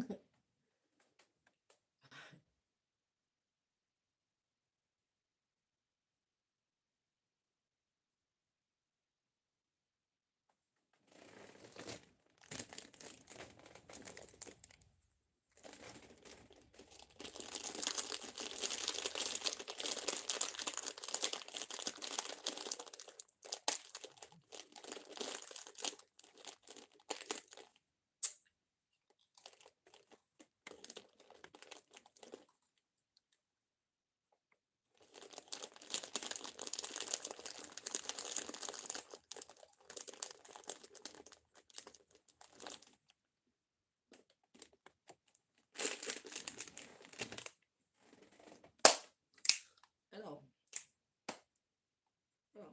Hello. Hello.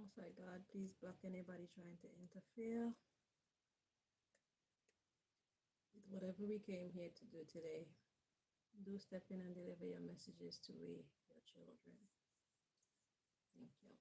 Most High God, please block anybody trying to interfere with whatever we came here to do today. Do step in and deliver your messages to we, your children. Thank you.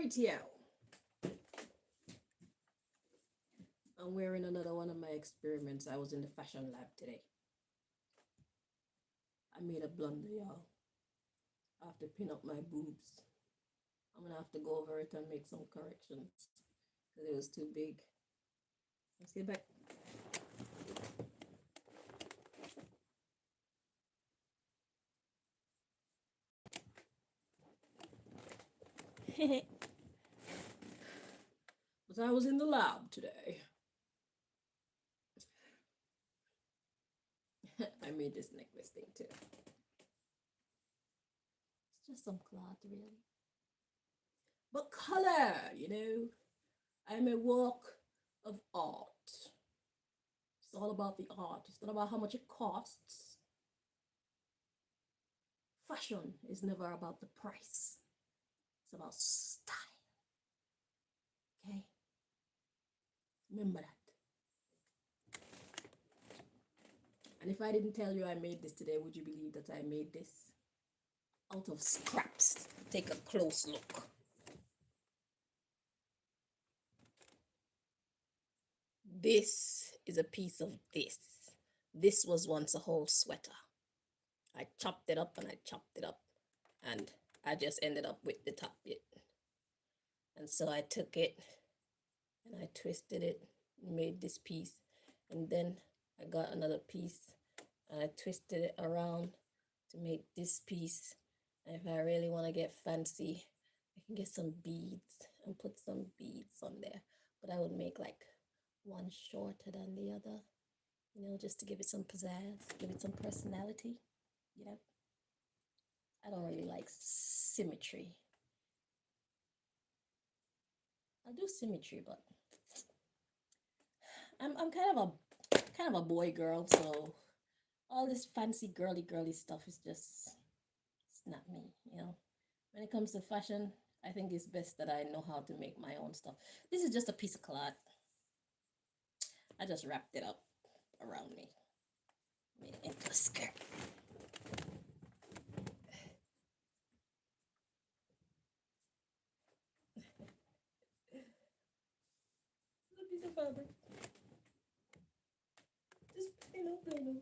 Rightio. I'm wearing another one of my experiments. I was in the fashion lab today. I made a blunder, y'all. I have to pin up my boobs. I'm gonna have to go over it and make some corrections because it was too big. Let's get back. But I was in the lab today. I made this necklace thing too. It's just some cloth, really. But color, you know, I'm a work of art. It's all about the art. It's not about how much it costs. Fashion is never about the price. It's about style. Okay? Remember that. And if I didn't tell you I made this today, would you believe that I made this out of scraps? Take a close look. This is a piece of this. This was once a whole sweater. I chopped it up and I chopped it up, and I just ended up with the top bit. And so I took it and I twisted it, made this piece, and then I got another piece and I twisted it around to make this piece. And if I really want to get fancy, I can get some beads and put some beads on there. But I would make like one shorter than the other, you know, just to give it some pizzazz, give it some personality, you know. I don't really like symmetry. I do symmetry, but I'm kind of a boy girl, so all this fancy girly stuff is just, it's not me, you know. When it comes to fashion, I think it's best that I know how to make my own stuff. This is just a piece of cloth. I just wrapped it up around me, made it into a skirt. It's a piece of fabric. Just plain.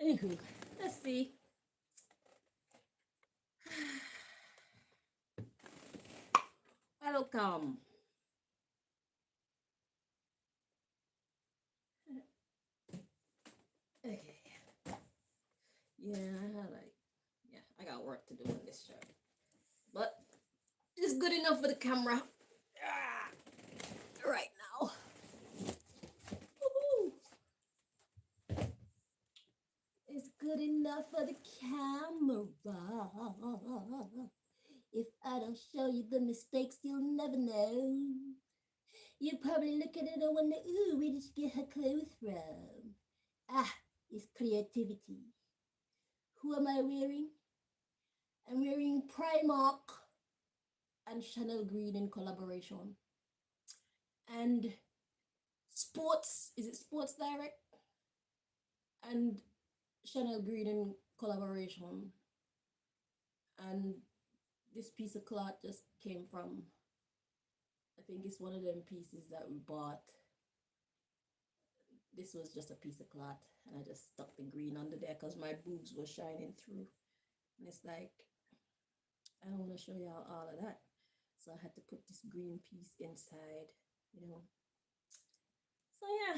Anywho, let's see. Welcome. Okay. Yeah, I got work to do on this shirt, but it's good enough for the camera. Right now. Woo-hoo. It's good enough for the camera. If I don't show you the mistakes, you'll never know. You probably look at it and wonder, ooh, where did she get her clothes from? Ah, it's creativity. Who am I wearing? I'm wearing Primark and Chanel Green in collaboration. And is it Sports Direct? And Chanel Green in collaboration. And this piece of cloth just came from, I think it's one of them pieces that we bought. This was just a piece of cloth, and I just stuck the green under there because my boobs were shining through. And it's like, I don't want to show y'all all of that. So I had to put this green piece inside, you know. So yeah.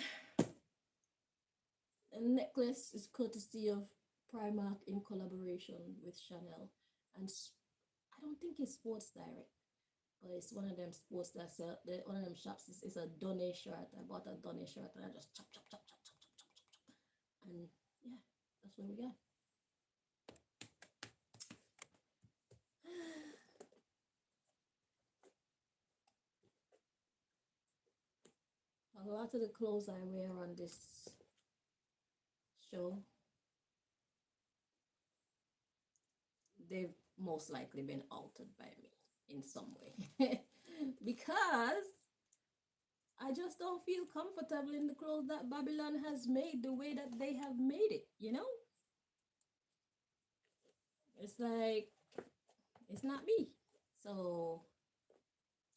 The necklace is courtesy of Primark in collaboration with Chanel. And I don't think it's Sports Direct, but it's one of them sports that sell, one of them shops. It's a Donny shirt. I bought a Donny shirt and I just chop. And yeah, that's what we got. A lot of the clothes I wear on this show, they've most likely been altered by me in some way. Because I just don't feel comfortable in the clothes that Babylon has made the way that they have made it, you know? It's like It's not me. So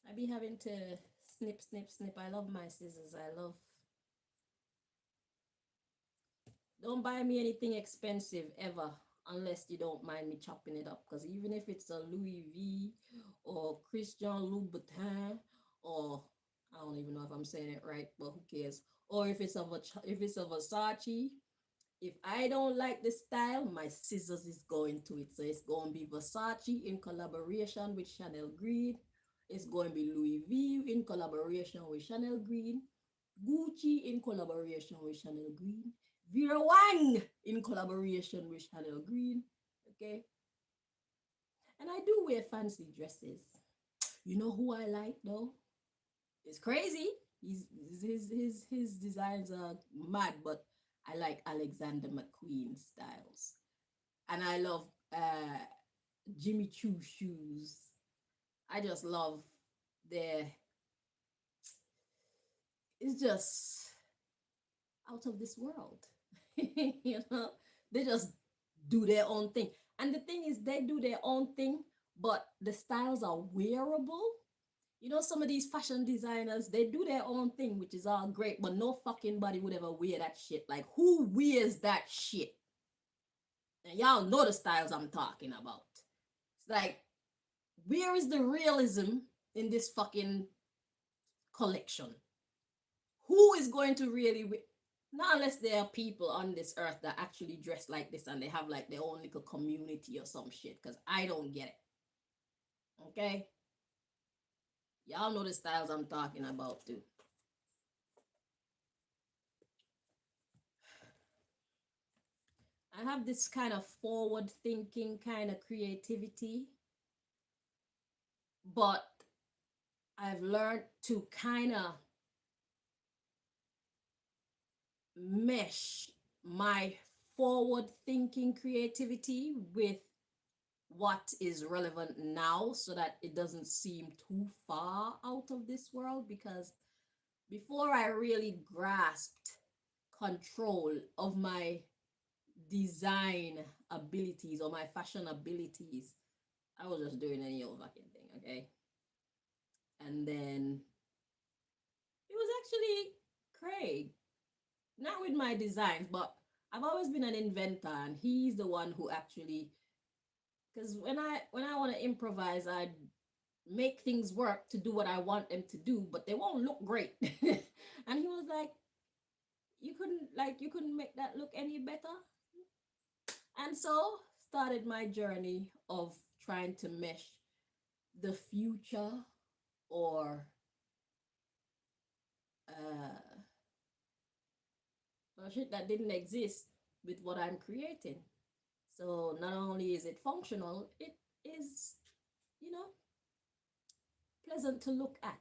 I be having to snip, snip, snip. I love my scissors. I love. Don't buy me anything expensive ever unless you don't mind me chopping it up. Because even if it's a Louis V or Christian Louboutin or I don't even know if I'm saying it right, but who cares? Or if it's a Versace, if I don't like the style, my scissors is going to it. So it's going to be Versace in collaboration with Chanel Green. It's going to be Louis V in collaboration with Chanel Green. Gucci in collaboration with Chanel Green. Vera Wang in collaboration with Chanel Green. Okay. And I do wear fancy dresses. You know who I like though? It's crazy. His designs are mad, but I like Alexander McQueen styles, and I love Jimmy Choo shoes. I just love their. It's just out of this world. You know, they just do their own thing, and the thing is, they do their own thing, but the styles are wearable. You know, some of these fashion designers, they do their own thing, which is all great, but no fucking body would ever wear that shit. Like, who wears that shit? And y'all know the styles I'm talking about. It's like, where is the realism in this fucking collection? Who is going to really wear? Not unless there are people on this earth that actually dress like this and they have like their own little community or some shit, because I don't get it. Okay? Y'all know the styles I'm talking about too. I have this kind of forward thinking kind of creativity, but I've learned to kind of mesh my forward thinking creativity with what is relevant now so that it doesn't seem too far out of this world. Because before I really grasped control of my design abilities or my fashion abilities, I was just doing any old fucking thing, okay? And then it was actually Craig, not with my designs, but I've always been an inventor, and he's the one who actually, because when I want to improvise, I make things work to do what I want them to do, but they won't look great. And he was like, you couldn't make that look any better. And so started my journey of trying to mesh the future or shit that didn't exist with what I'm creating. So not only is it functional, it is, you know, pleasant to look at.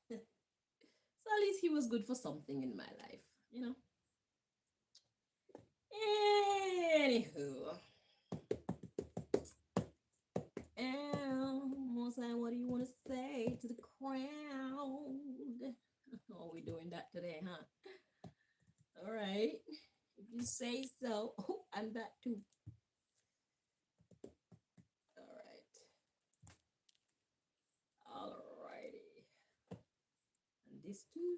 So at least he was good for something in my life, you know. Anywho, Mozart, what do you want to say to the crowd? Oh, we doing that today, huh? All right, if you say so. Oh, and that too. All righty. And this too.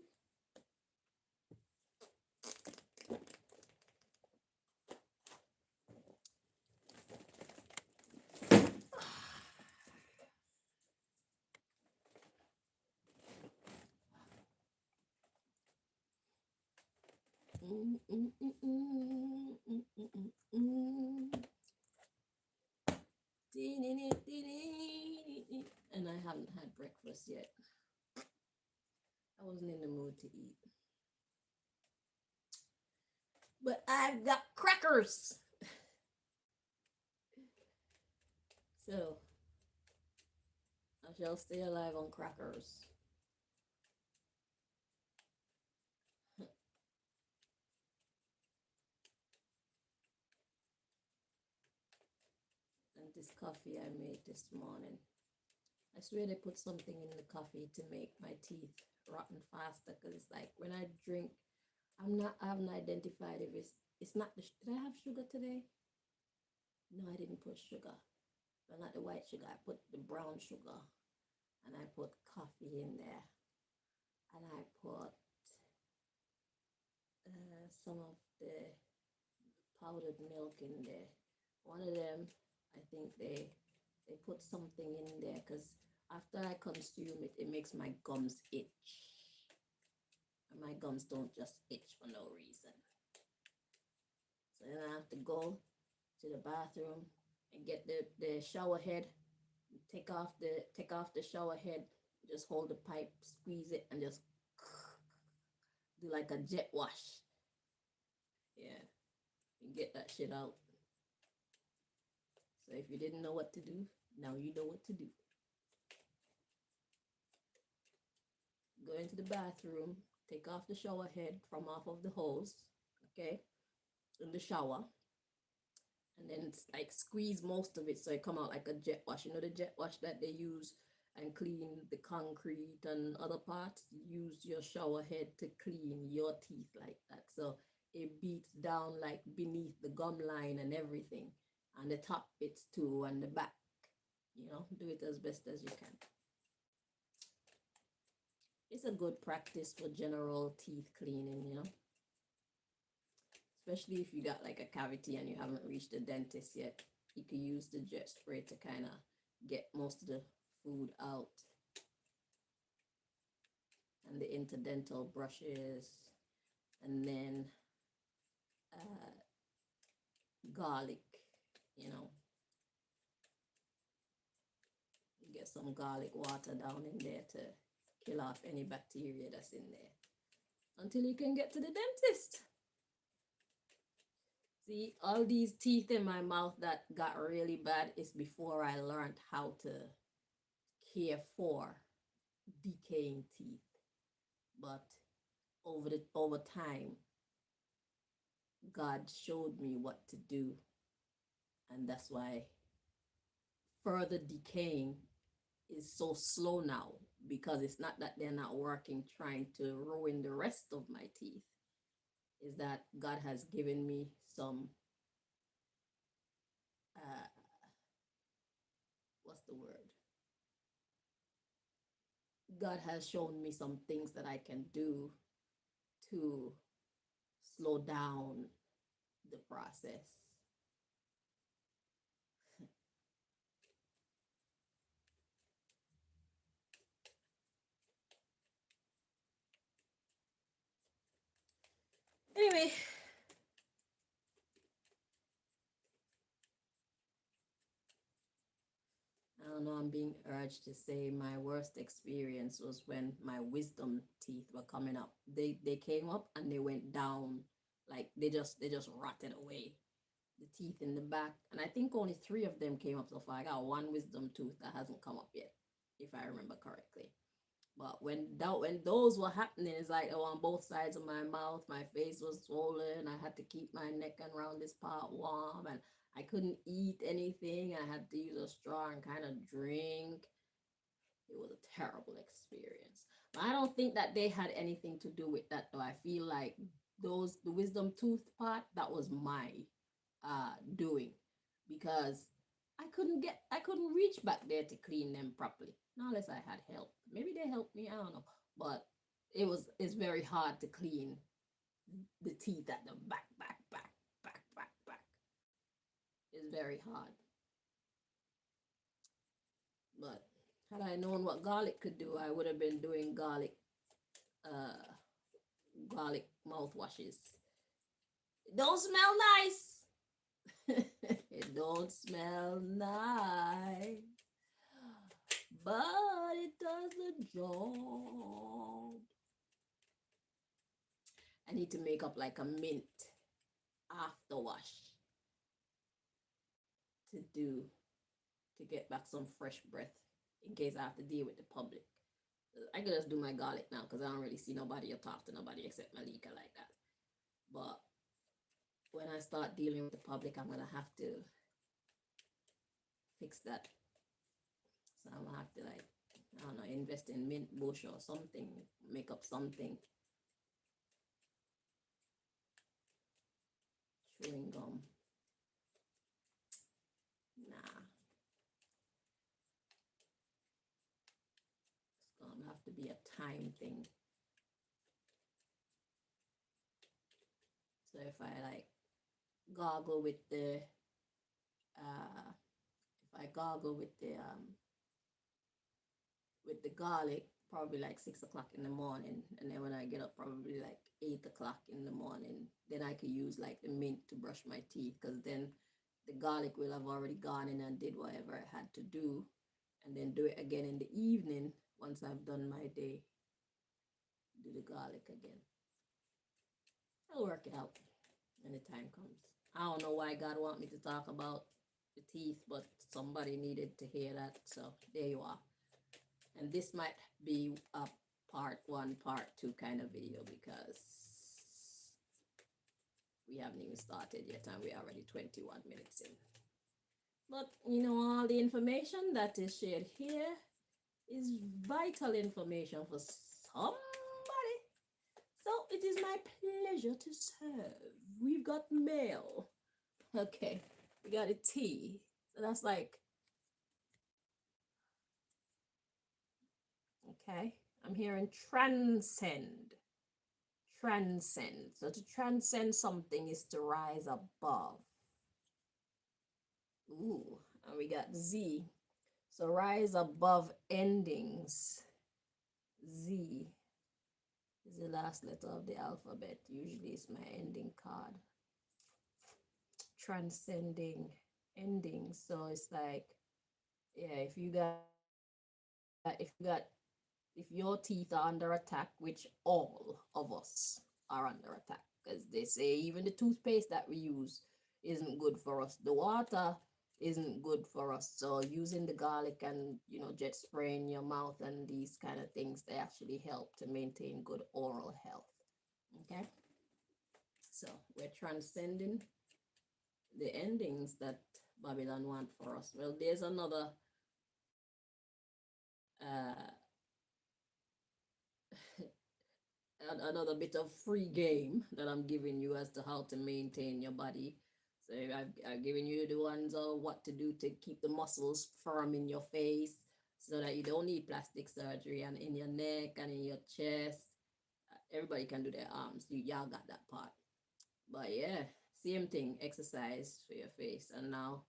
And I haven't had breakfast yet. I wasn't in the mood to eat. But I've got crackers. So I shall stay alive on crackers. And this coffee I made this morning, I swear they put something in the coffee to make my teeth rotten faster. Because it's like when I drink, I haven't identified if it's not the, did I have sugar today? No, I didn't put sugar. Well, not the white sugar. I put the brown sugar, and I put coffee in there, and I put some of the powdered milk in there. One of them, I think they put something in there because after I consume it, it makes my gums itch. And my gums don't just itch for no reason. So then I have to go to the bathroom and get the shower head, take off the shower head, just hold the pipe, squeeze it, and just do like a jet wash. Yeah, and get that shit out. So if you didn't know what to do, now you know what to do. Go into the bathroom, take off the shower head from off of the hose, okay, in the shower, and then it's like squeeze most of it so it come out like a jet wash. You know the jet wash that they use and clean the concrete and other parts? Use your shower head to clean your teeth like that. So it beats down like beneath the gum line and everything, and the top bits too, and the back. You know, do it as best as you can. It's a good practice for general teeth cleaning, you know. Especially if you got like a cavity and you haven't reached the dentist yet. You could use the jet spray to kind of get most of the food out. And the interdental brushes. And then garlic, you know. You get some garlic water down in there to kill off any bacteria that's in there. Until you can get to the dentist. See, all these teeth in my mouth that got really bad is before I learned how to care for decaying teeth. But over time, God showed me what to do. And that's why further decaying is so slow now, because it's not that they're not working trying to ruin the rest of my teeth. Is that God has given me some what's the word? God has shown me some things that I can do to slow down the process. Anyway, I don't know, I'm being urged to say my worst experience was when my wisdom teeth were coming up. They came up and they went down, like they just rotted away. The teeth in the back, and I think only 3 of them came up so far. I got 1 wisdom tooth that hasn't come up yet, if I remember correctly. But when those were happening, it's like on both sides of my mouth, my face was swollen. I had to keep my neck and around this part warm, and I couldn't eat anything. I had to use a straw and kind of drink. It was a terrible experience. But I don't think that they had anything to do with that, though. I feel like the wisdom tooth part, that was my doing, because I couldn't reach back there to clean them properly, not unless I had help. Maybe they helped me, I don't know, but it's very hard to clean the teeth at the back. It's very hard. But had I known what garlic could do, I would have been doing garlic mouthwashes. It don't smell nice. It don't smell nice, but it does the job. I need to make up like a mint afterwash to get back some fresh breath in case I have to deal with the public. I can just do my garlic now because I don't really see nobody or talk to nobody except Malika like that. But when I start dealing with the public, I'm gonna have to fix that. So I'm gonna have to, like, I don't know, invest in mint bush or something, make up something. Chewing gum. Nah. be a time thing. So if I like gargle with the if I gargle with the garlic, probably like 6 o'clock in the morning, and then when I get up, probably like 8 o'clock in the morning, then I could use like the mint to brush my teeth, because then the garlic will have already gone in and did whatever I had to do, and then do it again in the evening once I've done my day. Do the garlic again. I'll work it out when the time comes. I don't know why God want me to talk about the teeth, but somebody needed to hear that, so there you are. And this might be a part 1, part 2 kind of video, because we haven't even started yet and we're already 21 minutes in. But you know, all the information that is shared here is vital information for somebody. So it is my pleasure to serve. We've got mail. Okay, we got a T. So that's like, okay, I'm hearing transcend. Transcend. So to transcend something is to rise above. Ooh, and we got Z. So rise above endings. Z is the last letter of the alphabet. Usually it's my ending card. Transcending endings. So it's like, yeah, if your teeth are under attack, which all of us are under attack, because they say even the toothpaste that we use isn't good for us. The water isn't good for us. So using the garlic and, you know, jet spray in your mouth and these kind of things, they actually help to maintain good oral health. Okay. So we're transcending the endings that Babylon want for us. Well, there's another another bit of free game that I'm giving you as to how to maintain your body. So I've given you the ones of what to do to keep the muscles firm in your face, so that you don't need plastic surgery, and in your neck and in your chest. Everybody can do their arms. Y'all got that part. But yeah, same thing, exercise for your face. And now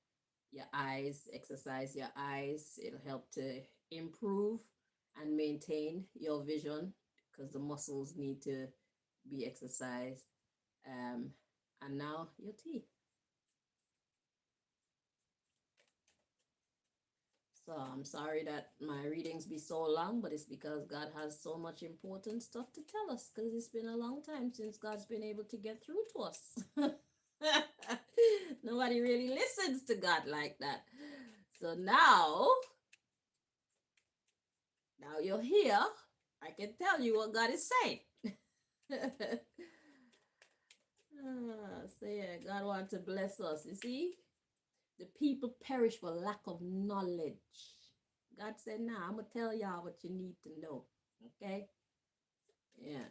your eyes, exercise your eyes. It'll help to improve and maintain your vision, because the muscles need to be exercised. And now your teeth. So I'm sorry that my readings be so long, but it's because God has so much important stuff to tell us, because it's been a long time since God's been able to get through to us. Nobody really listens to God like that. So now you're here. I can tell you what God is saying. So yeah, God wants to bless us. You see, the people perish for lack of knowledge. God said, "Nah, I'm gonna tell y'all what you need to know." Okay? Yeah,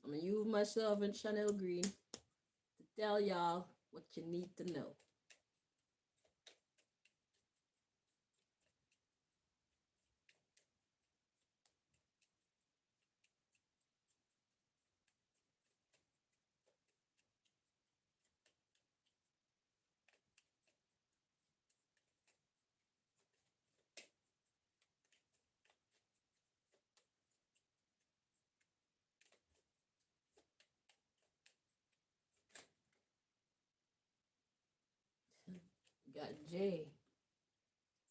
I'm gonna use my servant Chanel Green to tell y'all what you need to know. Got J.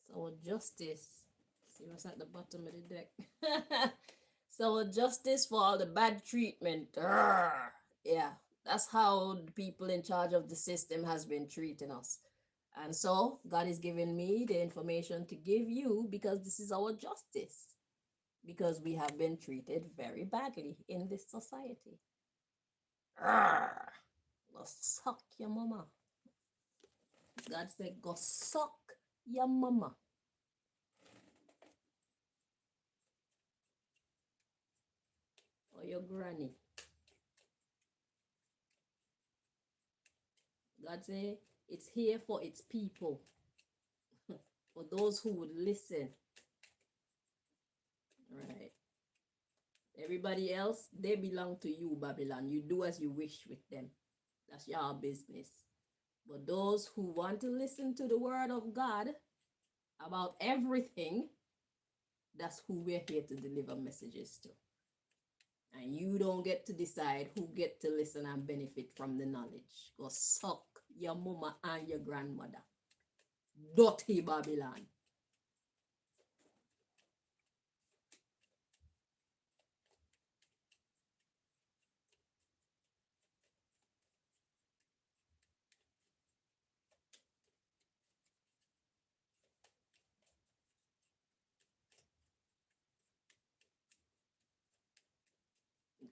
So justice. See what's at the bottom of the deck. So justice for all the bad treatment. Arrgh. Yeah, that's how the people in charge of the system has been treating us. And so God is giving me the information to give you, because this is our justice. Because we have been treated very badly in this society. Arrgh. Go suck your mama. God said, go suck your mama. Or your granny. God said, it's here for its people. For those who would listen. Right. Everybody else, they belong to you, Babylon. You do as you wish with them. That's your business. But those who want to listen to the word of God about everything, that's who we're here to deliver messages to. And you don't get to decide who get to listen and benefit from the knowledge. Go suck your mama and your grandmother. Dirty Babylon.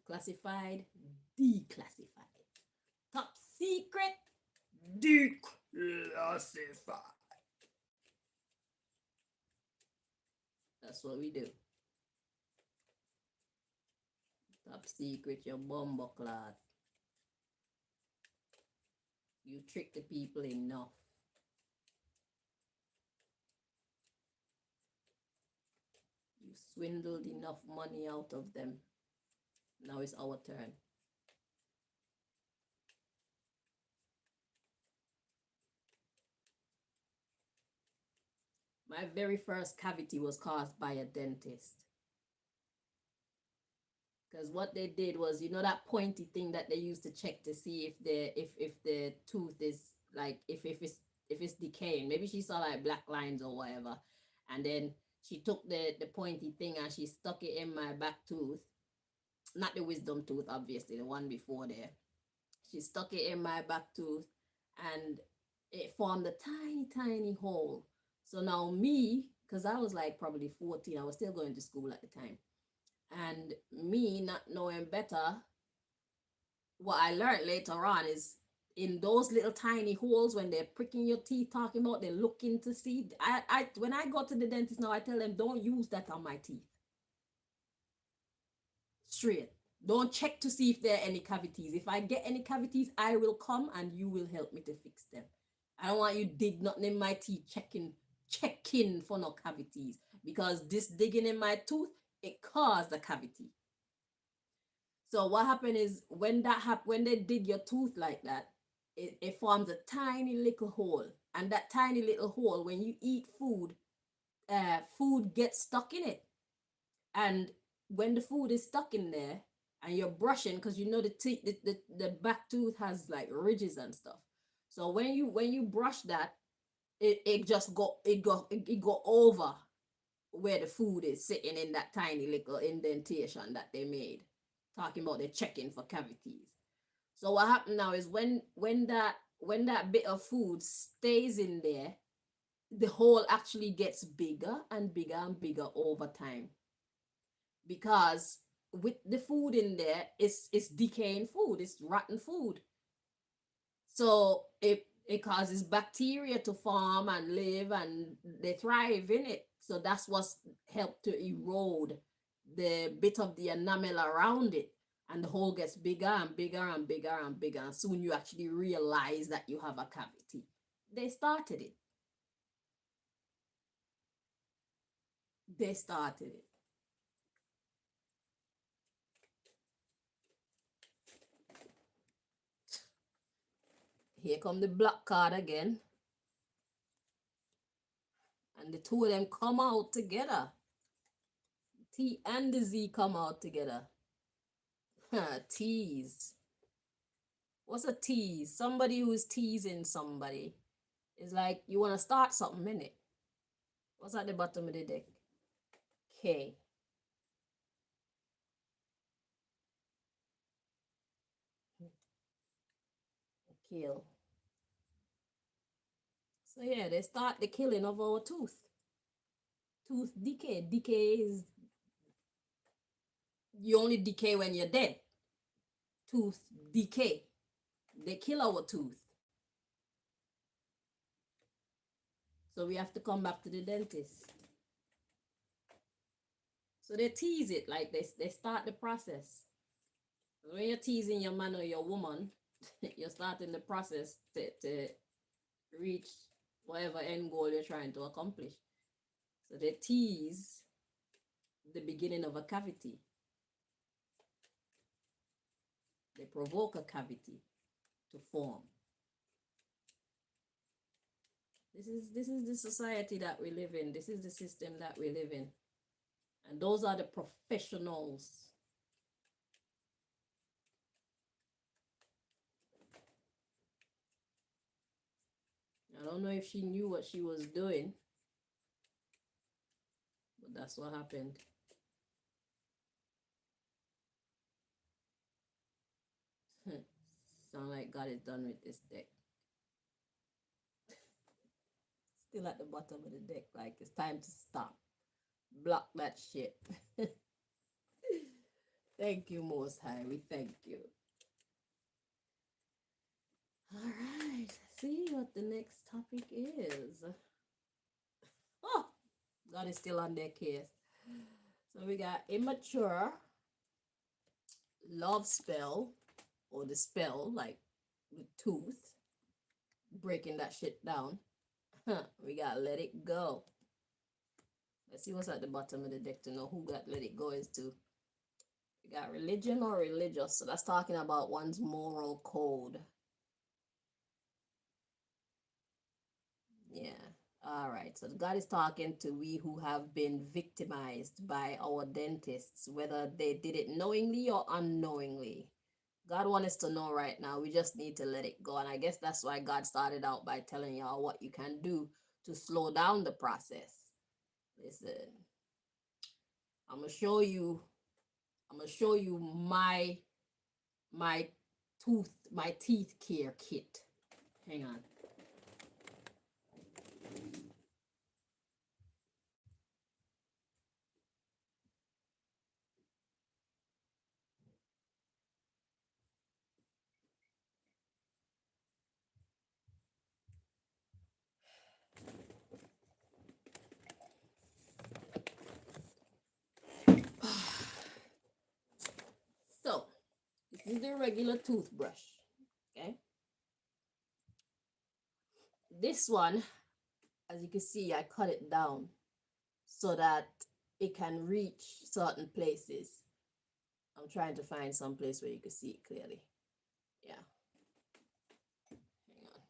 Classified, declassified. Top secret, declassified. That's what we do. Top secret, your bumbo clot. You trick the people enough. You swindled enough money out of them. Now it's our turn. My very first cavity was caused by a dentist. Because what they did was, you know, that pointy thing that they used to check to see if the tooth is like if it's decaying. Maybe she saw like black lines or whatever, and then she took the pointy thing and she stuck it in my back tooth, not the wisdom tooth, obviously, the one before there. She stuck it in my back tooth, and it formed a tiny hole. So now me, because I was like probably 14, I was still going to school at the time. And me not knowing better, what I learned later on is in those little tiny holes when they're pricking your teeth, talking about they're looking to see. I when I go to the dentist now, I tell them don't use that on my teeth. Straight. Don't check to see if there are any cavities. If I get any cavities, I will come and you will help me to fix them. I don't want you dig nothing in my teeth checking for no cavities, because this digging in my tooth, it caused a cavity. So what happened is when when they dig your tooth like that, it forms a tiny little hole. And that tiny little hole, when you eat food, food gets stuck in it. And when the food is stuck in there and you're brushing, because you know the back tooth has like ridges and stuff. So when you brush that, it just go over where the food is sitting in that tiny little indentation that they made, talking about the checking for cavities. So what happened now is when that bit of food stays in there, the hole actually gets bigger and bigger and bigger over time, because with the food in there, it's decaying food, it's rotten food. So it causes bacteria to form and live, and they thrive in it. So that's what's helped to erode the bit of the enamel around it. And the hole gets bigger and bigger and bigger and bigger. And soon you actually realize that you have a cavity. They started it. They started it. Here come the black card again. And the two of them come out together. T and the Z come out together. Tease. What's a tease? Somebody who's teasing somebody. It's like you want to start something, innit? What's at the bottom of the deck? K. Kill. So yeah, they start the killing of our tooth. Tooth decay. Decay is, you only decay when you're dead. Tooth decay. They kill our tooth. So we have to come back to the dentist. So they tease it, like they start the process. When you're teasing your man or your woman, you're starting the process to reach whatever end goal you're trying to accomplish. So they tease the beginning of a cavity. They provoke a cavity to form. This is the society that we live in. This is the system that we live in. And those are the professionals. I don't know if she knew what she was doing, but that's what happened. Sound like God is done with this deck. Still at the bottom of the deck, like it's time to stop. Block that shit. Thank you, Most High. We thank you. All right. Let's see what the next topic is. Oh, God is still on their case. So we got immature, love spell, or the spell, like with tooth, breaking that shit down. We got let it go. Let's see what's at the bottom of the deck to know who that let it go is to. We got religion or religious. So that's talking about one's moral code. Yeah. All right. So God is talking to we who have been victimized by our dentists, whether they did it knowingly or unknowingly. God wants us to know right now. We just need to let it go. And I guess that's why God started out by telling y'all what you can do to slow down the process. Listen, I'm gonna show you my my teeth care kit. Hang on. So, this is the regular toothbrush. Okay. This one, as you can see, I cut it down so that it can reach certain places. I'm trying to find some place where you can see it clearly. Yeah. Hang on.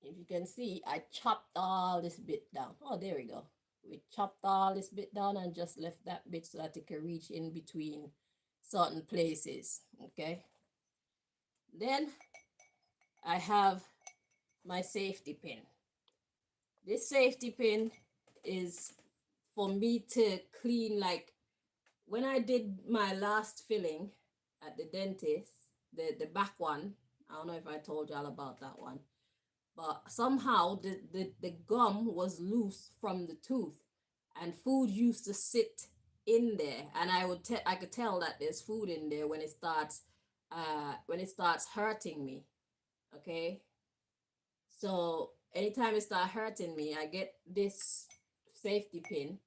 If you can see, I chopped all this bit down. Oh, there we go. We chopped all this bit down and just left that bit so that it can reach in between certain places. Okay. Then I have my safety pin. This safety pin is for me to clean, like when I did my last filling at the dentist, the back one, I don't know if I told y'all about that one, but somehow the gum was loose from the tooth and food used to sit in there, and I could tell that there's food in there when it starts hurting me. Okay, so anytime it starts hurting me, I get this safety pin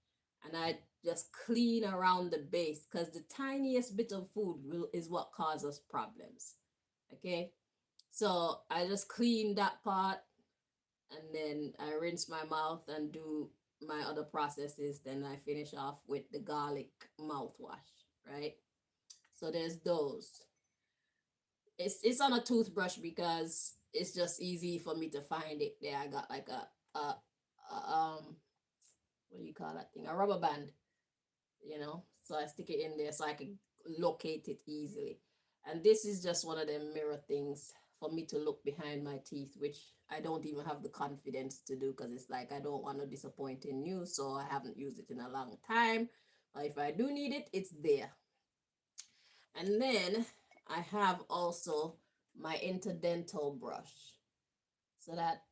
and I just clean around the base, because the tiniest bit of food is what causes problems. Okay, so I just clean that part and then I rinse my mouth and do my other processes. Then I finish off with the garlic mouthwash, right? So there's those. It's on a toothbrush because it's just easy for me to find it there. I got like a what do you call that thing? A rubber band, So I stick it in there so I can locate it easily. And this is just one of them mirror things for me to look behind my teeth, which I don't even have the confidence to do, because it's like I don't want to disappoint in you, so I haven't used it in a long time. But if I do need it, it's there. And then I have also my interdental brush, so that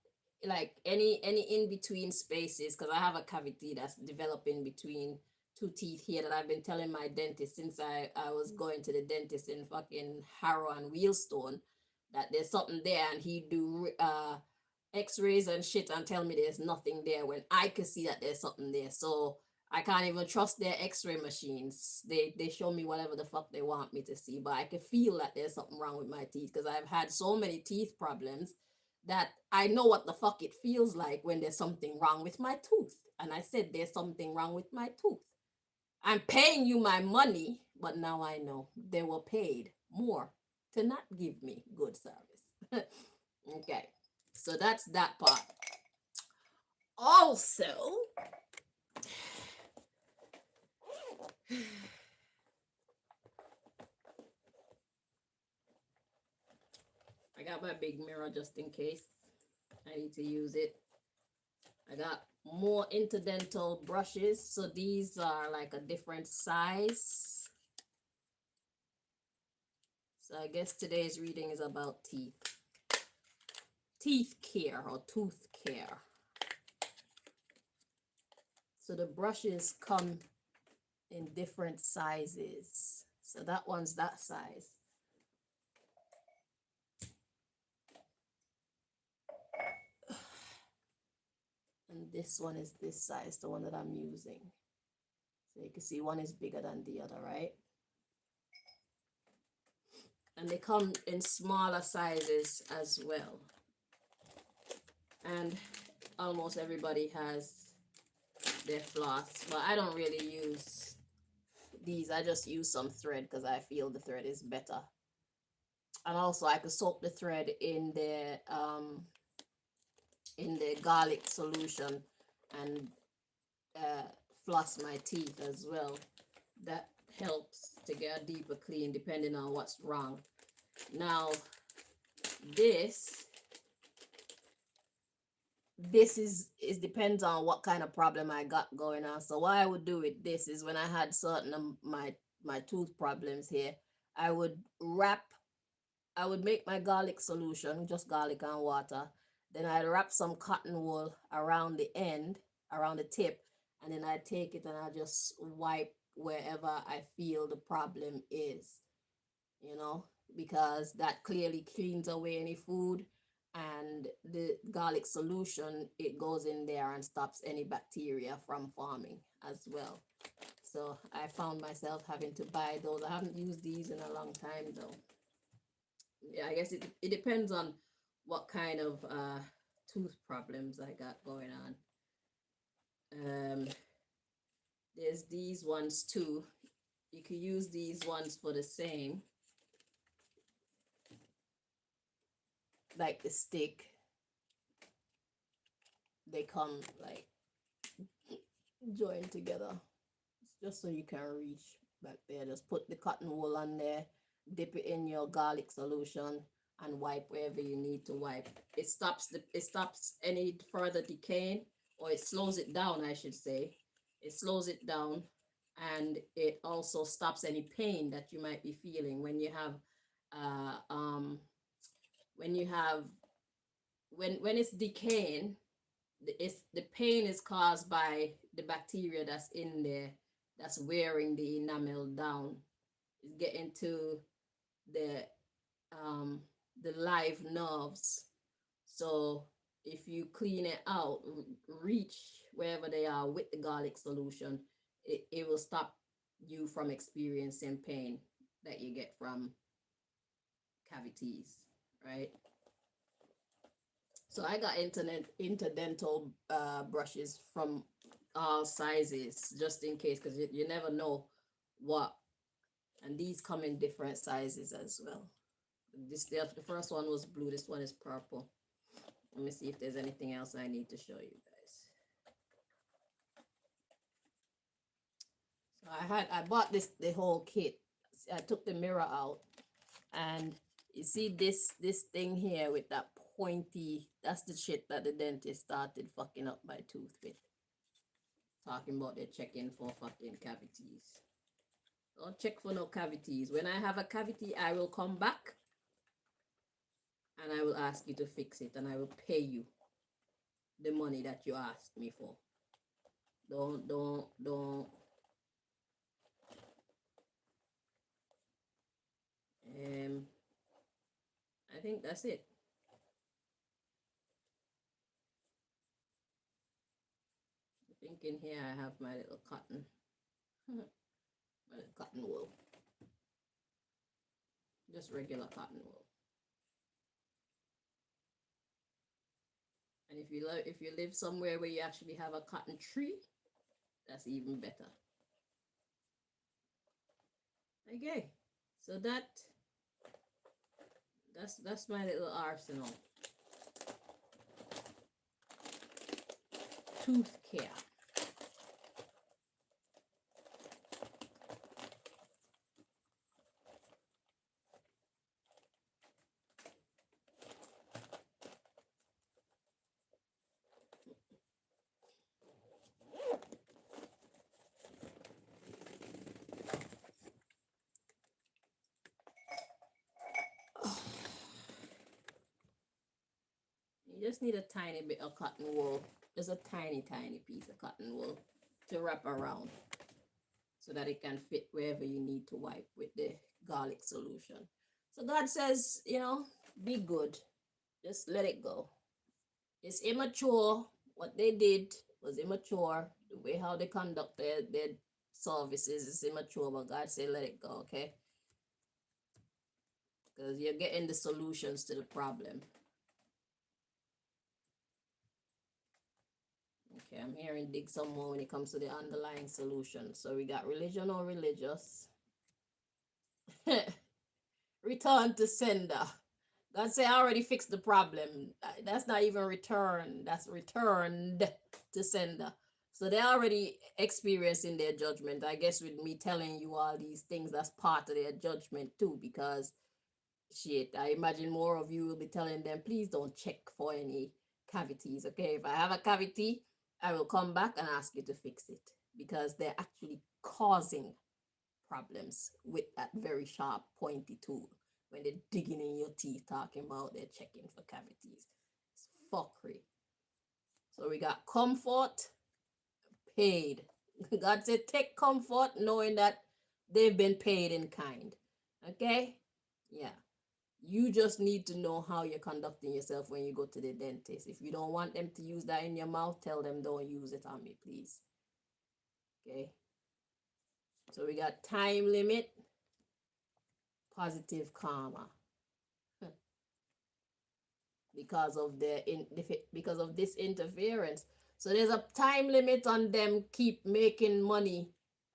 like any in between spaces, because I have a cavity that's developing between two teeth here that I've been telling my dentist since I was going to the dentist in fucking Harrow and Wheelstone that there's something there, and he do x-rays and shit and tell me there's nothing there when I could see that there's something there. So I can't even trust their x-ray machines. They show me whatever the fuck they want me to see, but I can feel that there's something wrong with my teeth, because I've had so many teeth problems that I know what the fuck it feels like when there's something wrong with my tooth. And I said there's something wrong with my tooth. I'm paying you my money, but now I know they were paid more to not give me good service. Okay, so that's that part. Also, I got my big mirror just in case I need to use it. I got more interdental brushes, so these are like a different size. So I guess today's reading is about teeth care or tooth care. So the brushes come in different sizes. So that one's that size. And this one is this size, the one that I'm using. So you can see one is bigger than the other, right? And they come in smaller sizes as well. And almost everybody has their floss, but I don't really use these. I just use some thread because I feel the thread is better. And also I could soak the thread in the garlic solution and floss my teeth as well. That helps to get a deeper clean depending on what's wrong. Now this is depends on what kind of problem I got going on. So what I would do with this is when I had certain my tooth problems here, I would make my garlic solution, just garlic and water. Then I'd wrap some cotton wool around the end, around the tip, and then I take it and I just wipe wherever I feel the problem is, you know, because that clearly cleans away any food, and the garlic solution, it goes in there and stops any bacteria from forming as well. So I found myself having to buy those. I haven't used these in a long time though. Yeah, I guess it depends on what kind of tooth problems I got going on. There's these ones too. You could use these ones for the same, like the stick. They come like joined together, just so you can reach back there. Just put the cotton wool on there, dip it in your garlic solution, and wipe wherever you need to wipe. It stops any further decaying, or it slows it down, I should say. It slows it down, and it also stops any pain that you might be feeling when you have when you have when it's decaying. The pain is caused by the bacteria that's in there, that's wearing the enamel down. It's getting to the live nerves. So if you clean it out, reach wherever they are with the garlic solution, it will stop you from experiencing pain that you get from cavities, right? So I got interdental brushes from all sizes, just in case, because you never know what. And these come in different sizes as well. The first one was blue. This one is purple. Let me see if there's anything else I need to show you guys. So I bought the whole kit. I took the mirror out, and you see this thing here with that pointy, that's the shit that the dentist started fucking up my tooth with. Talking about they're checking for fucking cavities. Don't check for no cavities. When I have a cavity, I will come back and I will ask you to fix it, and I will pay you the money that you asked me for. Don't. I think that's it. I think in here I have my little cotton, my little cotton wool, just regular cotton wool. And if you live somewhere where you actually have a cotton tree, that's even better. Okay, so that's my little arsenal. Tooth care. You just need a tiny bit of cotton wool. Just a tiny, tiny piece of cotton wool to wrap around so that it can fit wherever you need to wipe with the garlic solution. So God says, be good. Just let it go. It's immature. What they did was immature. The way how they conduct their services is immature, but God said, let it go, okay? Because you're getting the solutions to the problem. Okay, I'm hearing dig some more when it comes to the underlying solution. So we got religion or religious. Return to sender. God say I already fixed the problem. That's not even return. That's returned to sender. So they're already experiencing their judgment. I guess with me telling you all these things, that's part of their judgment too. Because shit, I imagine more of you will be telling them, please don't check for any cavities. Okay, if I have a cavity, I will come back and ask you to fix it. Because they're actually causing problems with that very sharp, pointy tool when they're digging in your teeth, talking about they're checking for cavities. It's fuckery. So we got comfort, paid. God said, take comfort knowing that they've been paid in kind. Okay? Yeah. You just need to know how you're conducting yourself when you go to the dentist. If you don't want them to use that in your mouth, tell them don't use it on me, please. Okay? So we got time limit, positive karma. Because of this interference. So there's a time limit on them keep making money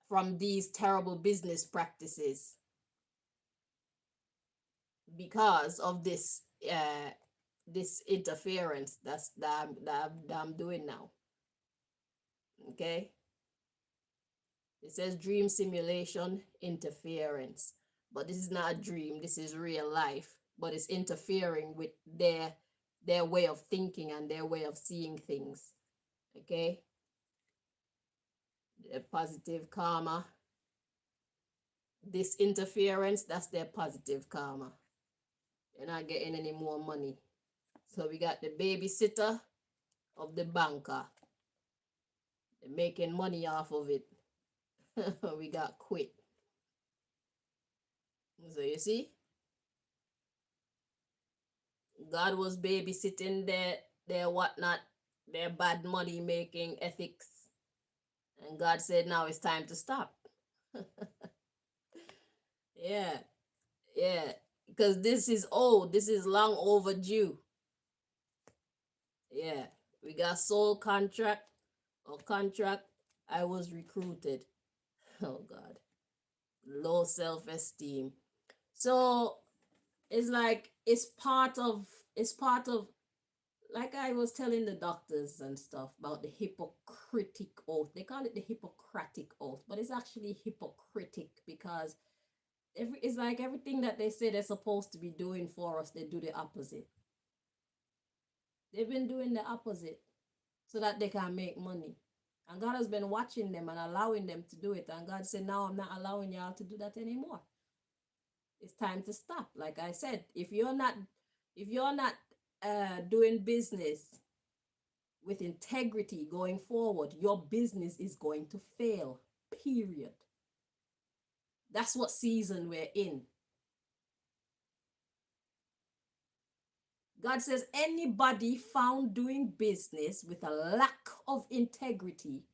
from these terrible business practices because of this interference that I'm doing now. Okay, it says dream simulation interference, but this is not a dream, this is real life, but it's interfering with their way of thinking and their way of seeing things. Okay, the positive karma, this interference, that's their positive karma. They're not getting any more money. So we got the babysitter of the banker. They're making money off of it. We got quit. So you see, God was babysitting their whatnot, their bad money making ethics. And God said, now it's time to stop. Yeah, yeah. Because this is old. This is long overdue. Yeah. We got soul contract or contract. I was recruited. Oh God. Low self-esteem. So it's like it's part of like I was telling the doctors and stuff about the Hippocratic oath. They call it the Hippocratic oath, but it's actually hypocritic because it's like everything that they say they're supposed to be doing for us, they do the opposite. They've been doing the opposite so that they can make money. And God has been watching them and allowing them to do it. And God said, now I'm not allowing y'all to do that anymore. It's time to stop. Like I said, if you're not doing business with integrity going forward, your business is going to fail. Period. That's what season we're in. God says anybody found doing business with a lack of integrity,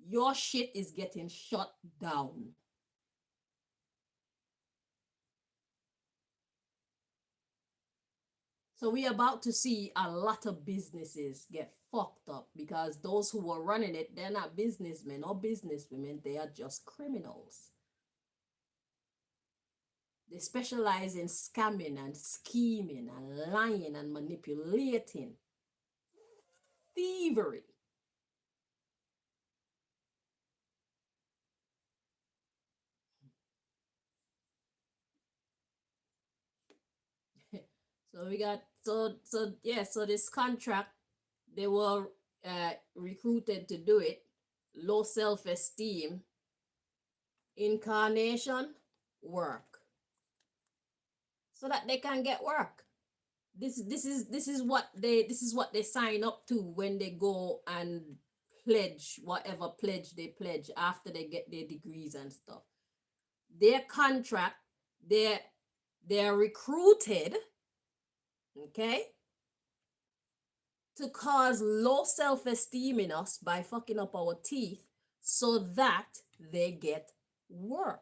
your shit is getting shut down. So we're about to see a lot of businesses get fucked up because those who were running it, they're not businessmen or businesswomen, they are just criminals. They specialize in scamming and scheming and lying and manipulating, thievery. So we got so this contract, they were recruited to do it. Low self-esteem, incarnation, work, so that they can get work. This is what they sign up to when they go and pledge whatever pledge they pledge after they get their degrees and stuff. Their contract, they're recruited, okay, to cause low self-esteem in us by fucking up our teeth so that they get work.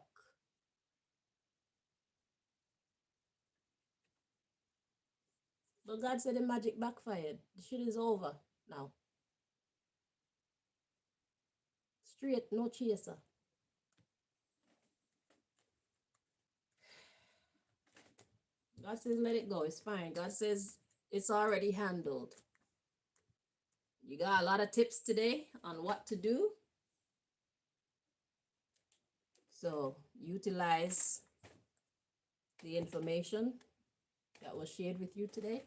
But God said the magic backfired. The shit is over now. Straight, no chaser. God says let it go. It's fine. God says it's already handled. You got a lot of tips today on what to do. So utilize the information that was shared with you today.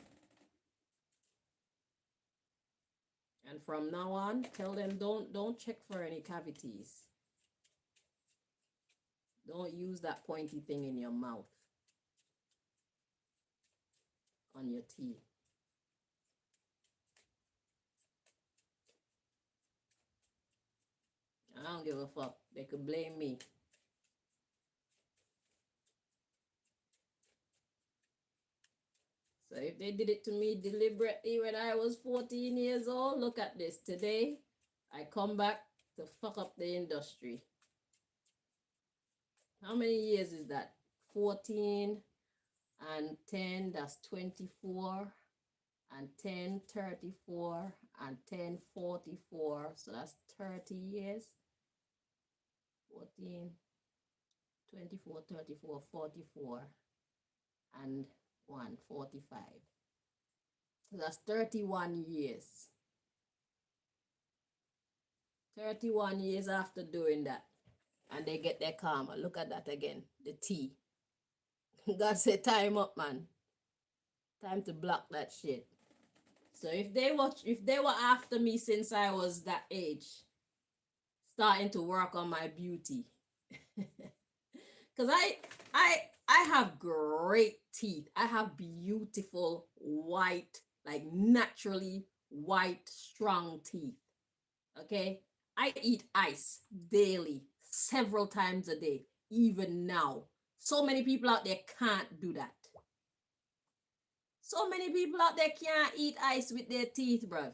And from now on, tell them don't check for any cavities. Don't use that pointy thing in your mouth on your teeth. I don't give a fuck. They could blame me. So if they did it to me deliberately when I was 14 years old, look at this. Today, I come back to fuck up the industry. How many years is that? 14 and 10, that's 24. And 10, 34. And 10, 44. So that's 30 years. 14, 24, 34, 44. And 1, 45. So that's 31 years. 31 years after doing that. And they get their karma. Look at that again. The T. God said, time up, man. Time to block that shit. So if they were after me since I was that age, starting to work on my beauty. Because I have great teeth. I have beautiful white, like naturally white, strong teeth. Okay? I eat ice daily, several times a day, even now. So many people out there can't do that. So many people out there can't eat ice with their teeth, bruv.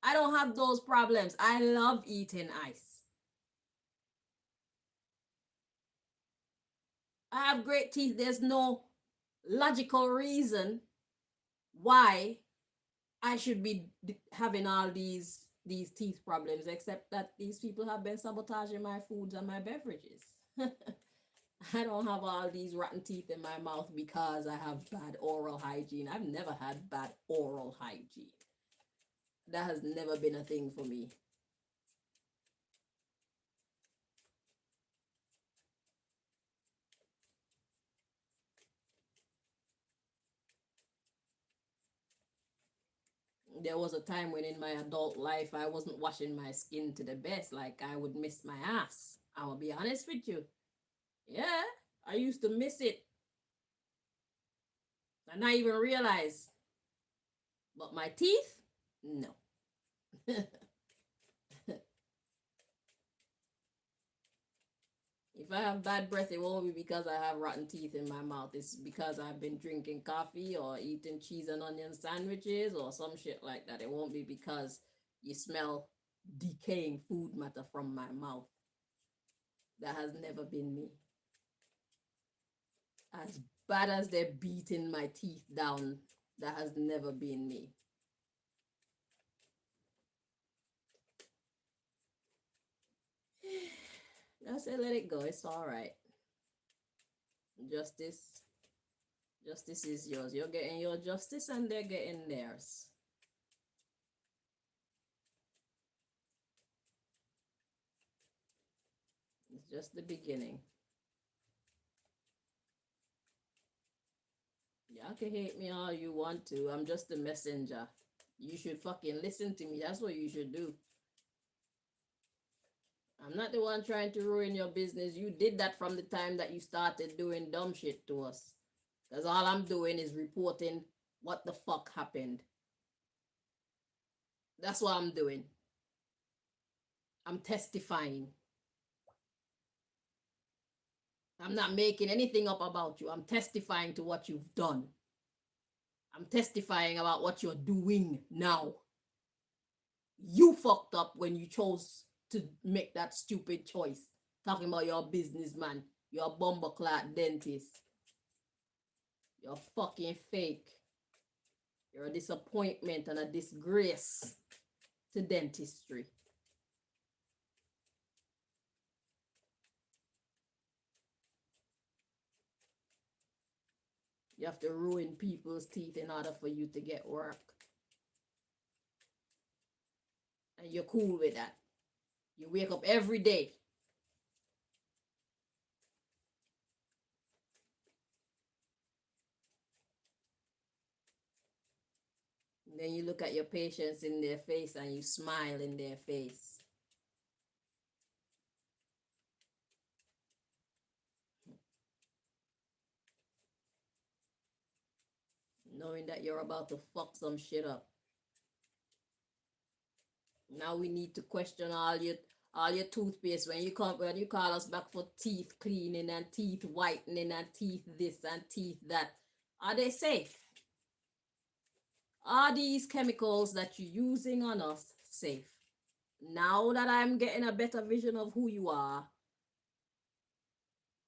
I don't have those problems. I love eating ice. I have great teeth. There's no logical reason why I should be having all these teeth problems, except that these people have been sabotaging my foods and my beverages. I don't have all these rotten teeth in my mouth because I have bad oral hygiene. I've never had bad oral hygiene. That has never been a thing for me. There was a time when in my adult life I wasn't washing my skin to the best. Like I would miss my ass. I will be honest with you. Yeah, I used to miss it. And I even realize. But my teeth? No. If I have bad breath, it won't be because I have rotten teeth in my mouth. It's because I've been drinking coffee or eating cheese and onion sandwiches or some shit like that. It won't be because you smell decaying food matter from my mouth. That has never been me. As bad as they're beating my teeth down, that has never been me. I said, let it go. It's all right. Justice. Justice is yours. You're getting your justice and they're getting theirs. It's just the beginning. Y'all can hate me all you want to. I'm just a messenger. You should fucking listen to me. That's what you should do. I'm not the one trying to ruin your business. You did that from the time that you started doing dumb shit to us. Because all I'm doing is reporting what the fuck happened. That's what I'm doing. I'm testifying. I'm not making anything up about you. I'm testifying to what you've done. I'm testifying about what you're doing now. You fucked up when you chose to make that stupid choice. Talking about your businessman. You're a bumbleclad dentist. You're fucking fake. You're a disappointment and a disgrace to dentistry. You have to ruin people's teeth in order for you to get work. And you're cool with that. You wake up every day. And then you look at your patients in their face and you smile in their face. Knowing that you're about to fuck some shit up. Now we need to question all your toothpaste when you call us back for teeth cleaning and teeth whitening and teeth this and teeth that. Are they safe? Are these chemicals that you're using on us safe? Now that I'm getting a better vision of who you are,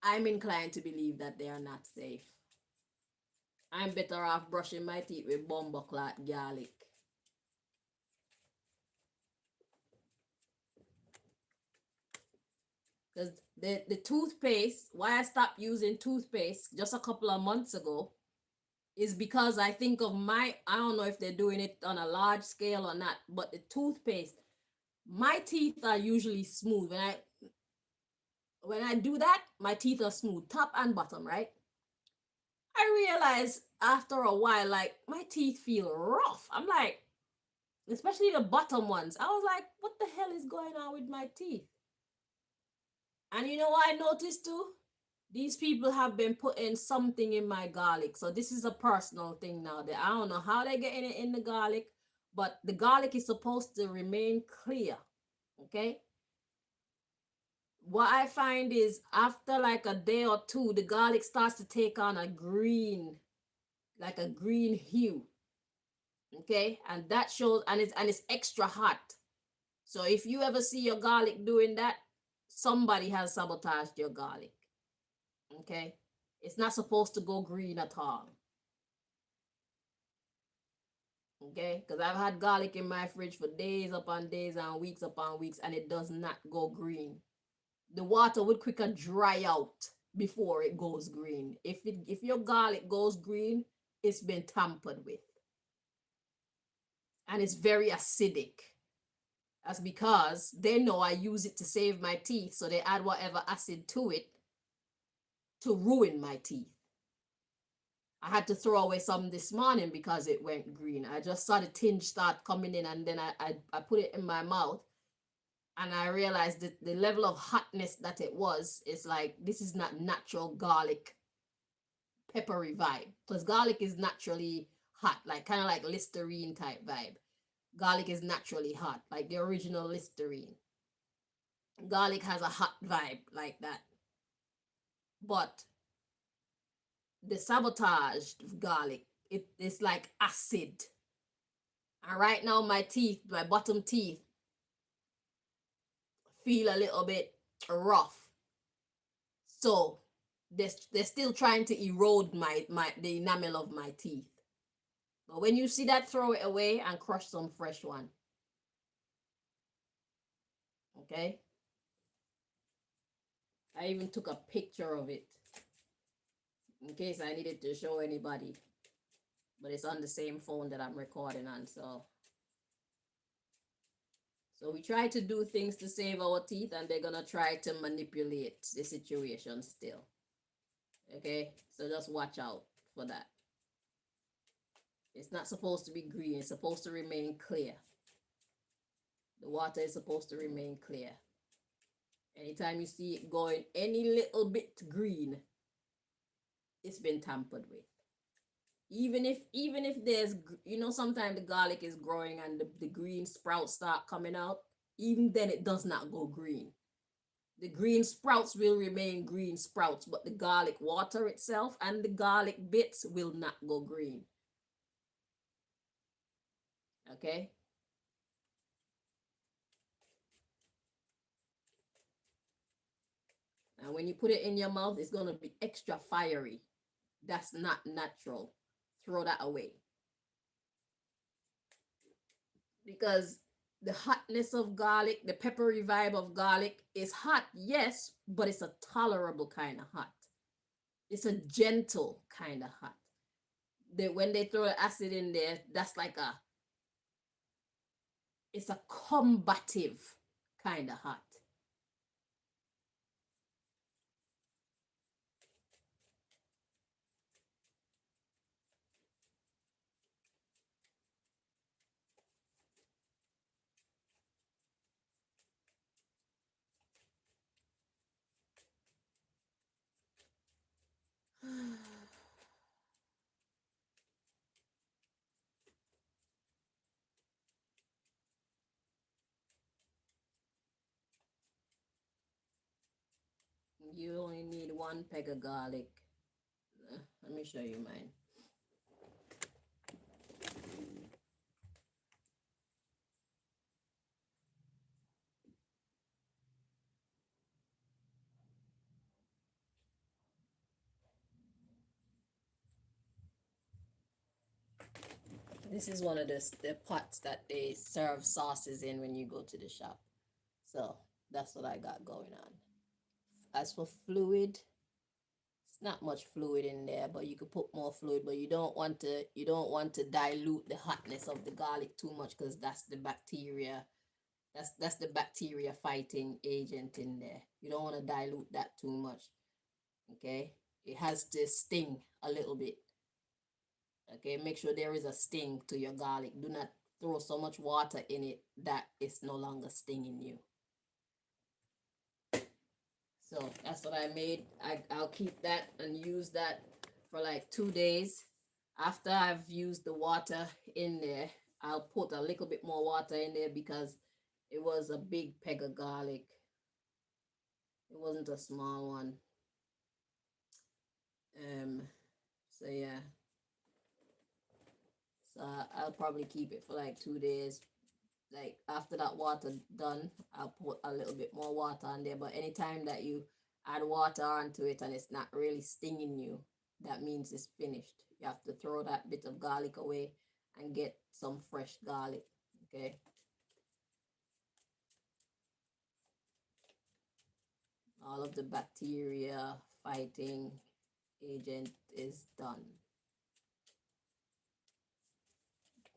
I'm inclined to believe that they are not safe. I'm better off brushing my teeth with bumbleclot garlic. Because the toothpaste, why I stopped using toothpaste just a couple of months ago, is because I think of I don't know if they're doing it on a large scale or not, but the toothpaste, my teeth are usually smooth. When I do that, my teeth are smooth, top and bottom, right? I realize after a while, like, my teeth feel rough. I'm like, especially the bottom ones. I was like, what the hell is going on with my teeth? And you know what I noticed too? These people have been putting something in my garlic. So this is a personal thing now. I don't know how they're getting it in the garlic, but the garlic is supposed to remain clear. Okay? What I find is after like a day or two, the garlic starts to take on a green, like a green hue. Okay? And that shows, and it's extra hot. So if you ever see your garlic doing that, somebody has sabotaged your garlic. Okay? It's not supposed to go green at all. Okay? Because I've had garlic in my fridge for days upon days and weeks upon weeks, and it does not go green. The water would quicker dry out before it goes green. If your garlic goes green, it's been tampered with. And it's very acidic. That's because they know I use it to save my teeth, so they add whatever acid to it to ruin my teeth. I had to throw away some this morning because it went green. I just saw the tinge start coming in, and then I put it in my mouth, and I realized that the level of hotness that it was, is like, this is not natural garlic peppery vibe. Because garlic is naturally hot, like kind of like Listerine type vibe. Garlic is naturally hot, like the original Listerine. Garlic has a hot vibe like that. But the sabotaged garlic, it's like acid. And right now my teeth, my bottom teeth, feel a little bit rough. So they're still trying to erode the enamel of my teeth. But when you see that, throw it away and crush some fresh one. Okay? I even took a picture of it. in case I needed to show anybody. But it's on the same phone that I'm recording on, so we try to do things to save our teeth, and they're gonna try to manipulate the situation still. Okay, so just watch out for that. It's not supposed to be green, it's supposed to remain clear. The water is supposed to remain clear. Anytime you see it going any little bit green, it's been tampered with. Even if there's, sometimes the garlic is growing and the green sprouts start coming out, even then it does not go green. The green sprouts will remain green sprouts, but the garlic water itself and the garlic bits will not go green. Okay? And when you put it in your mouth, it's going to be extra fiery. That's not natural. Throw that away. Because the hotness of garlic, the peppery vibe of garlic is hot, yes, but it's a tolerable kind of hot. It's a gentle kind of hot. When they throw the acid in there, that's like it's a combative kind of hot. You only need 1 peg of garlic. Let me show you mine. This is one of the pots that they serve sauces in when you go to the shop. So that's what I got going on. As for fluid, it's not much fluid in there, but you could put more fluid. But you don't want to dilute the hotness of the garlic too much, because that's the bacteria. That's the bacteria fighting agent in there. You don't want to dilute that too much. Okay, it has to sting a little bit. Okay, make sure there is a sting to your garlic. Do not throw so much water in it that it's no longer stinging you. So that's what I made. I'll keep that and use that for like 2 days. After I've used the water in there, I'll put a little bit more water in there because it was a big peg of garlic. It wasn't a small one. So yeah. So I'll probably keep it for like 2 days. Like after that water done, I'll put a little bit more water on there. But anytime that you add water onto it and it's not really stinging you, that means it's finished. You have to throw that bit of garlic away and get some fresh garlic. Okay. All of the bacteria fighting agent is done.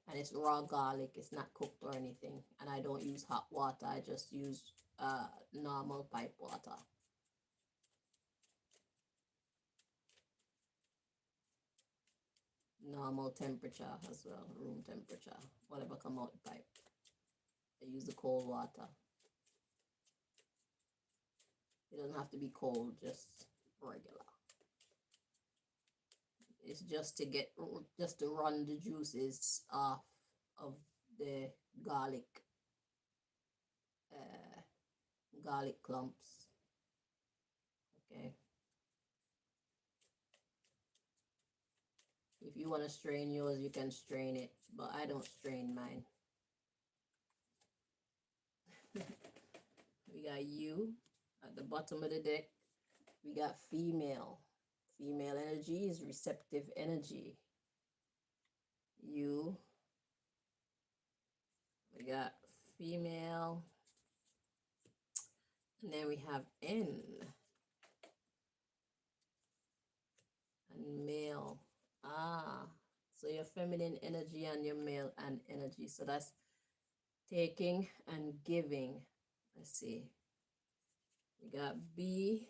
And it's raw garlic, it's not cooked or anything. And I don't use hot water, I just use normal pipe water. Normal temperature as well, room temperature, whatever come out the pipe. I use the cold water. It doesn't have to be cold, just regular. It's just to run the juices off of the garlic clumps. Okay. If you want to strain yours, you can strain it, but I don't strain mine. We got you at the bottom of the deck. We got female. Female energy is receptive energy. You. We got female. And then we have N. and male. Ah, so your feminine energy and your male and energy. So that's taking and giving. Let's see. We got B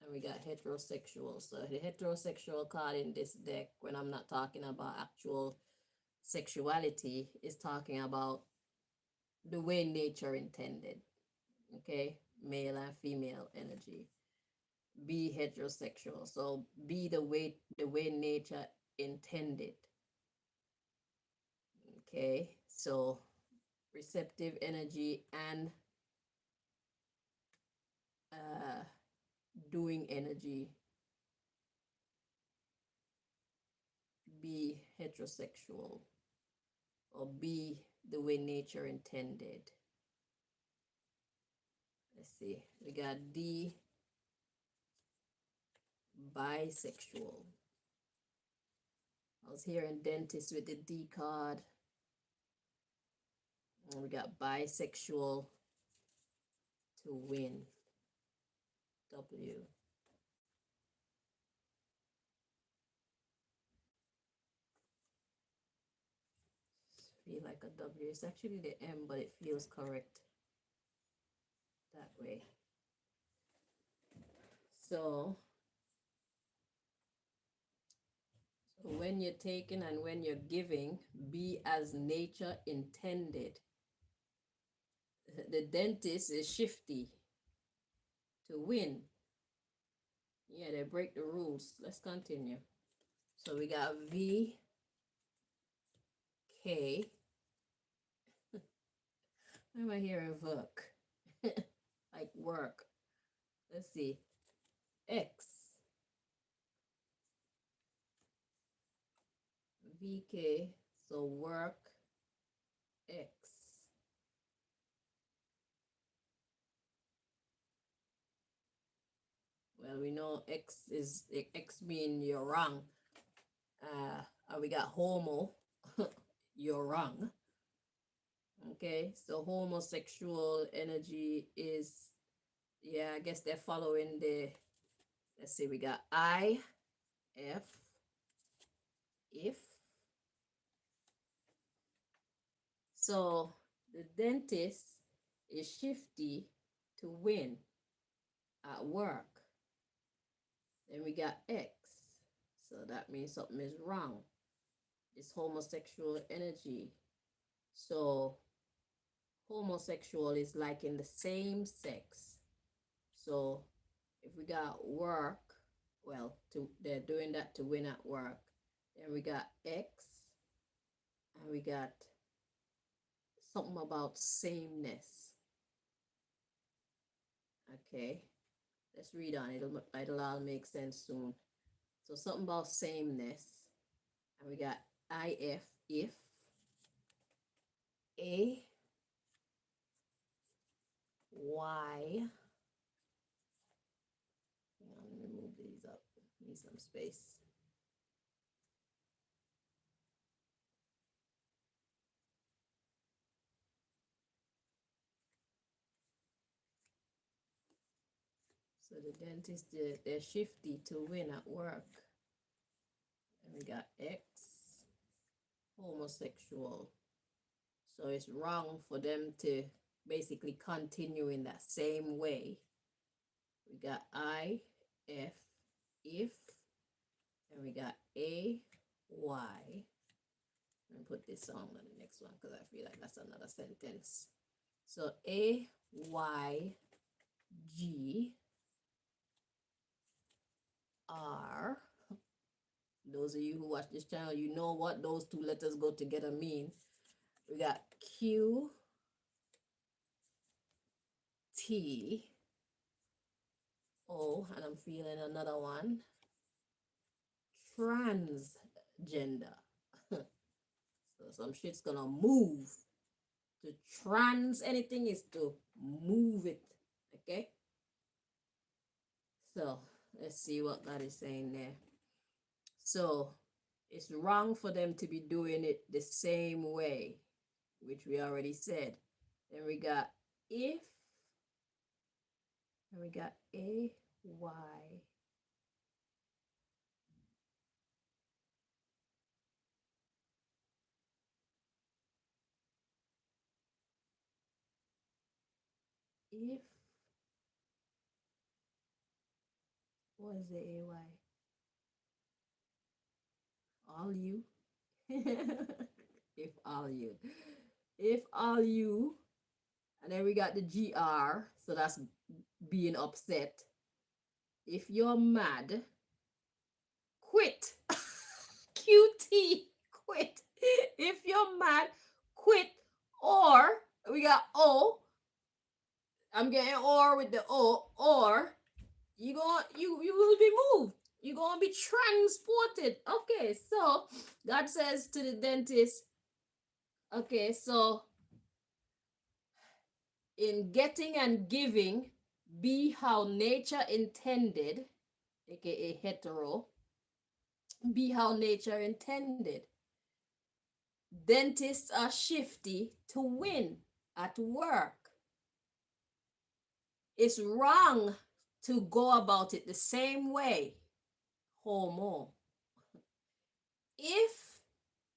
and we got heterosexual. So the heterosexual card in this deck, when I'm not talking about actual sexuality, is talking about the way nature intended. Okay, male and female energy. Be heterosexual. So be the way nature intended. Okay, so receptive energy and uh, doing energy. Be heterosexual or be the way nature intended. Let's see. We got D, bisexual. I was hearing dentist with the D card. And we got bisexual to win. W. Feel like a W. It's actually the M, but it feels correct that way. So when you're taking and when you're giving, be as nature intended. The dentist is shifty to win. Yeah, they break the rules. Let's continue. So we got V, K. Why am I hearing work? Like work. Let's see. X. VK. So work, X. Well, we know X mean you're wrong. And we got homo, you're wrong. Okay, so homosexual energy is, yeah, I guess they're following the, let's see, we got I, F, if. So the dentist is shifty to win at work. Then we got X. So that means something is wrong. It's homosexual energy. So homosexual is like in the same sex. So if we got work, well, they're doing that to win at work. Then we got X, and we got something about sameness. Okay, let's read on. It'll all make sense soon. So something about sameness, and we got if, A, Y. Let me move these up. Need some space. So the dentist, they're shifty to win at work. And we got X, homosexual. So it's wrong for them to basically continue in that same way. We got I, F, if, and we got A, Y. Let me put this on the next one because I feel like that's another sentence. So A, Y, G, R. Those of you who watch this channel, you know what those two letters go together mean. We got Q, T, O, and I'm feeling another one. Transgender. So some shit's gonna move. To trans anything is to move it. Okay? So let's see what God is saying there. So it's wrong for them to be doing it the same way, which we already said. Then we got if, and we got A, Y, If, what is the AY? All you. If all you. If all you. And then we got the GR. So that's being upset. If you're mad, quit. QT, quit. If you're mad, quit. Or we got O. I'm getting or with the O. Or you will be moved. You're gonna be transported. Okay, so God says to the dentist, okay, so in getting and giving, be how nature intended, aka hetero, be how nature intended. Dentists are shifty to win at work. It's wrong to go about it the same way. Homo. If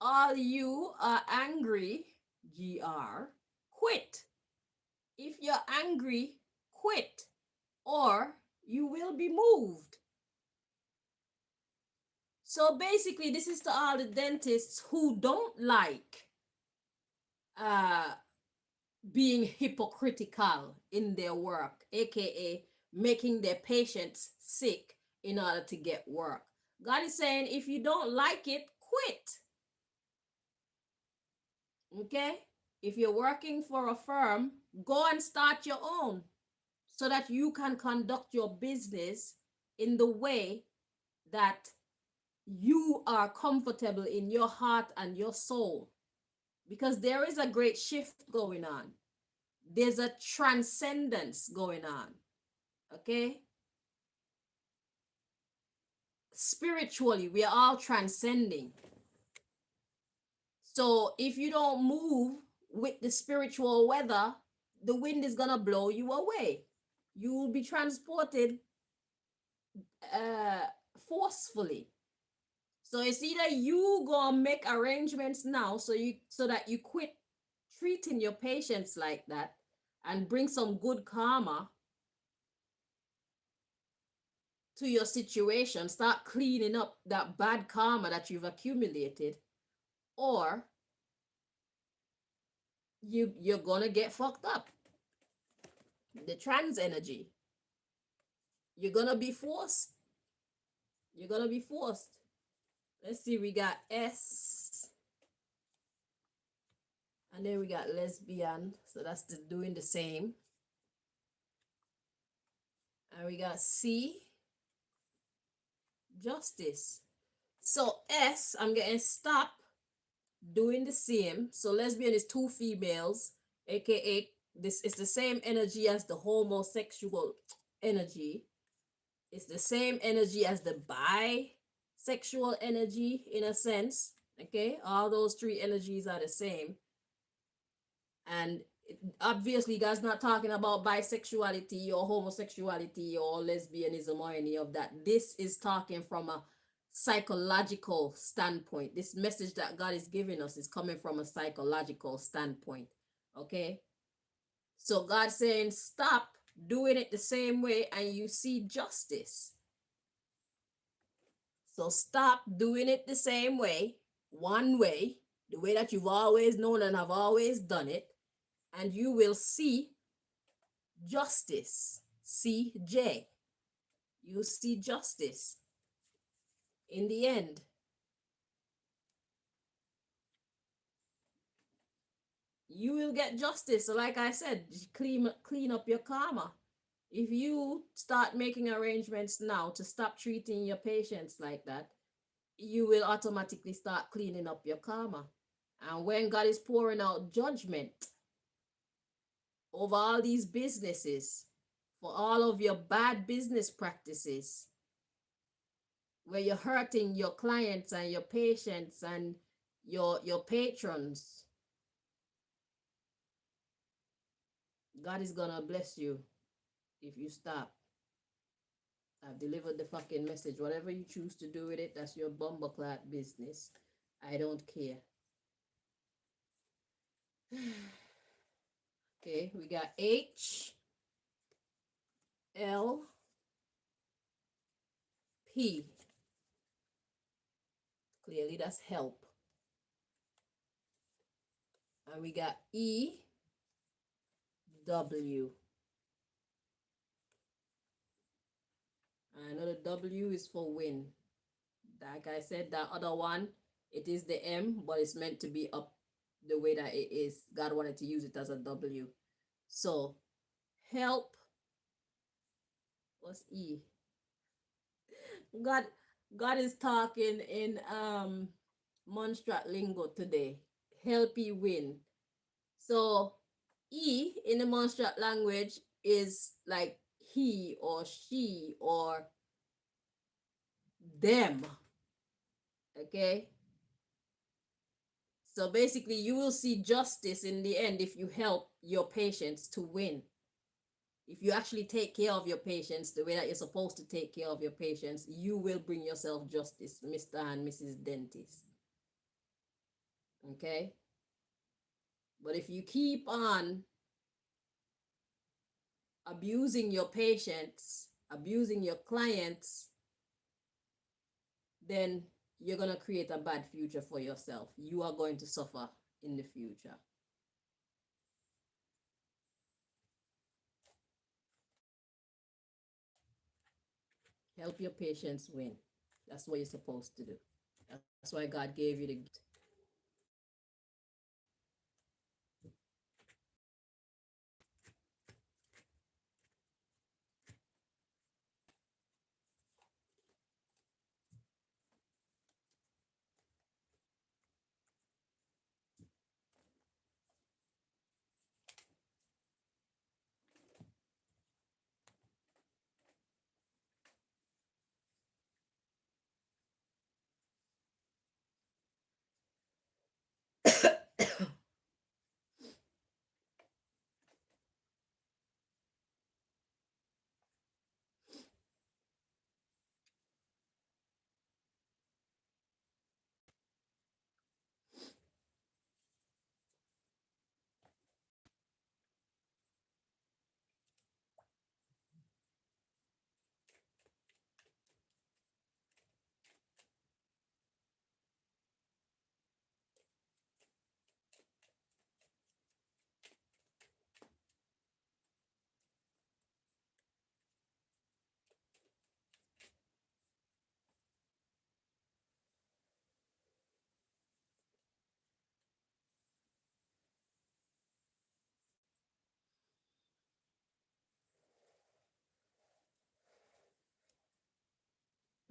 all you are angry, GR, quit. If you're angry, quit, or you will be moved. So basically, this is to all the dentists who don't like being hypocritical in their work, aka making their patients sick in order to get work. God is saying, if you don't like it, quit. Okay? If you're working for a firm, go and start your own so that you can conduct your business in the way that you are comfortable in your heart and your soul. Because there is a great shift going on. There's a transcendence going on. Okay? Spiritually, we are all transcending. So if you don't move with the spiritual weather, the wind is gonna blow you away. You will be transported forcefully. So it's either you gonna make arrangements now so that you quit treating your patients like that and bring some good karma to your situation, start cleaning up that bad karma that you've accumulated, or you're gonna get fucked up. The trans energy, you're gonna be forced. You're gonna be forced. Let's see, we got S, and then we got lesbian, so that's doing the same. And we got C, justice. So S, I'm getting stop doing the same. So lesbian is two females, aka this is the same energy as the homosexual energy. It's the same energy as the bisexual energy in a sense. Okay, all those three energies are the same. And obviously, God's not talking about bisexuality or homosexuality or lesbianism or any of that. This is talking from a psychological standpoint. This message that God is giving us is coming from a psychological standpoint. Okay? So God's saying, stop doing it the same way and you see justice. So stop doing it the same way, one way, the way that you've always known and have always done it, and you will see justice. CJ. You see justice in the end. You will get justice. So like I said, clean up your karma. If you start making arrangements now to stop treating your patients like that, you will automatically start cleaning up your karma. And when God is pouring out judgment over all these businesses, for all of your bad business practices, where you're hurting your clients and your patients and your patrons, God is gonna bless you if you stop. I've delivered the fucking message. Whatever you choose to do with it, that's your bumbleclad business. I don't care. Okay, we got H. L P. Clearly that's help. And we got E W. I know the W is for win. Like I said, that other one, it is the M, but it's meant to be up the way that it is. God wanted to use it as a W. So help. What's E? God God is talking in Monstrat lingo today. Help you win. So E in the Monstrat language is like he or she or them. Okay? So basically you will see justice in the end if you help your patients to win. If you actually take care of your patients the way that you're supposed to take care of your patients, you will bring yourself justice, Mr. and Mrs. Dentist. Okay? But if you keep on abusing your patients, abusing your clients, then you're going to create a bad future for yourself. You are going to suffer in the future. Help your patients win. That's what you're supposed to do. That's why God gave you the gift.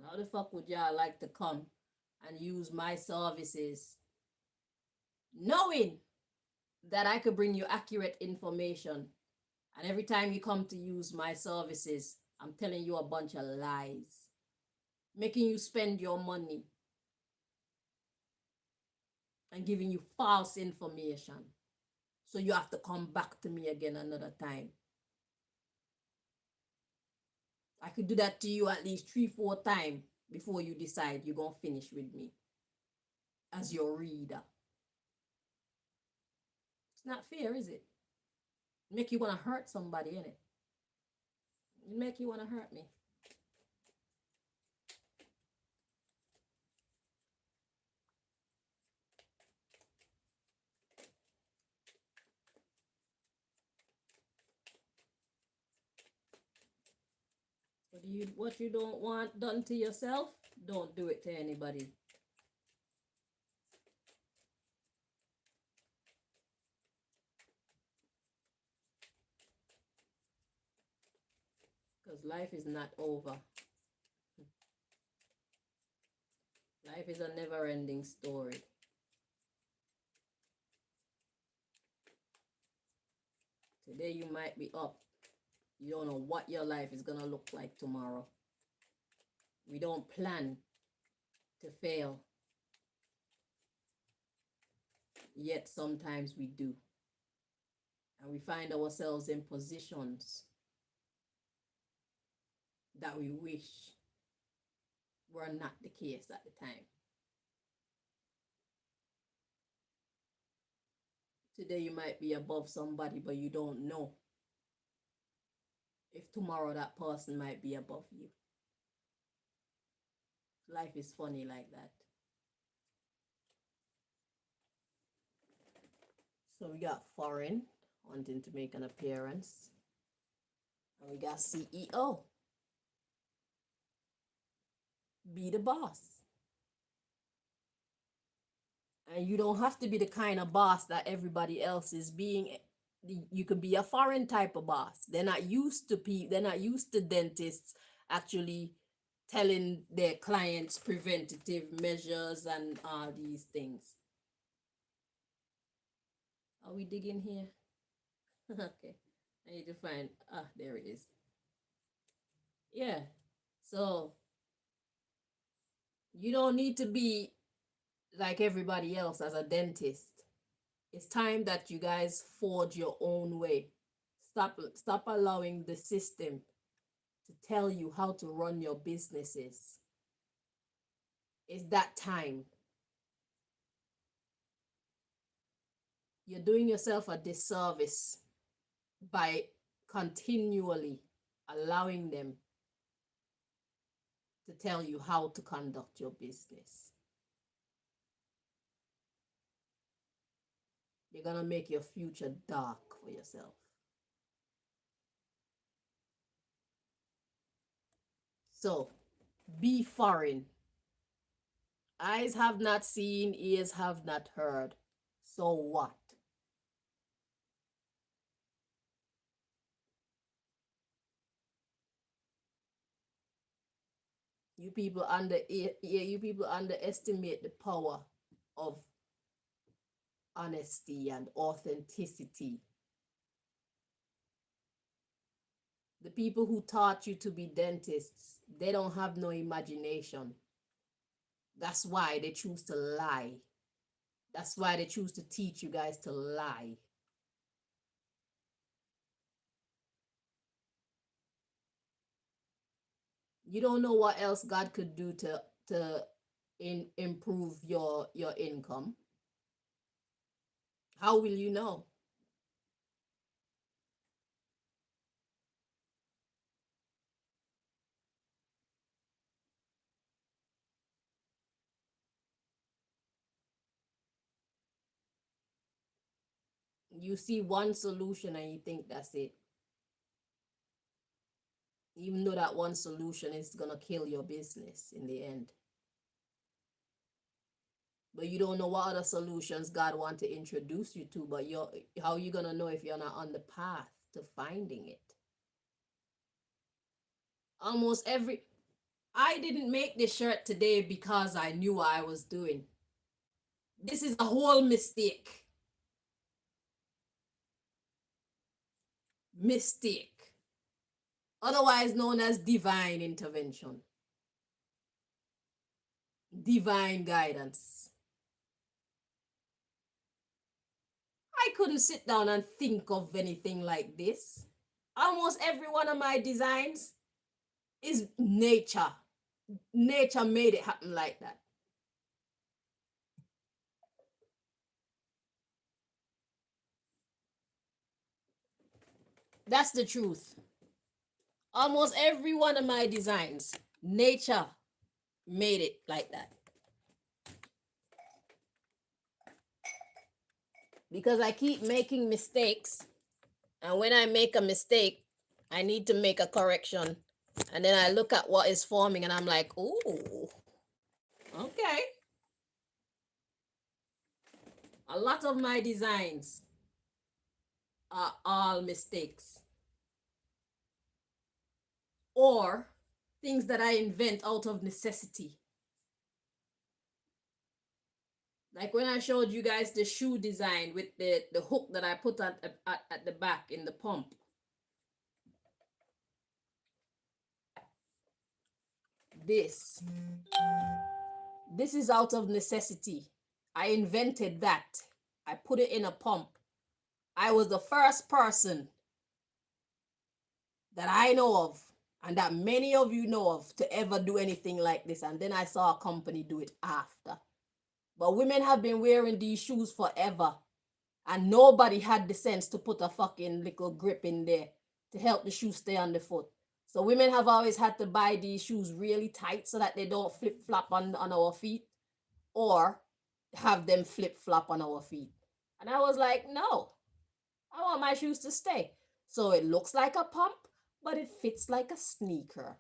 How the fuck would y'all like to come and use my services knowing that I could bring you accurate information? And every time you come to use my services, I'm telling you a bunch of lies, making you spend your money and giving you false information. So you have to come back to me again another time. I could do that to you at least 3-4 times before you decide you're going to finish with me as your reader. It's not fair, is it? Make you want to hurt somebody, innit? It make you want to hurt me. What you don't want done to yourself, don't do it to anybody. Because life is not over. Life is a never-ending story. Today you might be up. You don't know what your life is going to look like tomorrow. We don't plan to fail. Yet sometimes we do. And we find ourselves in positions that we wish were not the case at the time. Today you might be above somebody, but you don't know. if tomorrow that person might be above you. Life is funny like that. So we got foreign wanting to make an appearance. And we got CEO. Be the boss. And you don't have to be the kind of boss that everybody else is being. You could be a foreign type of boss. They're not used to they're not used to dentists actually telling their clients preventative measures and all these things. Are we digging here? Okay. I need to find, there it is. Yeah. So you don't need to be like everybody else as a dentist. It's time that you guys forge your own way. Stop allowing the system to tell you how to run your businesses. It's that time. You're doing yourself a disservice by continually allowing them to tell you how to conduct your business. You're going to make your future dark for yourself. So, be foreign. Eyes have not seen, ears have not heard. So what? You people underestimate the power of honesty and authenticity. The people who taught you to be dentists, they don't have no imagination. That's why they choose to lie. That's why they choose to teach you guys to lie. You don't know what else God could do to improve your income. How will you know? You see one solution and you think that's it. Even though that one solution is going to kill your business in the end. But you don't know what other solutions God wants to introduce you to, but how are you going to know if you're not on the path to finding it? I didn't make this shirt today because I knew what I was doing. This is a whole mistake. Mistake. Otherwise known as divine intervention. Divine guidance. I couldn't sit down and think of anything like this. Almost every one of my designs is nature. Nature made it happen like that. That's the truth. Almost every one of my designs, nature made it like that. Because I keep making mistakes. And when I make a mistake, I need to make a correction. And then I look at what is forming and I'm like, ooh, okay. A lot of my designs are all mistakes. Or things that I invent out of necessity. Like when I showed you guys the shoe design with the hook that I put at the back in the pump. This is out of necessity. I invented that. I put it in a pump. I was the first person that I know of and that many of you know of to ever do anything like this. And then I saw a company do it after. But women have been wearing these shoes forever. And nobody had the sense to put a fucking little grip in there to help the shoe stay on the foot. So women have always had to buy these shoes really tight so that they don't flip flop on our feet, or have them flip flop on our feet. And I was like, no, I want my shoes to stay. So it looks like a pump, but it fits like a sneaker.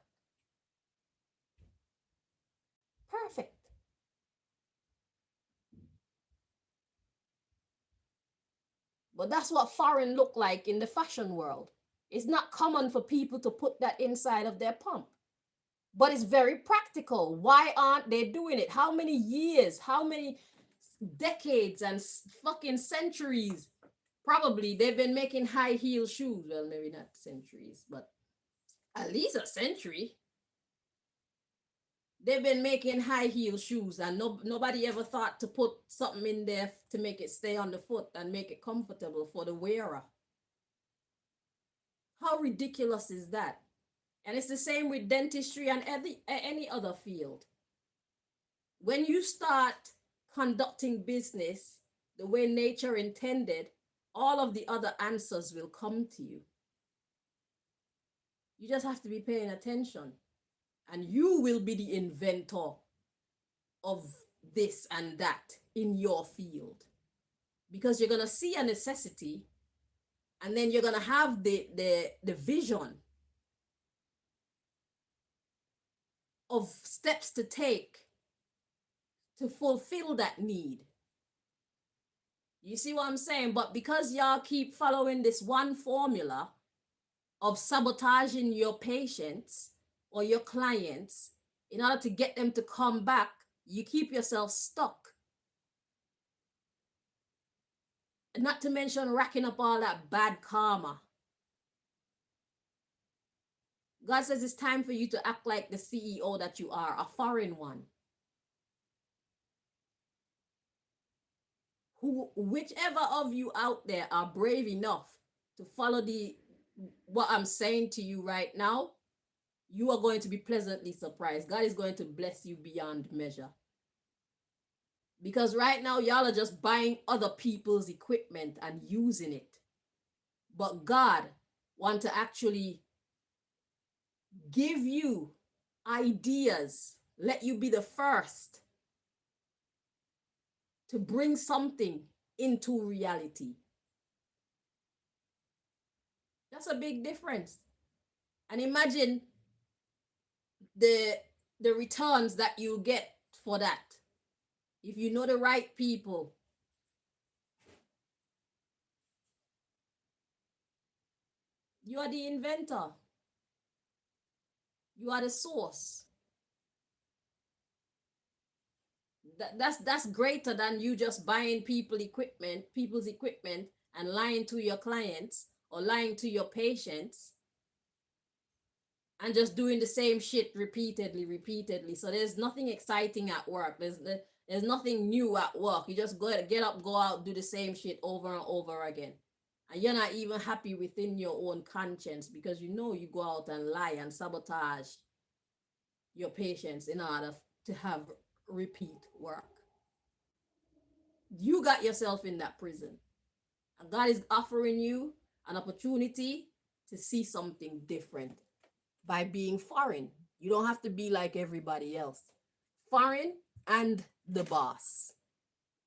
Perfect. But that's what foreign look like in the fashion world. It's not common for people to put that inside of their pump. But it's very practical. Why aren't they doing it? How many years, how many decades and fucking centuries probably they've been making high heel shoes? Well, maybe not centuries, but at least a century. They've been making high heel shoes, and nobody ever thought to put something in there to make it stay on the foot and make it comfortable for the wearer. How ridiculous is that? And it's the same with dentistry and any other field. When you start conducting business the way nature intended, all of the other answers will come to you. You just have to be paying attention, and you will be the inventor of this and that in your field, because you're going to see a necessity, and then you're going to have the vision of steps to take to fulfill that need. You see what I'm saying? But because y'all keep following this one formula of sabotaging your patients or your clients in order to get them to come back, you keep yourself stuck. And not to mention racking up all that bad karma. God says it's time for you to act like the CEO that you are, a foreign one. Whichever of you out there are brave enough to follow what I'm saying to you right now, you are going to be pleasantly surprised. God is going to bless you beyond measure. Because right now, y'all are just buying other people's equipment and using it. But God wants to actually give you ideas, let you be the first to bring something into reality. That's a big difference. And imagine the returns that you get for that. If you know the right people. You are the inventor. You are the source. That's greater than you just buying people's equipment and lying to your clients or lying to your patients and just doing the same shit repeatedly. So there's nothing exciting at work. There's nothing new at work. You just get up, go out, do the same shit over and over again. And you're not even happy within your own conscience because you know you go out and lie and sabotage your patients in order to have repeat work. You got yourself in that prison. And God is offering you an opportunity to see something different by being foreign. You don't have to be like everybody else. Foreign and the boss.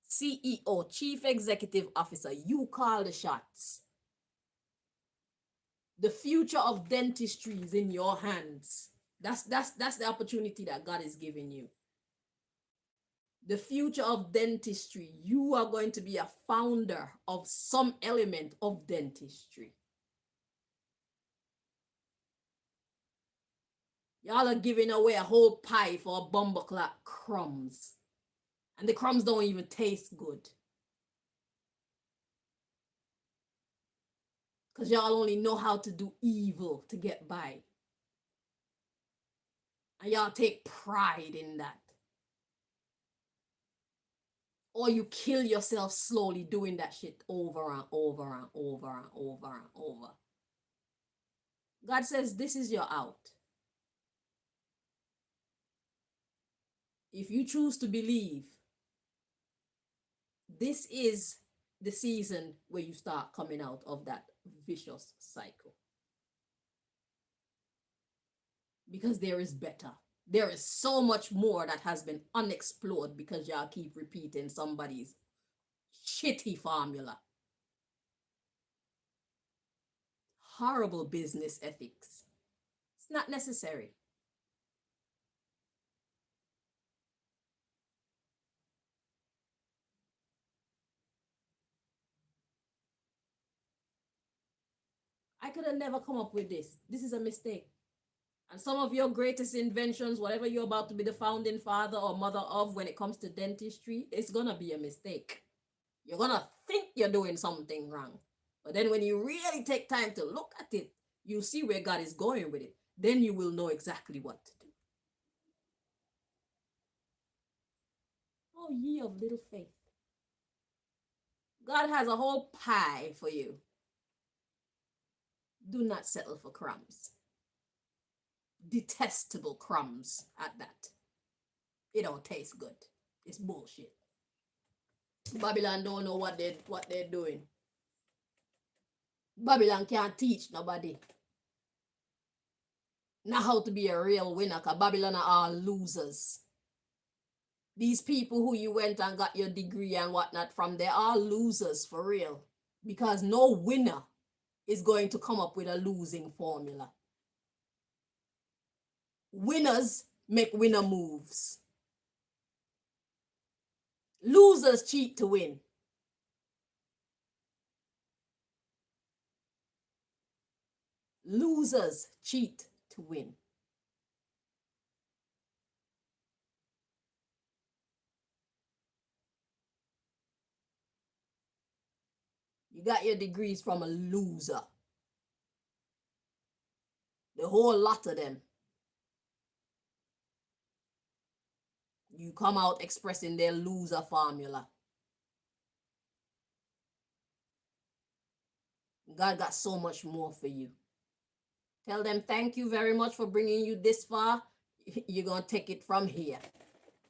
CEO, Chief Executive Officer, you call the shots. The future of dentistry is in your hands. That's the opportunity that God is giving you. The future of dentistry, you are going to be a founder of some element of dentistry. Y'all are giving away a whole pie for a bumbleclap crumbs. And the crumbs don't even taste good. Because y'all only know how to do evil to get by. And y'all take pride in that. Or you kill yourself slowly doing that shit over and over and over and over and over. God says this is your out. If you choose to believe, this is the season where you start coming out of that vicious cycle. because there is better. There is so much more that has been unexplored because y'all keep repeating somebody's shitty formula. Horrible business ethics. It's not necessary. I could have never come up with this. This is a mistake. And some of your greatest inventions, whatever you're about to be the founding father or mother of when it comes to dentistry, it's going to be a mistake. You're going to think you're doing something wrong. But then when you really take time to look at it, you see where God is going with it. Then you will know exactly what to do. Oh, ye of little faith. God has a whole pie for you. Do not settle for crumbs. Detestable crumbs at that. It don't taste good. It's bullshit. Babylon don't know what they're doing. Babylon can't teach nobody. Not how to be a real winner, because Babylon are all losers. These people who you went and got your degree and whatnot from, they're all losers for real. Because no winner is going to come up with a losing formula. Winners make winner moves. Losers cheat to win. Losers cheat to win. You got your degrees from a loser. The whole lot of them. You come out expressing their loser formula. God got so much more for you. Tell them thank you very much for bringing you this far. You're going to take it from here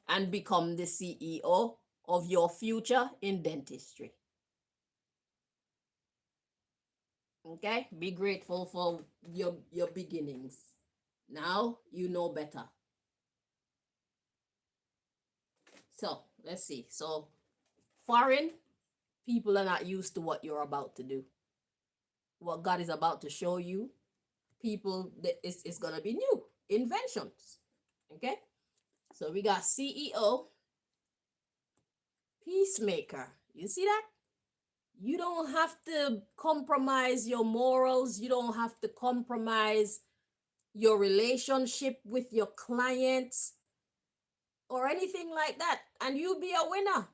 and become the CEO of your future in dentistry. Okay? Be grateful for your beginnings. Now you know better. So, let's see. So, foreign people are not used to what you're about to do. What God is about to show you, people, it's going to be new. Inventions. Okay? So, we got CEO, peacemaker. You see that? You don't have to compromise your morals. You don't have to compromise your relationship with your clients or anything like that. And you'll be a winner.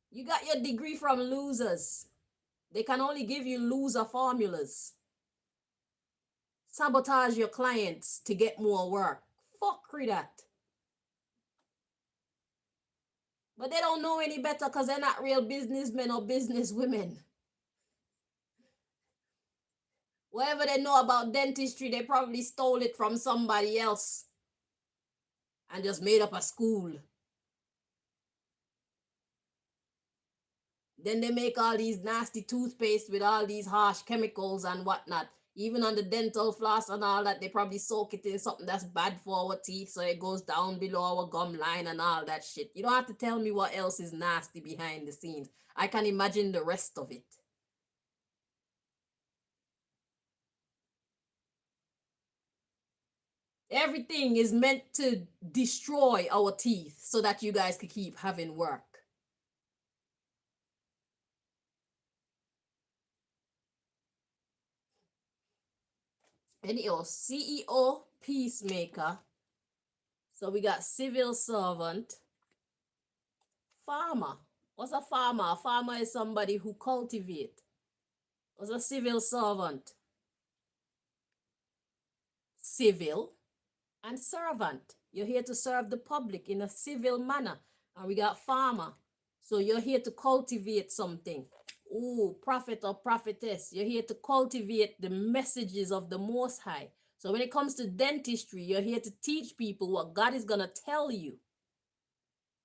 You got your degree from losers. They can only give you loser formulas. Sabotage your clients to get more work. Fuckery that. But they don't know any better because they're not real businessmen or businesswomen. Whatever they know about dentistry, they probably stole it from somebody else and just made up a school. Then they make all these nasty toothpaste with all these harsh chemicals and whatnot. Even on the dental floss and all that, they probably soak it in something that's bad for our teeth so it goes down below our gum line and all that shit. You don't have to tell me what else is nasty behind the scenes. I can imagine the rest of it. Everything is meant to destroy our teeth so that you guys could keep having work. Anyhow, CEO, peacemaker. So we got civil servant, farmer. What's a farmer? A farmer is somebody who cultivates. What's a civil servant? Civil and servant. You're here to serve the public in a civil manner. And we got farmer. So you're here to cultivate something. Ooh, prophet or prophetess. You're here to cultivate the messages of the Most High. So when it comes to dentistry, you're here to teach people what God is going to tell you.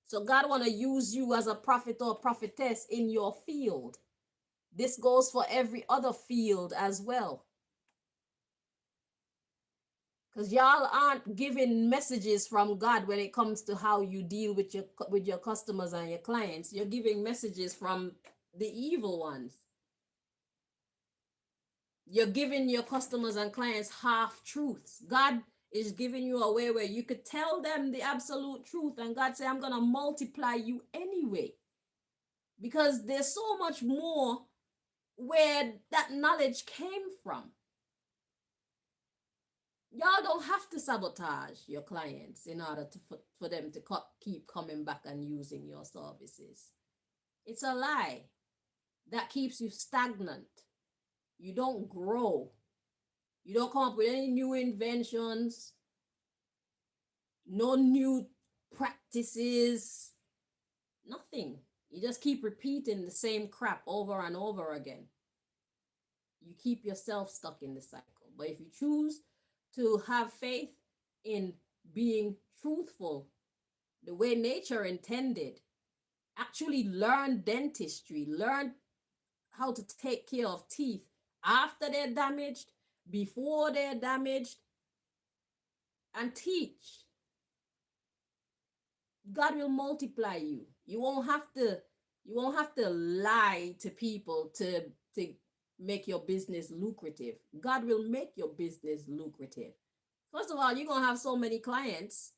So God want to use you as a prophet or prophetess in your field. This goes for every other field as well. Because y'all aren't giving messages from God when it comes to how you deal with your customers and your clients. You're giving messages from the evil ones. You're giving your customers and clients half truths. God is giving you a way where you could tell them the absolute truth, and God say, I'm gonna multiply you anyway. Because there's so much more where that knowledge came from. Y'all don't have to sabotage your clients in order for them to keep coming back and using your services. It's a lie that keeps you stagnant. You don't grow. You don't come up with any new inventions, no new practices, nothing. You just keep repeating the same crap over and over again. You keep yourself stuck in the cycle. But if you choose to have faith in being truthful the way nature intended, actually learn dentistry, learn how to take care of teeth after they're damaged, before they're damaged, and teach. God will multiply you. You won't have to lie to people to make your business lucrative. God will make your business lucrative. First of all, you're going to have so many clients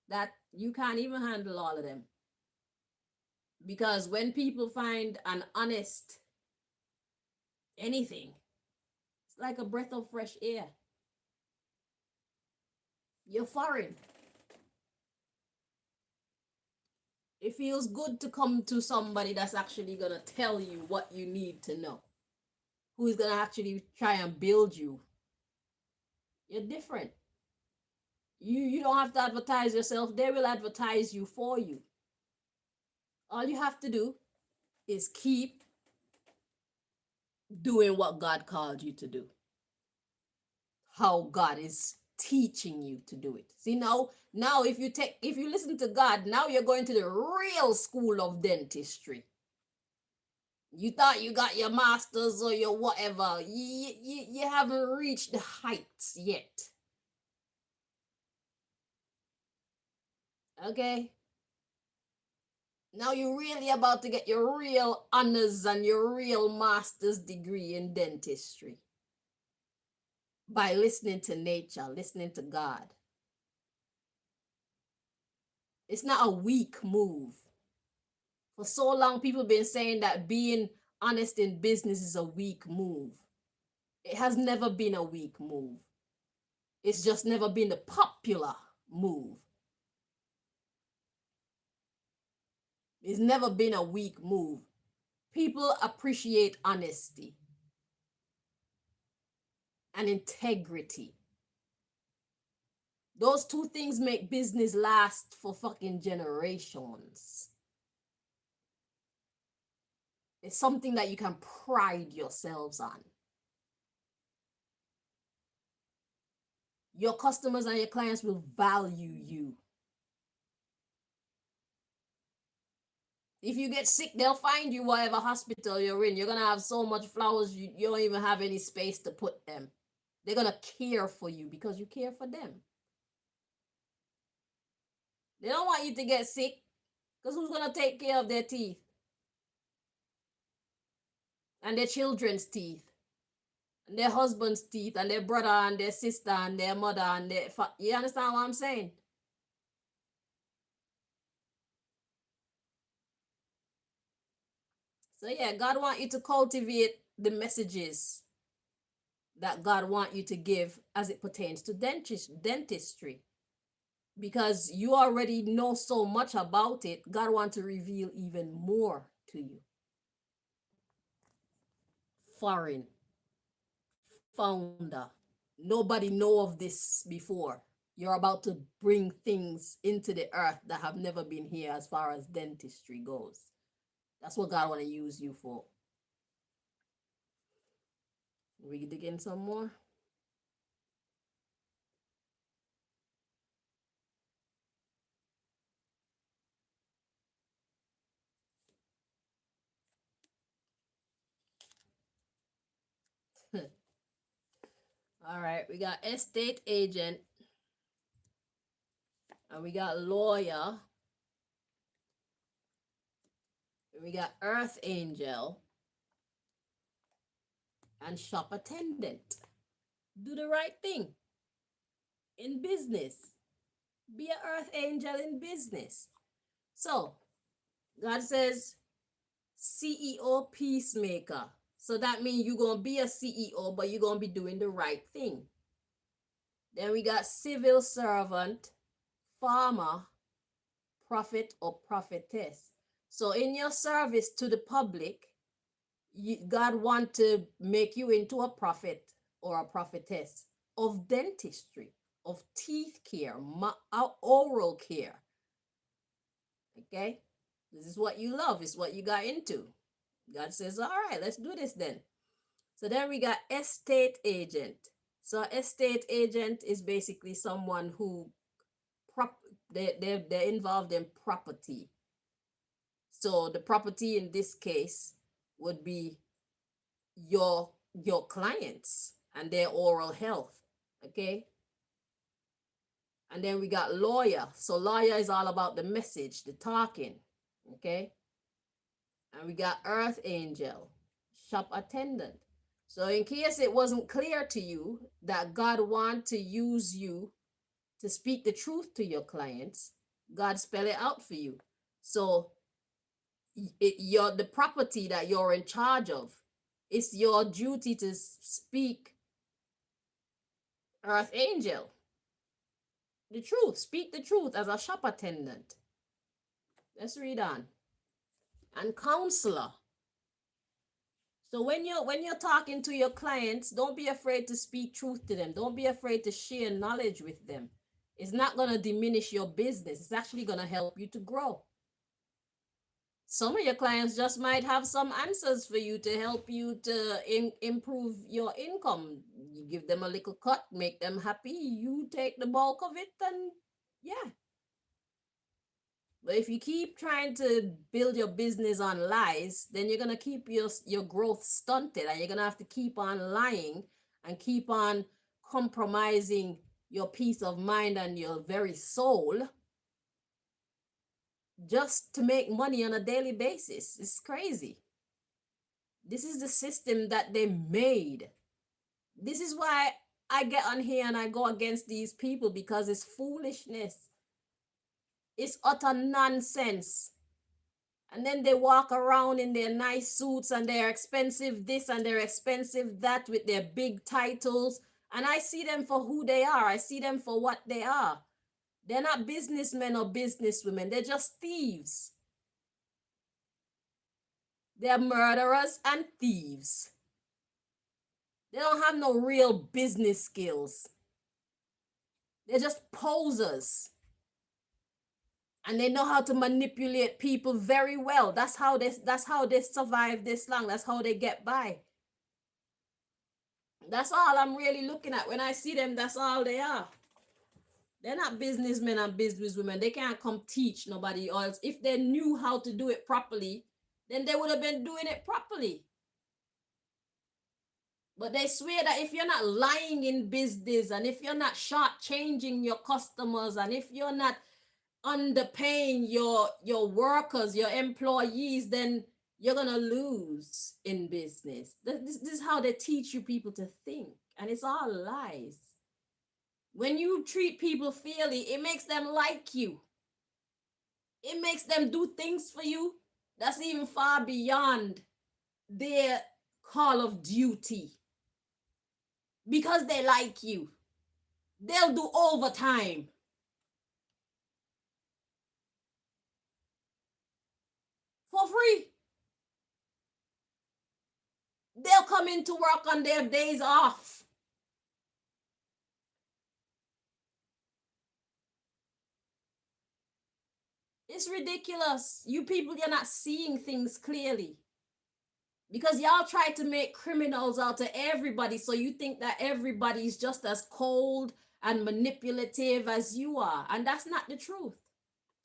that you can't even handle all of them. Because when people find an honest anything, it's like a breath of fresh air. You're foreign. It feels good to come to somebody that's actually going to tell you what you need to know, who is going to actually try and build you. You're different. You don't have to advertise yourself. They will advertise you for you. All you have to do is keep doing what God called you to do. How God is teaching you to do it. See, now if you listen to God, now you're going to the real school of dentistry. You thought you got your masters or your whatever. You haven't reached the heights yet. Okay? Now you're really about to get your real honors and your real master's degree in dentistry. By listening to nature, listening to God. It's not a weak move. For so long, people have been saying that being honest in business is a weak move. It has never been a weak move. It's just never been the popular move. It's never been a weak move. People appreciate honesty and integrity. Those two things make business last for fucking generations. It's something that you can pride yourselves on. Your customers and your clients will value you. If you get sick, they'll find you whatever hospital you're in. You're going to have so much flowers, you don't even have any space to put them. They're going to care for you because you care for them. They don't want you to get sick because who's going to take care of their teeth? And their children's teeth? And their husband's teeth? And their brother and their sister and their mother and their... You understand what I'm saying? So yeah, God wants you to cultivate the messages that God wants you to give as it pertains to dentistry. Because you already know so much about it, God wants to reveal even more to you. Foreign. Founder. Nobody know of this before. You're about to bring things into the earth that have never been here as far as dentistry goes. That's what God want to use you for. Read again some more. All right, we got estate agent, and we got lawyer, and we got earth angel, and shop attendant. Do the right thing in business. Be an earth angel in business. So, God says, CEO peacemaker. So that means you're going to be a CEO, but you're going to be doing the right thing. Then we got civil servant, farmer, prophet or prophetess. So in your service to the public, God want to make you into a prophet or a prophetess of dentistry, of teeth care, oral care. Okay? This is what you love, is what you got into. God says, all right, let's do this then. So then we got estate agent. So estate agent is basically someone who they're involved in property. So the property in this case would be your clients and their oral health. Okay. And then we got lawyer. So lawyer is all about the message, the talking. Okay. And we got earth angel, shop attendant. So in case it wasn't clear to you that God wants to use you to speak the truth to your clients, God spell it out for you. So the property that you're in charge of, it's your duty to speak earth angel. The truth, speak the truth as a shop attendant. Let's read on. And counselor. So when you're talking to your clients, don't be afraid to speak truth to them. Don't be afraid to share knowledge with them. It's not going to diminish your business. It's actually going to help you to grow. Some of your clients just might have some answers for you to help you to improve your income. You give them a little cut, make them happy. You take the bulk of it, and yeah. But if you keep trying to build your business on lies, then you're gonna keep your growth stunted, and you're gonna have to keep on lying and keep on compromising your peace of mind and your very soul just to make money on a daily basis. It's crazy. This is the system that they made. This is why I get on here and I go against these people, because it's foolishness. It's utter nonsense. And then they walk around in their nice suits and they're expensive this and they're expensive that with their big titles. And I see them for who they are. I see them for what they are. They're not businessmen or businesswomen. They're just thieves. They're murderers and thieves. They don't have no real business skills. They're just posers. And they know how to manipulate people very well. That's how they survive this long. That's how they get by. That's all I'm really looking at. When I see them, that's all they are. They're not businessmen and businesswomen. They can't come teach nobody else. If they knew how to do it properly, then they would have been doing it properly. But they swear that if you're not lying in business, and if you're not shortchanging your customers, and if you're not underpaying your workers, your employees, then you're gonna lose in business. This is how they teach you people to think, and it's all lies. When you treat people fairly, it makes them like you. It makes them do things for you that's even far beyond their call of duty. Because they like you, they'll do overtime for free. They'll come into work on their days off. It's ridiculous. You people, you're not seeing things clearly. Because y'all try to make criminals out of everybody, so you think that everybody is just as cold and manipulative as you are. And that's not the truth.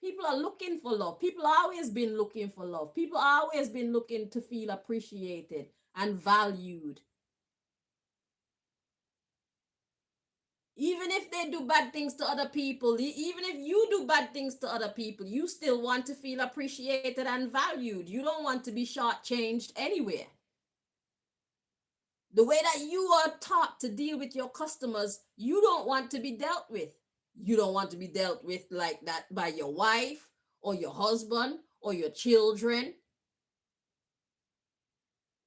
People are looking for love. People always been looking for love. People always been looking to feel appreciated and valued. Even if they do bad things to other people, even if you do bad things to other people, you still want to feel appreciated and valued. You don't want to be shortchanged anywhere. The way that you are taught to deal with your customers, you don't want to be dealt with. You don't want to be dealt with like that by your wife or your husband or your children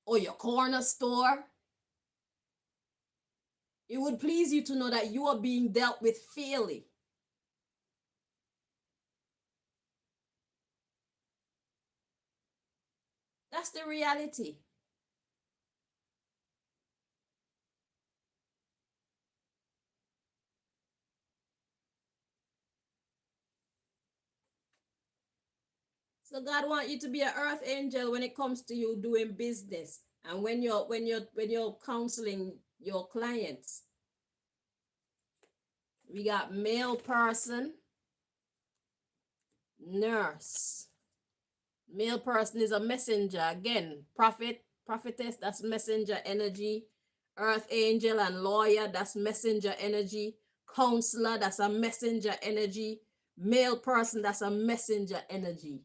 or your corner store. It would please you to know that you are being dealt with fairly. That's the reality. So God wants you to be an earth angel when it comes to you doing business and when you're counseling your clients. We got male person, nurse. Male person is a messenger. Again, prophet, prophetess, that's messenger energy. Earth angel and lawyer, that's messenger energy. Counselor, that's a messenger energy. Male person, that's a messenger energy.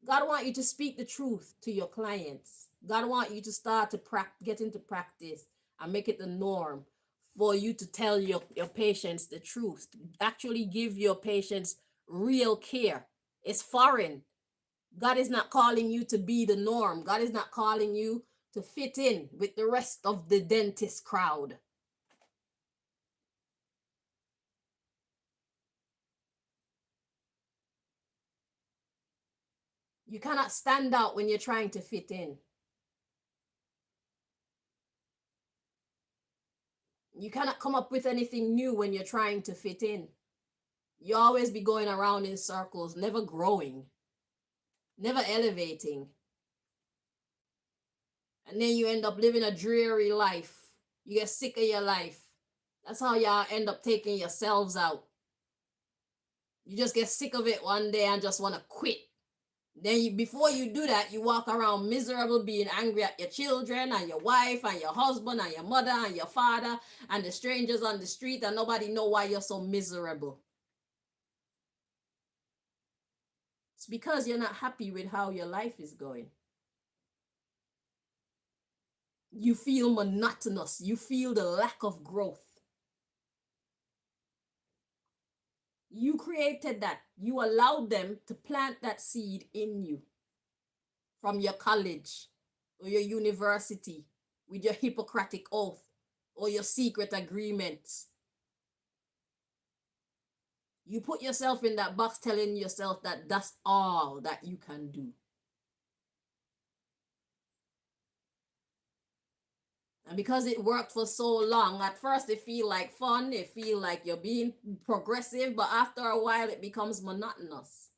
God want you to speak the truth to your clients. God want you to start to get into practice and make it the norm for you to tell your patients the truth. Actually give your patients real care. It's foreign. God is not calling you to be the norm. God is not calling you to fit in with the rest of the dentist crowd. You cannot stand out when you're trying to fit in. You cannot come up with anything new when you're trying to fit in. You always be going around in circles, never growing, never elevating. And then you end up living a dreary life. You get sick of your life. That's how y'all end up taking yourselves out. You just get sick of it one day and just want to quit. Then before you do that, you walk around miserable, being angry at your children and your wife and your husband and your mother and your father and the strangers on the street, and nobody know why you're so miserable. It's because you're not happy with how your life is going. You feel monotonous. You feel the lack of growth. You created that. You allowed them to plant that seed in you from your college or your university with your Hippocratic oath or your secret agreements. You put yourself in that box telling yourself that that's all that you can do. And because it worked for so long, at first it feel like fun, it feel like you're being progressive, but after a while it becomes monotonous.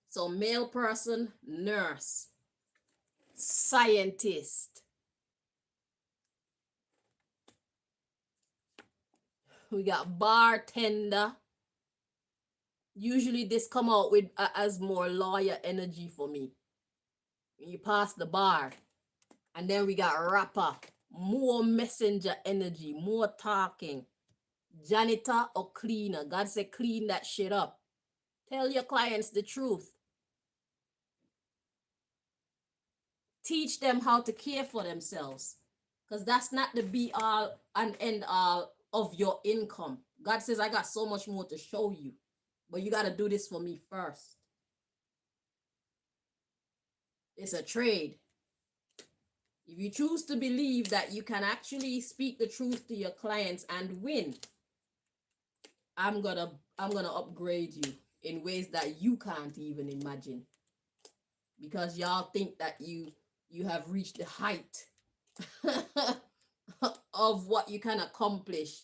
So male person, nurse, scientist. We got bartender. Usually this come out with as more lawyer energy for me. When you pass the bar. And then we got rapper, more messenger energy, more talking. Janitor or cleaner. God said clean that shit up. Tell your clients the truth. Teach them how to care for themselves. Because that's not the be all and end all of your income. God says, I got so much more to show you. But you got to do this for me first. It's a trade. If you choose to believe that you can actually speak the truth to your clients and win, I'm gonna upgrade you in ways that you can't even imagine. Because y'all think that you have reached the height of what you can accomplish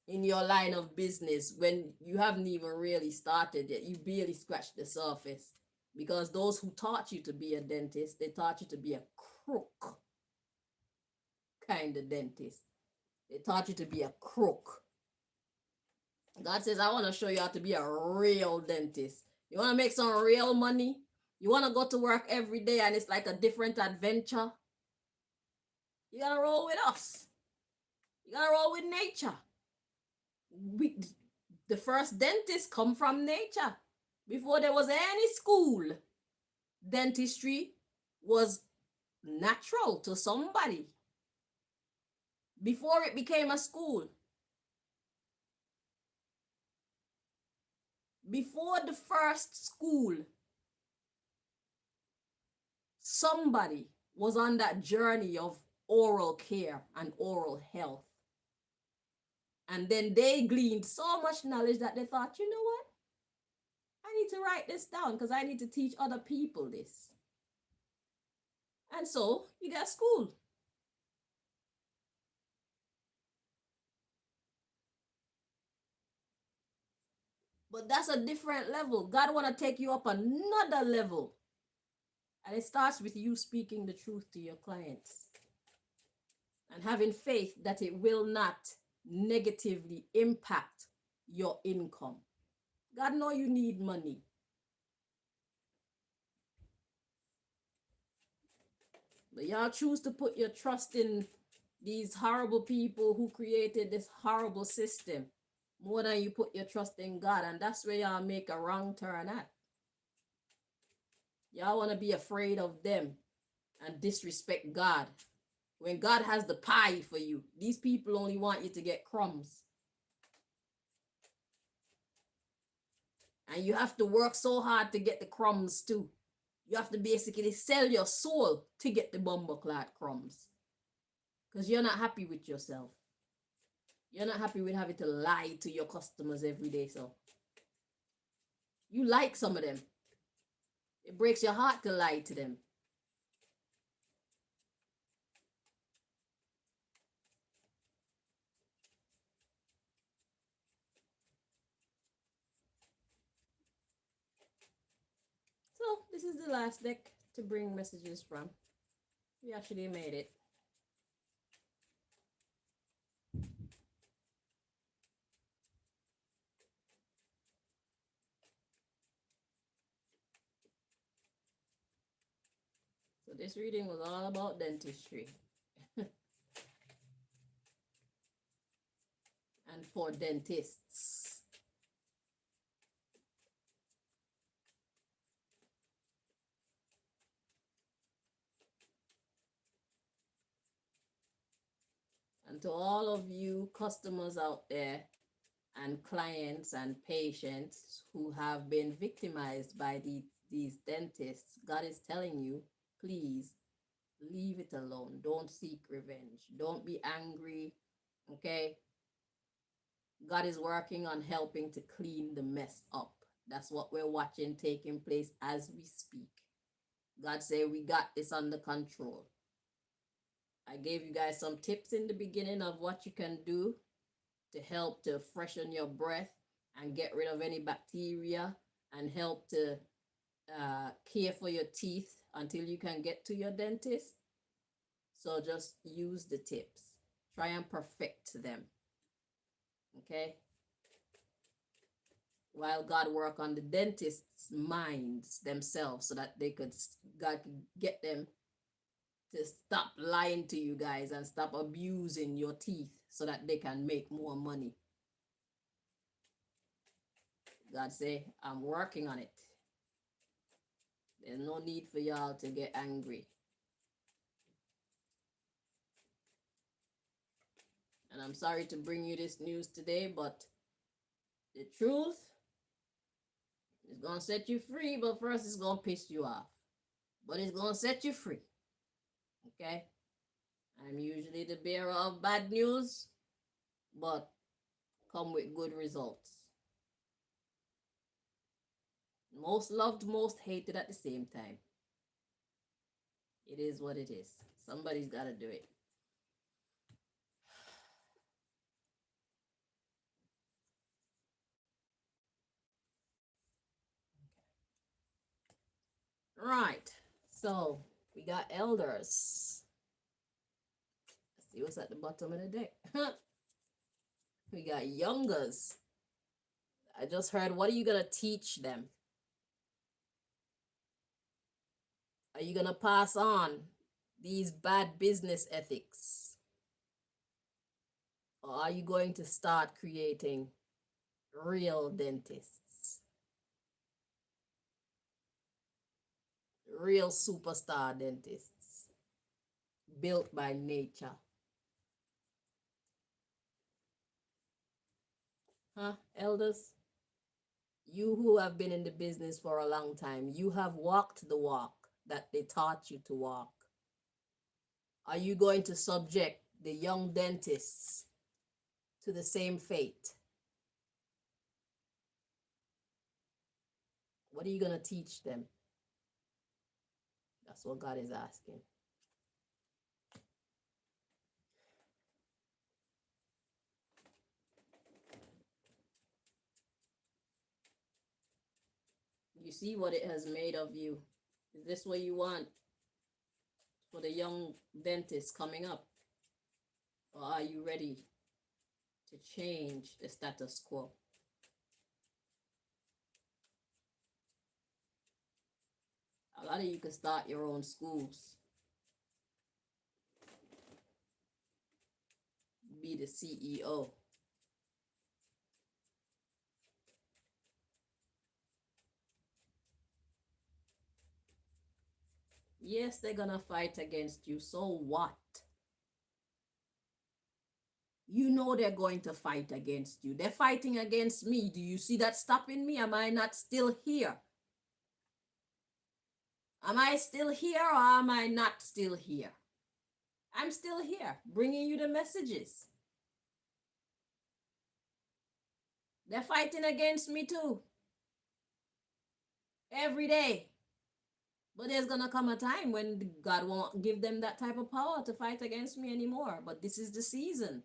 in your line of business when you haven't even really started yet. You barely scratched the surface. Because those who taught you to be a dentist, they taught you to be a crook kind of dentist. They taught you to be a crook. God says, I want to show you how to be a real dentist. You want to make some real money? You want to go to work every day and it's like a different adventure? You gotta roll with us. You gotta roll with nature. We, the first dentists come from nature. Before there was any school, dentistry was natural to somebody. Before it became a school. Before the first school, somebody was on that journey of oral care and oral health. And then they gleaned so much knowledge that they thought, you know what? I need to write this down because I need to teach other people this. And so you got school. But that's a different level. God want to take you up another level. And it starts with you speaking the truth to your clients and having faith that it will not negatively impact your income. God know you need money. But y'all choose to put your trust in these horrible people who created this horrible system more than you put your trust in God. And that's where y'all make a wrong turn at. Y'all want to be afraid of them and disrespect God. When God has the pie for you, these people only want you to get crumbs. And you have to work so hard to get the crumbs too. You have to basically sell your soul to get the bumbleclad crumbs. Because you're not happy with yourself. You're not happy with having to lie to your customers every day. So you like some of them. It breaks your heart to lie to them. So this is the last deck to bring messages from. We actually made it. So this reading was all about dentistry. And for dentists. And to all of you customers out there and clients and patients who have been victimized by these dentists, God is telling you, please leave it alone. Don't seek revenge. Don't be angry. Okay? God is working on helping to clean the mess up. That's what we're watching taking place as we speak. God said we got this under control. I gave you guys some tips in the beginning of what you can do to help to freshen your breath and get rid of any bacteria and help to care for your teeth until you can get to your dentist. So just use the tips. Try and perfect them. Okay? While God work on the dentist's minds themselves so that God could get them to stop lying to you guys and stop abusing your teeth so that they can make more money. God say, I'm working on it. There's no need for y'all to get angry. And I'm sorry to bring you this news today, but the truth is going to set you free, but first it's going to piss you off. But it's going to set you free. Okay? I'm usually the bearer of bad news, but come with good results. Most loved, most hated at the same time. It is what it is. Somebody's got to do it. Right. So we got elders. Let's see what's at the bottom of the deck. We got youngers. I just heard, what are you going to teach them? Are you going to pass on these bad business ethics? Or are you going to start creating real dentists? Real superstar dentists built by nature. Huh, elders? You who have been in the business for a long time, you have walked the walk that they taught you to walk. Are you going to subject the young dentists to the same fate? What are you going to teach them? That's what God is asking. You see what it has made of you. Is this what you want for the young dentists coming up? Or are you ready to change the status quo? A lot of you can start your own schools. Be the CEO. Yes, they're gonna fight against you. So what? You know they're going to fight against you. They're fighting against me. Do you see that stopping me? Am I not still here? Am I still here or am I not still here? I'm still here, bringing you the messages. They're fighting against me too. Every day. But there's going to come a time when God won't give them that type of power to fight against me anymore. But this is the season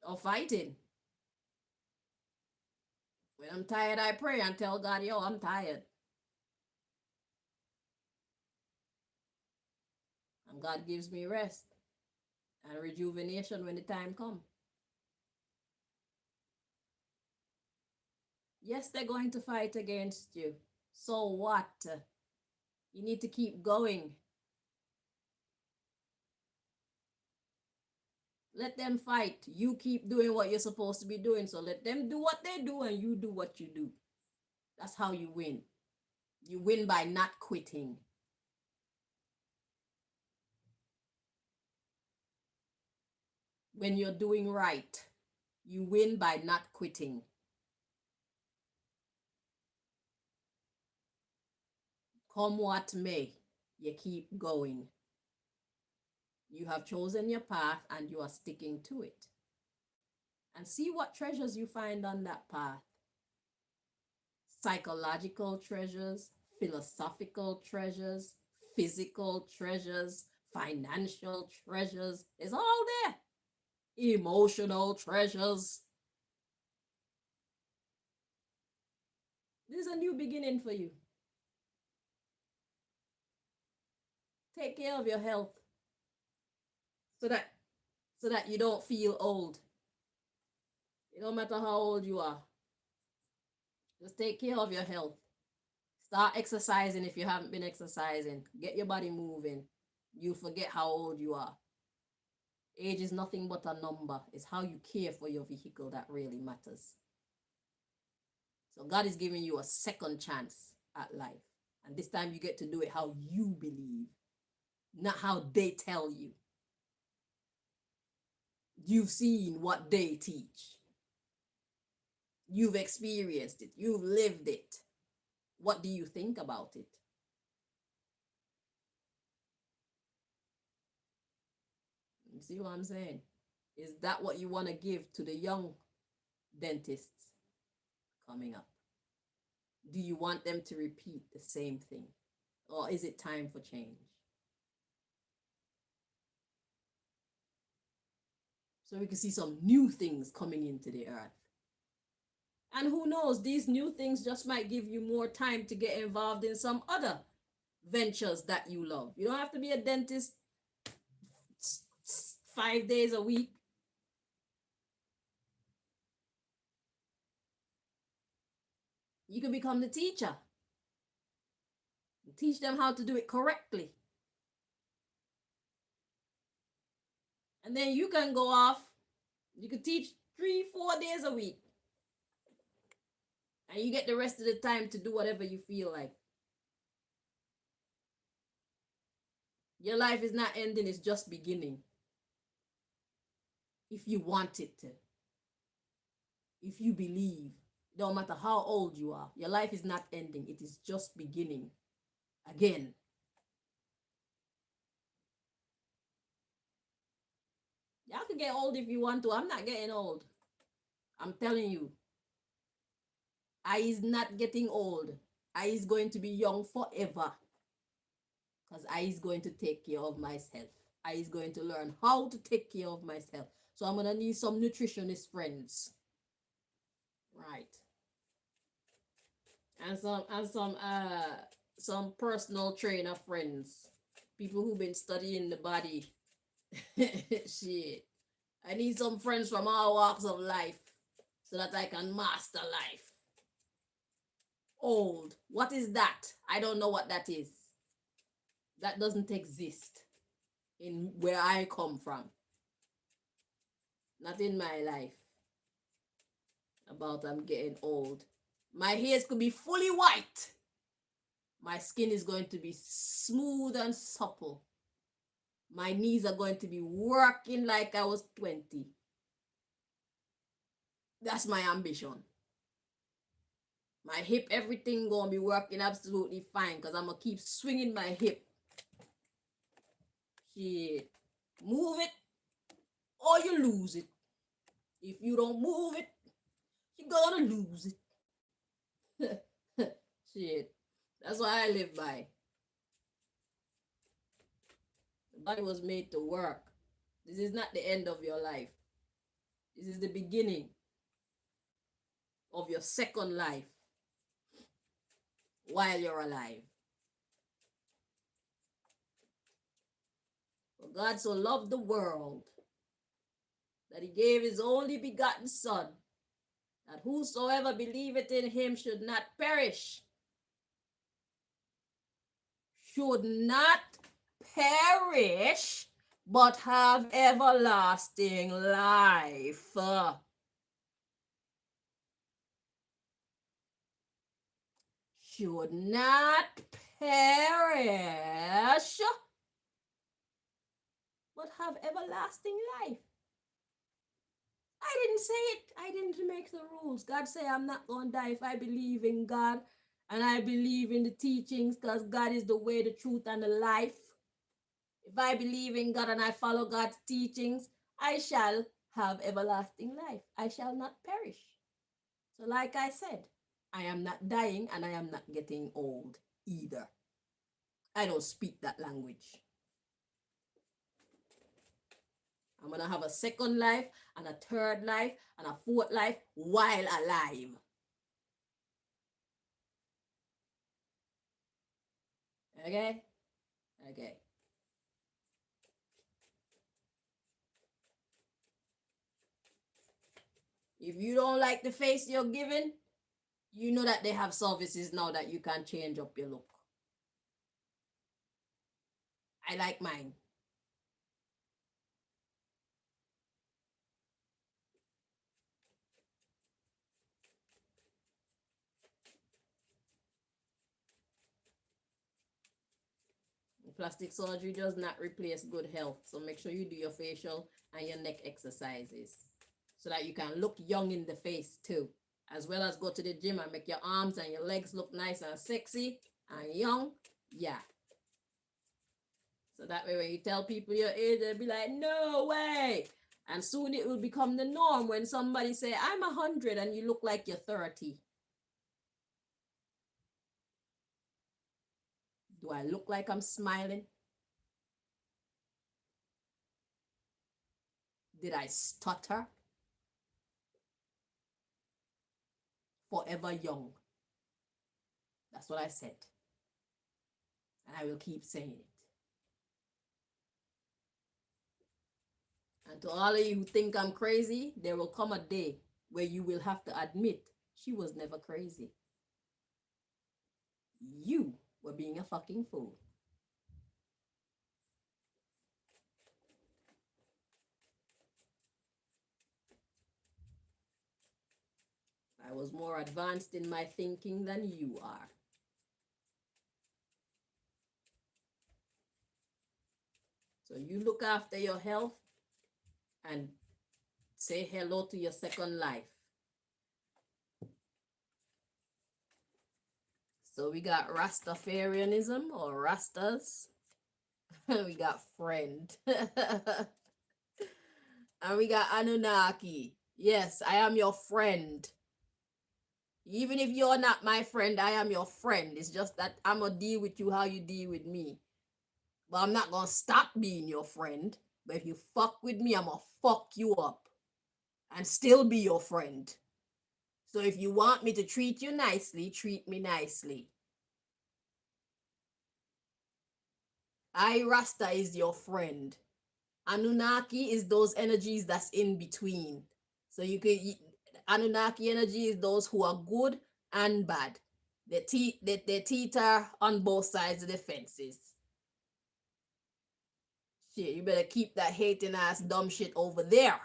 of fighting. When I'm tired, I pray and tell God, yo, I'm tired. And God gives me rest and rejuvenation when the time comes. Yes, they're going to fight against you. So what? You need to keep going. Let them fight. You keep doing what you're supposed to be doing. So let them do what they do and you do what you do. That's how you win. You win by not quitting. When you're doing right, you win by not quitting. Come what may, you keep going. You have chosen your path and you are sticking to it. And see what treasures you find on that path. Psychological treasures, philosophical treasures, physical treasures, financial treasures. It's all there. Emotional treasures. This is a new beginning for you. Take care of your health so that you don't feel old. It don't matter how old you are. Just take care of your health. Start exercising if you haven't been exercising. Get your body moving. You forget how old you are. Age is nothing but a number. It's how you care for your vehicle that really matters. So God is giving you a second chance at life. And this time you get to do it how you believe, not how they tell you. You've seen what they teach. You've experienced it. You've lived it. What do you think about it? You see what I'm saying? Is that what you want to give to the young dentists coming up? Do you want them to repeat the same thing? Or is it time for change? So we can see some new things coming into the earth. And who knows, these new things just might give you more time to get involved in some other ventures that you love. You don't have to be a dentist 5 days a week. You can become the teacher. teach them how to do it correctly. And then you can go off. You can teach 3-4 days a week. And you get the rest of the time to do whatever you feel like. Your life is not ending, it's just beginning. If you want it to. If you believe. No matter how old you are, your life is not ending. It is just beginning. Again. Y'all can get old if you want to. I'm not getting old. I'm telling you. I is not getting old. I is going to be young forever. Because I is going to take care of myself. I is going to learn how to take care of myself. So I'm going to need some nutritionist friends. Right. And some personal trainer friends. People who've been studying the body. Shit. I need some friends from all walks of life so that I can master life. Old. What is that? I don't know what that is. That doesn't exist in where I come from. Not in my life. About I'm getting old. My hairs could be fully white. My skin is going to be smooth and supple. My knees are going to be working like I was 20. That's my ambition. My hip, everything gonna be working absolutely fine because I'm gonna keep swinging my hip. Shit. Move it or you lose it. If you don't move it, you're gonna lose it. Shit. That's what I live by. The body was made to work. This is not the end of your life. This is the beginning of your second life while you're alive. For God so loved the world that he gave his only begotten Son, that whosoever believeth in him should not perish. Should not perish, but have everlasting life. Should not perish, but have everlasting life. I didn't say it. I didn't make the rules. God said I'm not going to die if I believe in God and I believe in the teachings because God is the way, the truth, and the life. If I believe in God and I follow God's teachings, I shall have everlasting life. I shall not perish. So like I said, I am not dying and I am not getting old either. I don't speak that language. I'm going to have a second life and a third life and a fourth life while alive. Okay? Okay. If you don't like the face you're given, you know that they have services now that you can change up your look. I like mine. Plastic surgery does not replace good health. So make sure you do your facial and your neck exercises so that you can look young in the face too. As well as go to the gym and make your arms and your legs look nice and sexy and young. Yeah. So that way when you tell people your age, they'll be like, no way. And soon it will become the norm when somebody say, I'm 100 and you look like you're 30. Do I look like I'm smiling? Did I stutter? Forever young. That's what I said. And I will keep saying it. And to all of you who think I'm crazy, there will come a day where you will have to admit she was never crazy. You We're being a fucking fool. I was more advanced in my thinking than you are. So you look after your health and say hello to your second life. So we got Rastafarianism or Rastas. We got friend. And we got Anunnaki. Yes, I am your friend. Even if you're not my friend, I am your friend. It's just that I'm going to deal with you how you deal with me. But I'm not going to stop being your friend. But if you fuck with me, I'm going to fuck you up and still be your friend. So if you want me to treat you nicely, treat me nicely. I, Rasta, is your friend. Anunnaki is those energies that's in between. So you could, Anunnaki energy is those who are good and bad. They teeter on both sides of the fences. Shit, you better keep that hating ass dumb shit over there.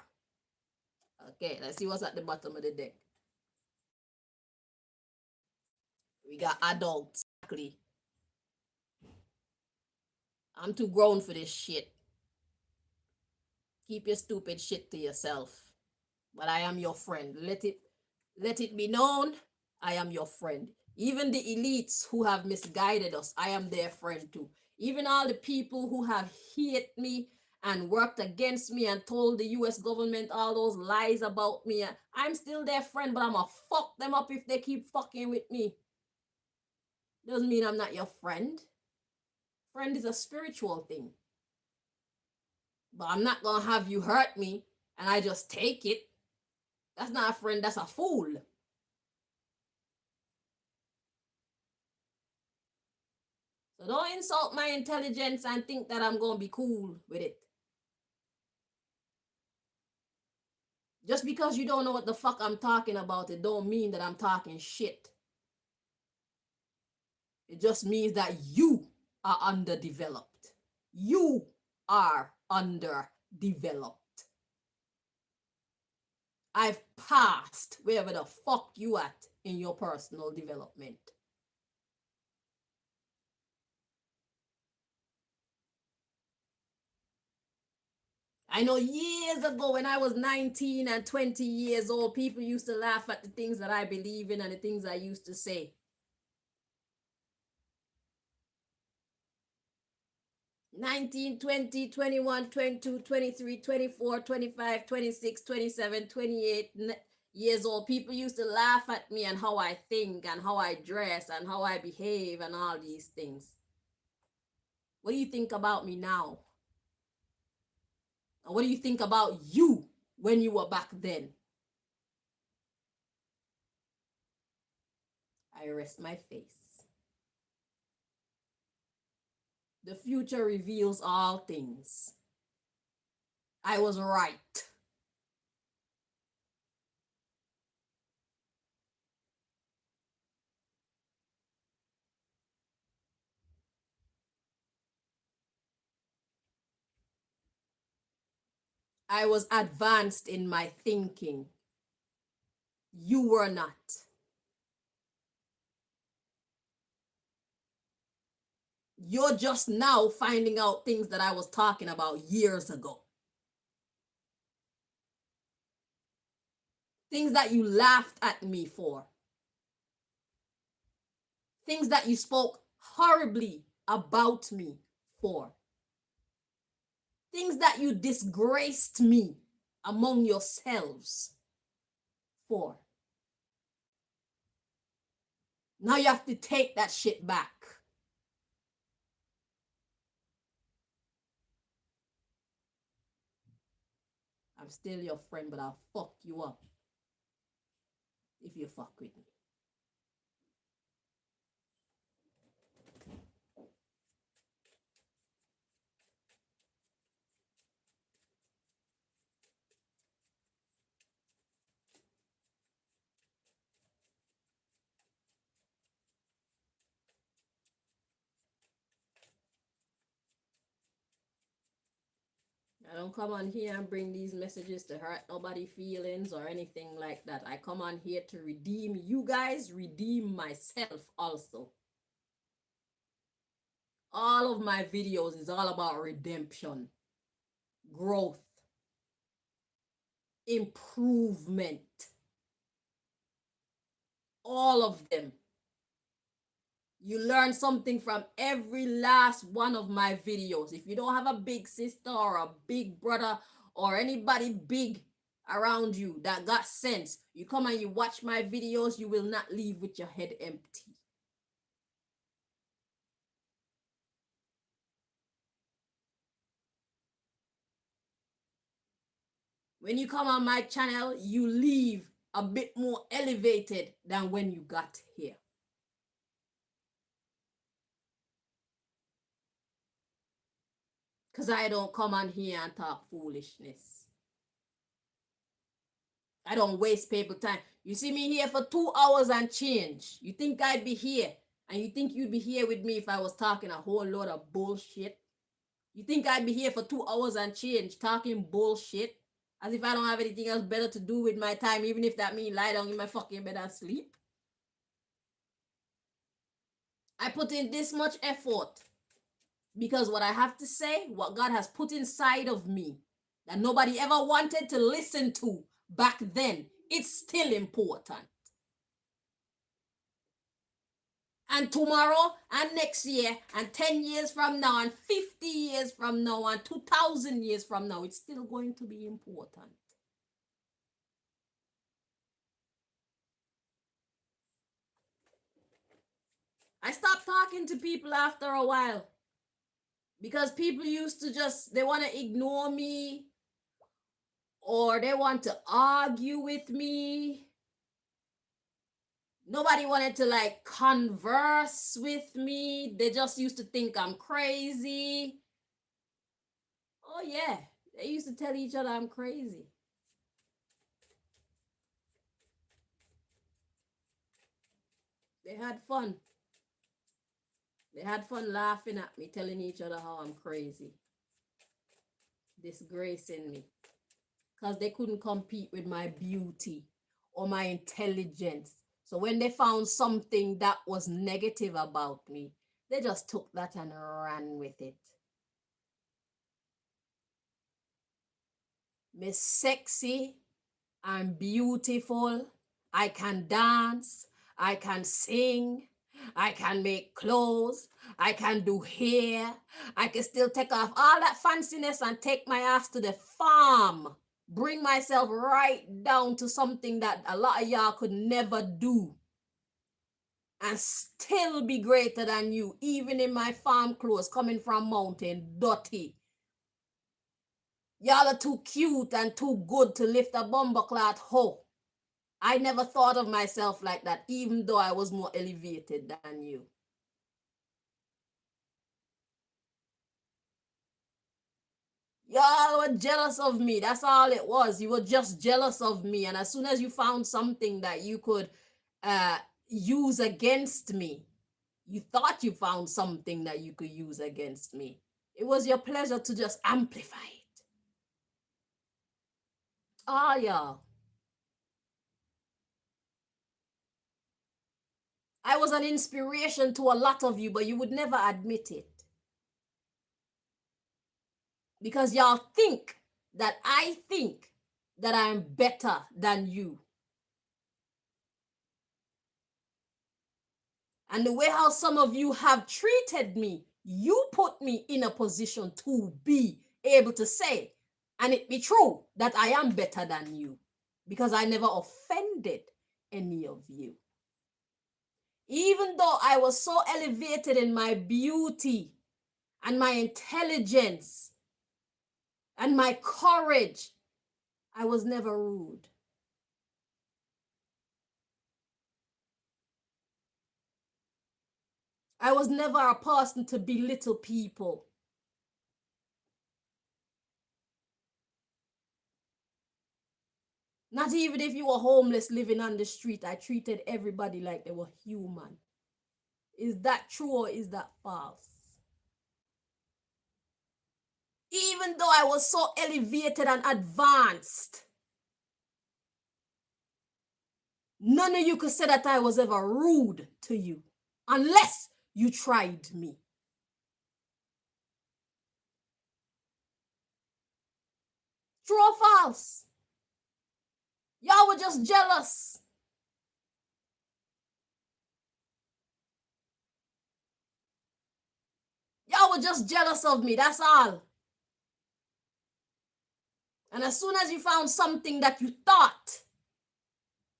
Okay, let's see what's at the bottom of the deck. We got adults. Exactly. I'm too grown for this shit. Keep your stupid shit to yourself. But I am your friend. Let it be known, I am your friend. Even the elites who have misguided us, I am their friend too. Even all the people who have hate me and worked against me and told the US government all those lies about me, I'm still their friend, but I'm gonna fuck them up if they keep fucking with me. Doesn't mean I'm not your friend. Friend is a spiritual thing. But I'm not gonna have you hurt me and I just take it. That's not a friend, that's a fool. So don't insult my intelligence and think that I'm going to be cool with it. Just because you don't know what the fuck I'm talking about, it don't mean that I'm talking shit. It just means that you are underdeveloped. You are underdeveloped. I've passed wherever the fuck you at in your personal development. I know years ago when I was 19 and 20 years old, people used to laugh at the things that I believe in and the things I used to say. 19, 20, 21, 22, 23, 24, 25, 26, 27, 28 years old. People used to laugh at me and how I think and how I dress and how I behave and all these things. What do you think about me now? And what do you think about you when you were back then? I rest my face. The future reveals all things. I was right. I was advanced in my thinking. You were not. You're just now finding out things that I was talking about years ago. Things that you laughed at me for. Things that you spoke horribly about me for. Things that you disgraced me among yourselves for. Now you have to take that shit back. I'm still your friend, but I'll fuck you up if you fuck with me. I don't come on here and bring these messages to hurt nobody's feelings or anything like that. I come on here to redeem you guys, redeem myself also. All of my videos is all about redemption, growth, improvement. All of them. You learn something from every last one of my videos. If you don't have a big sister or a big brother or anybody big around you that got sense, you come and you watch my videos, you will not leave with your head empty. When you come on my channel, you leave a bit more elevated than when you got here. Because I don't come on here and talk foolishness. I don't waste paper time. You see me here for 2 hours and change. You think I'd be here? And you think you'd be here with me if I was talking a whole lot of bullshit? You think I'd be here for 2 hours and change talking bullshit? As if I don't have anything else better to do with my time, even if that means lie down in my fucking bed and sleep? I put in this much effort because what I have to say, what God has put inside of me that nobody ever wanted to listen to back then, it's still important. And tomorrow and next year and 10 years from now and 50 years from now and 2,000 years from now, it's still going to be important. I stopped talking to people after a while because people used to just, they want to ignore me or they want to argue with me. Nobody wanted to like converse with me. They just used to think I'm crazy. Oh yeah, they used to tell each other I'm crazy. They had fun. They had fun laughing at me, telling each other how I'm crazy, disgracing me, because they couldn't compete with my beauty or my intelligence. So when they found something that was negative about me, they just took that and ran with it. Miss Sexy, I'm beautiful, I can dance, I can sing, I can make clothes, I can do hair, I can still take off all that fanciness and take my ass to the farm. Bring myself right down to something that a lot of y'all could never do. And still be greater than you, even in my farm clothes coming from mountain, dirty. Y'all are too cute and too good to lift a bumbleclad hoe. I never thought of myself like that, even though I was more elevated than you. Y'all were jealous of me. That's all it was. You were just jealous of me. And as soon as you found something that you could use against me, you thought you found something that you could use against me. It was your pleasure to just amplify it. Oh, y'all. I was an inspiration to a lot of you, but you would never admit it. Because y'all think that I think that I'm better than you. And the way how some of you have treated me, you put me in a position to be able to say, and it be true, that I am better than you. Because I never offended any of you. Even though I was so elevated in my beauty and my intelligence and my courage, I was never rude. I was never a person to belittle people. Not even if you were homeless living on the street, I treated everybody like they were human. Is that true or is that false? Even though I was so elevated and advanced, none of you could say that I was ever rude to you unless you tried me. True or false? Y'all were just jealous. Y'all were just jealous of me, that's all. And as soon as you found something that you thought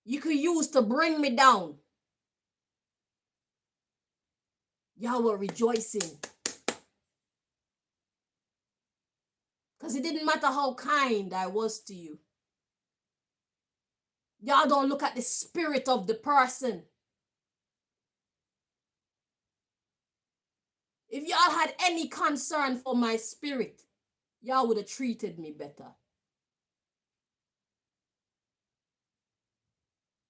you could use to bring me down, y'all were rejoicing. Because it didn't matter how kind I was to you. Y'all don't look at the spirit of the person. If y'all had any concern for my spirit, y'all would have treated me better.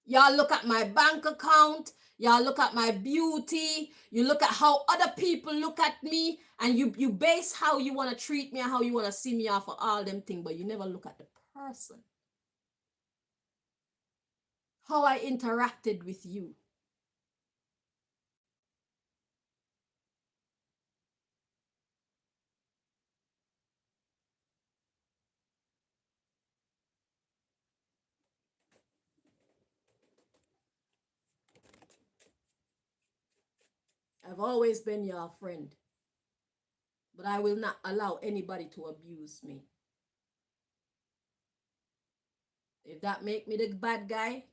Y'all look at my bank account, y'all look at my beauty, you look at how other people look at me, and you base how you want to treat me and how you want to see me off for all them things, but you never look at the person. How I interacted with you. I've always been your friend, but I will not allow anybody to abuse me. If that make me the bad guy,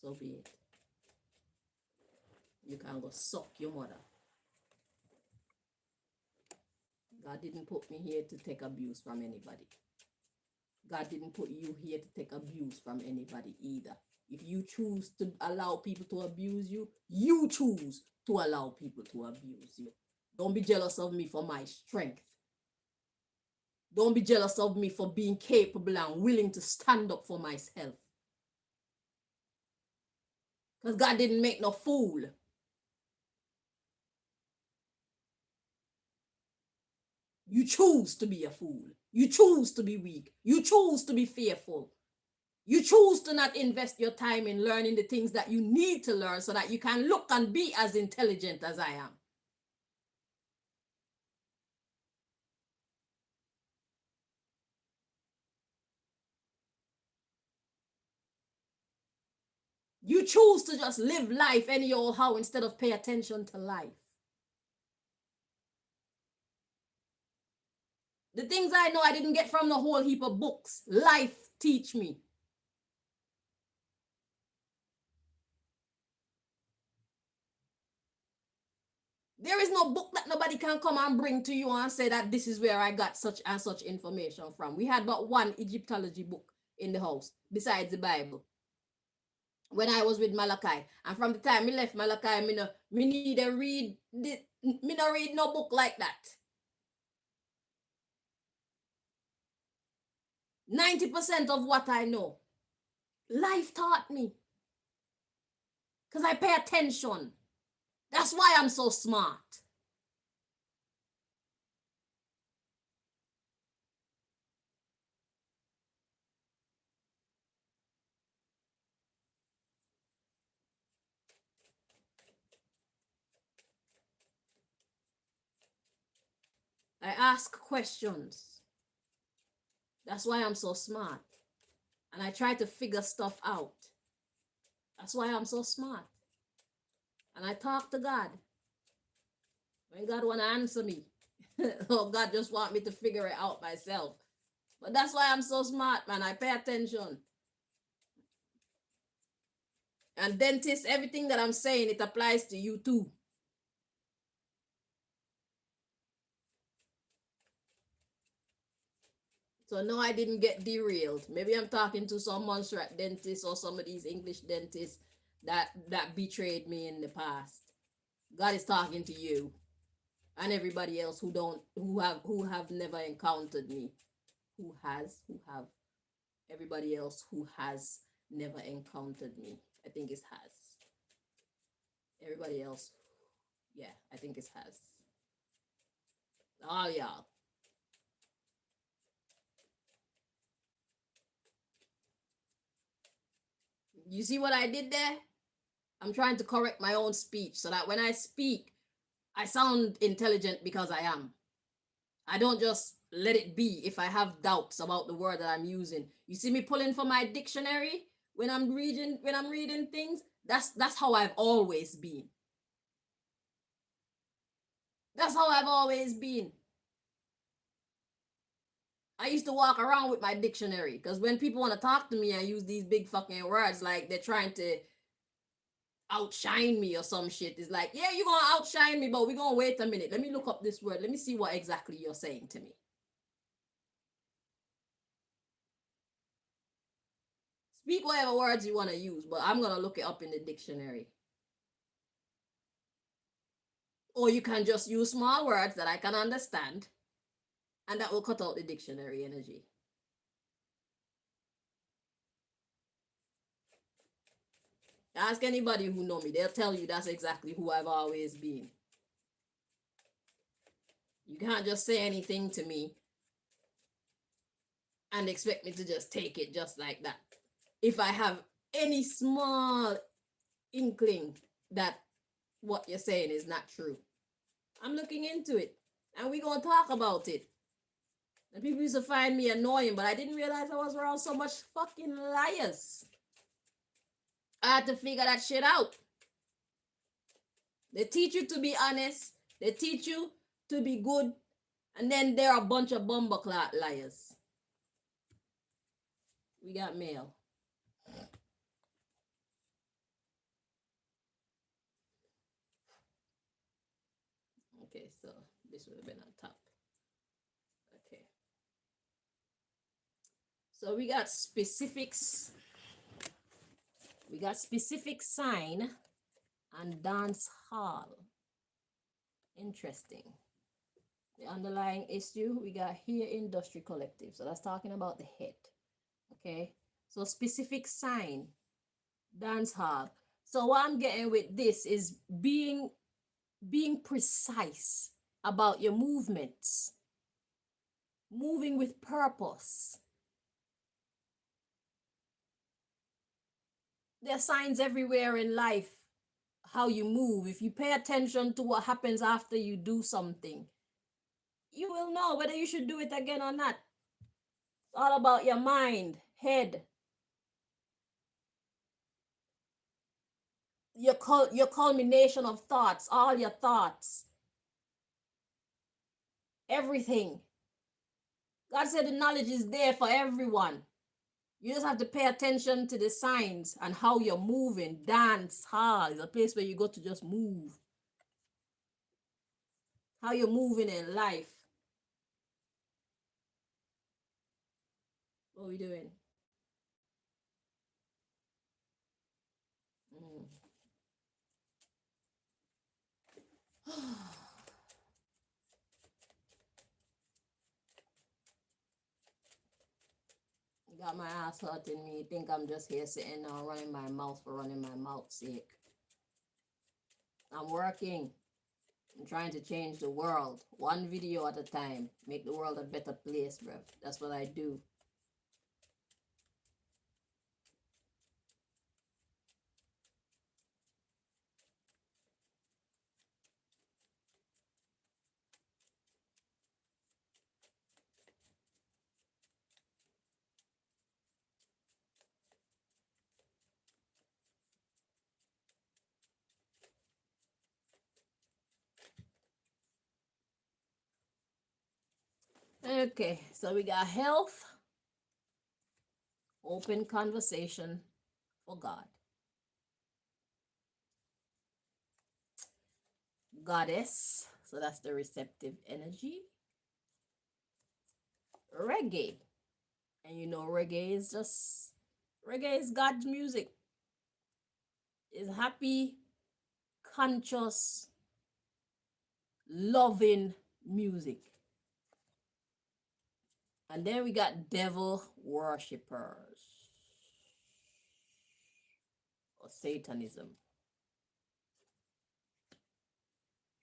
so be it. You can go suck your mother. God didn't put me here to take abuse from anybody. God didn't put you here to take abuse from anybody either. If you choose to allow people to abuse you, you choose to allow people to abuse you. Don't be jealous of me for my strength. Don't be jealous of me for being capable and willing to stand up for myself. Because God didn't make no fool. You choose to be a fool. You choose to be weak. You choose to be fearful. You choose to not invest your time in learning the things that you need to learn so that you can look and be as intelligent as I am. You choose to just live life any old how instead of pay attention to life. The things I know I didn't get from the whole heap of books. Life teach me. There is no book that nobody can come and bring to you and say that this is where I got such and such information from. We had but one Egyptology book in the house besides the Bible. When I was with Malachi, and from the time me left Malachi, me need to read me no read no book like that. 90% of what I know, life taught me. Because I pay attention. That's why I'm so smart. I ask questions. That's why I'm so smart. And I try to figure stuff out. That's why I'm so smart. And I talk to God. When God want to answer me, or God just want me to figure it out myself. But that's why I'm so smart, man. I pay attention. And dentists, everything that I'm saying, it applies to you too. So no, I didn't get derailed. Maybe I'm talking to some Montserrat dentists or some of these English dentists that betrayed me in the past. God is talking to you and everybody else who have never encountered me. Who have everybody else who has never encountered me. I think it has. Everybody else, yeah, I think it has. All y'all. You see what I did there? I'm trying to correct my own speech so that when I speak, I sound intelligent because I am. I don't just let it be if I have doubts about the word that I'm using. You see me pulling for my dictionary when I'm reading things? That's how I've always been. That's how I've always been. I used to walk around with my dictionary because when people want to talk to me, I use these big fucking words like they're trying to outshine me or some shit. It's like, yeah, you're gonna outshine me, but we're gonna wait a minute. Let me look up this word. Let me see what exactly you're saying to me. Speak whatever words you want to use, but I'm gonna look it up in the dictionary. Or you can just use small words that I can understand, and that will cut out the dictionary energy. Ask anybody who know me, they'll tell you that's exactly who I've always been. You can't just say anything to me and expect me to just take it just like that. If I have any small inkling that what you're saying is not true, I'm looking into it and we're going to talk about it. And people used to find me annoying, but I didn't realize I was around so much fucking liars. I had to figure that shit out. They teach you to be honest. They teach you to be good. And then there are a bunch of bumbleclot liars. We got mail. Okay, so this would have been on top. Okay. So we got specifics. We got specific sign and dance hall. Interesting. The underlying issue we got here, industry collective. So that's talking about the head. Okay. So specific sign, dance hall. So what I'm getting with this is being precise about your movements, moving with purpose. There are signs everywhere in life how you move. If you pay attention to what happens after you do something, you will know whether you should do it again or not. It's all about your mind, head, your culmination of thoughts, all your thoughts, everything. God said the knowledge is there for everyone. You just have to pay attention to the signs and how you're moving. Dance hall is a place where you go to just move. How you're moving in life. What are we doing? Got my ass hurting me. Think I'm just here sitting now running my mouth for running my mouth's sake. I'm working. I'm trying to change the world. One video at a time. Make the world a better place, bro. That's what I do. Okay, so we got health, open conversation for God. Goddess, so that's the receptive energy. Reggae, and you know reggae is God's music. It's happy, conscious, loving music. And then we got devil worshippers or Satanism.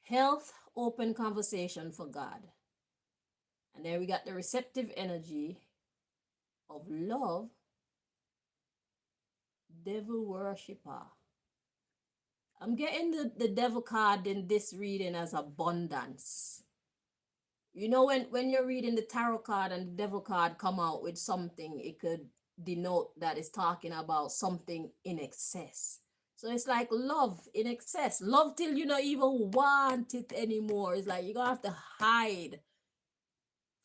Health, open conversation for God. And then we got the receptive energy of love, devil worshiper. I'm getting the devil card in this reading as abundance. You know, when you're reading the tarot card and the devil card come out with something, it could denote that it's talking about something in excess. So it's like love in excess. Love till you don't even want it anymore. It's like you're gonna have to hide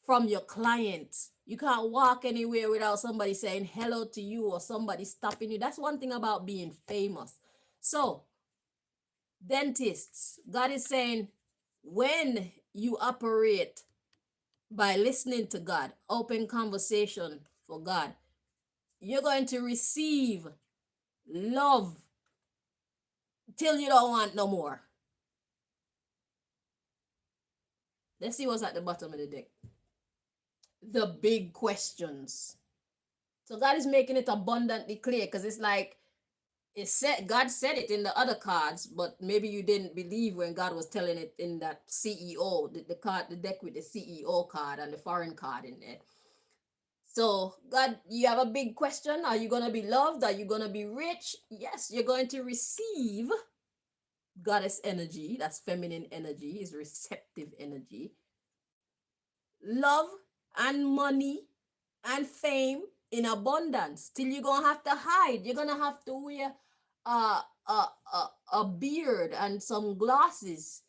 from your clients. You can't walk anywhere without somebody saying hello to you or somebody stopping you. That's one thing about being famous. So, dentists, God is saying when you operate by listening to God, open conversation for God, you're going to receive love till you don't want no more. Let's see what's at the bottom of the deck. The big questions. So God is making it abundantly clear because it's like it said, God said it in the other cards, but maybe you didn't believe when God was telling it in that CEO, the card, the deck with the CEO card and the foreign card in there. So, God, you have a big question. Are you going to be loved? Are you going to be rich? Yes, you're going to receive goddess energy. That's feminine energy, is receptive energy. Love and money and fame in abundance. Till you're going to have to hide. You're going to have to wear a beard and some glasses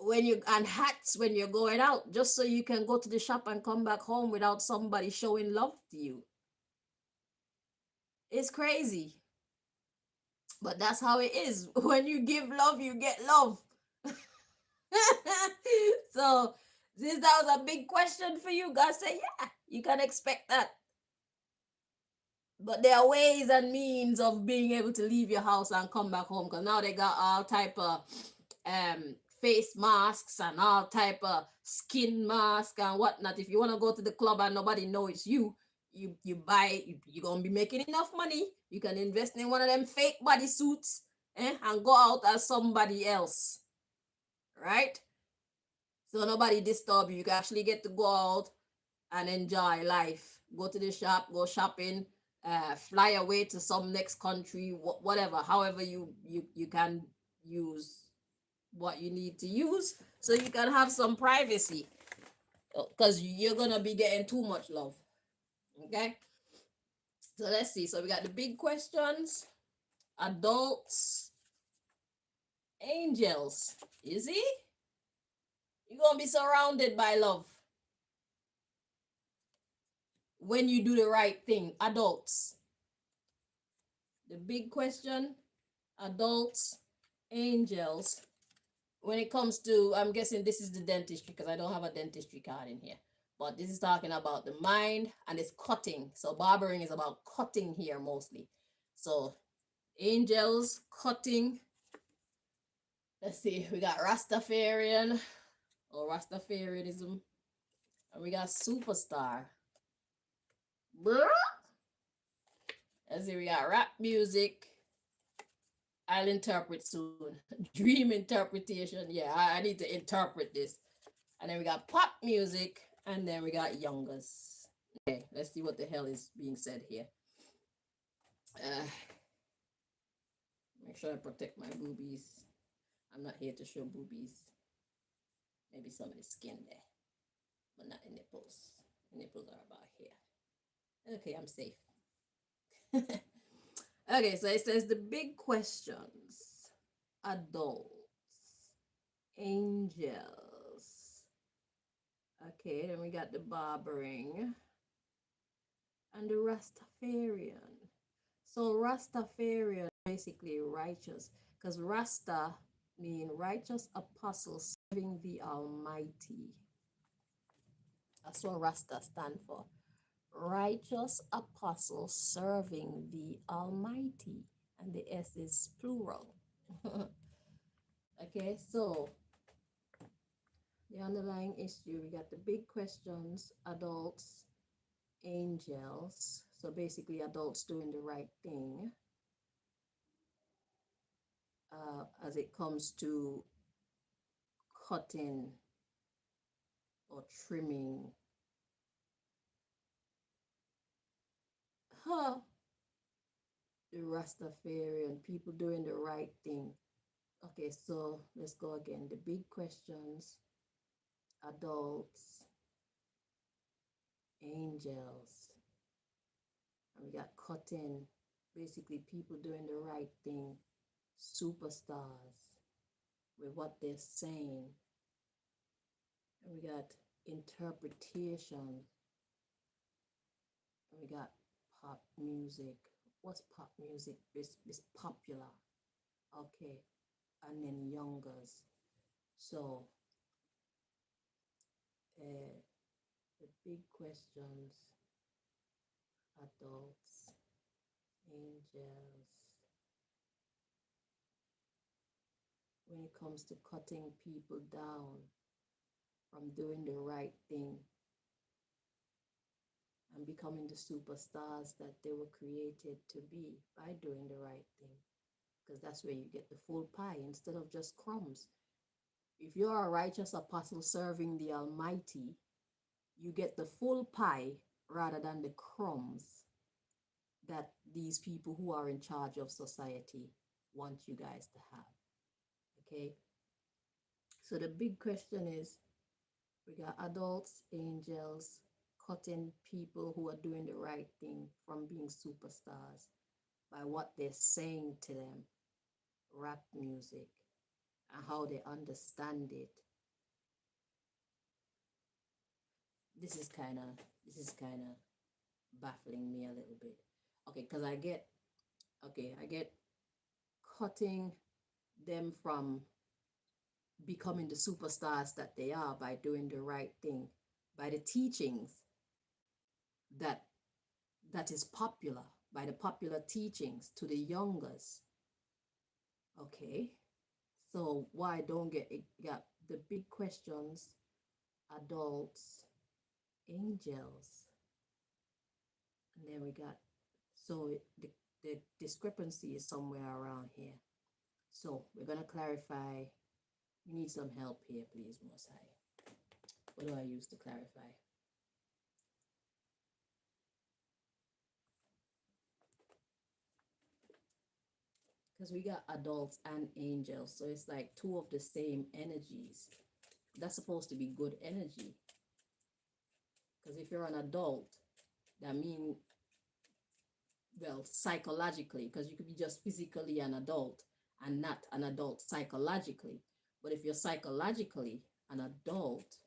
when you and hats when you're going out, just so you can go to the shop and come back home without somebody showing love to you. It's crazy, but that's how it is. When you give love, you get love. So since that was a big question for you, God said, yeah, you can expect that. But there are ways and means of being able to leave your house and come back home, because now they got all type of face masks and all type of skin mask and whatnot. If you want to go to the club and nobody knows it's you, you buy, you're gonna be making enough money. You can invest in one of them fake bodysuits and go out as somebody else, right? So nobody disturb you. You can actually get to go out and enjoy life. Go to the shop, go shopping, fly away to some next country, whatever. However you can use what you need to use so you can have some privacy, because you're gonna be getting too much love. Okay, so let's see. So we got the big questions, adults, angels. You see, you're gonna be surrounded by love when you do the right thing. Adults, the big question, adults, angels. When it comes to, I'm guessing this is the dentistry because I don't have a dentistry card in here. But this is talking about the mind and it's cutting. So barbering is about cutting here mostly. So angels, cutting. Let's see, we got Rastafarian or Rastafarianism. And we got superstar. Bruh. Let's see, we got rap music. I'll interpret soon. Dream interpretation. Yeah, I need to interpret this. And then we got pop music. And then we got youngers. Okay, let's see what the hell is being said here. Make sure I protect my boobies. I'm not here to show boobies. Maybe some of the skin there, but not the nipples. The nipples are about here. Okay, I'm safe. Okay, so it says the big questions. Adults. Angels. Okay, then we got the barbering. And the Rastafarian. So Rastafarian basically righteous, because Rasta mean righteous apostle serving the Almighty. That's what Rasta stand for. Righteous apostle serving the Almighty. And the S is plural. Okay, so the underlying issue, we got the big questions, adults, angels. So basically adults doing the right thing as it comes to cutting or trimming. the Rastafarian, people doing the right thing. Okay, so let's go again. The big questions, adults, angels, and we got cutting, basically people doing the right thing, superstars with what they're saying. And we got interpretation, and we got pop music. What's pop music? It's popular. Okay, and then youngers. So uh, the big questions, adults, angels. When it comes to cutting people down from doing the right thing and becoming the superstars that they were created to be by doing the right thing. Because that's where you get the full pie instead of just crumbs. If you're a righteous apostle serving the Almighty, you get the full pie rather than the crumbs that these people who are in charge of society want you guys to have. Okay? So the big question is, we got adults, angels, cutting people who are doing the right thing from being superstars by what they're saying to them, rap music, and how they understand it. This is kind of baffling me a little bit. Okay, because I get cutting them from becoming the superstars that they are by doing the right thing, by the teachings that that is popular, by the popular teachings to the youngers. Okay, so why don't get it? Got the big questions, adults, angels, and then we got, so the discrepancy is somewhere around here. So we're gonna clarify. We need some help here, please, Most High. What do I use to clarify? Because we got adults and angels, so it's like two of the same energies. That's supposed to be good energy. Because if you're an adult, that means, well, psychologically, because you could be just physically an adult and not an adult psychologically. But if you're psychologically an adult,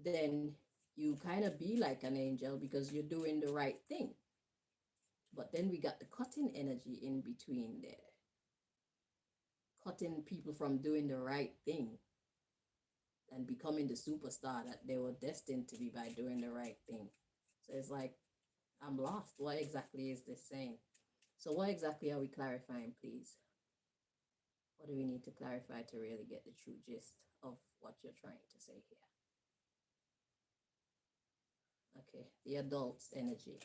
then you kind of be like an angel because you're doing the right thing. But then we got the cutting energy in between there, cutting people from doing the right thing and becoming the superstar that they were destined to be by doing the right thing. So it's like, I'm lost. What exactly is this saying? So what exactly are we clarifying, please? What do we need to clarify to really get the true gist of what you're trying to say here? Okay, the adult's energy.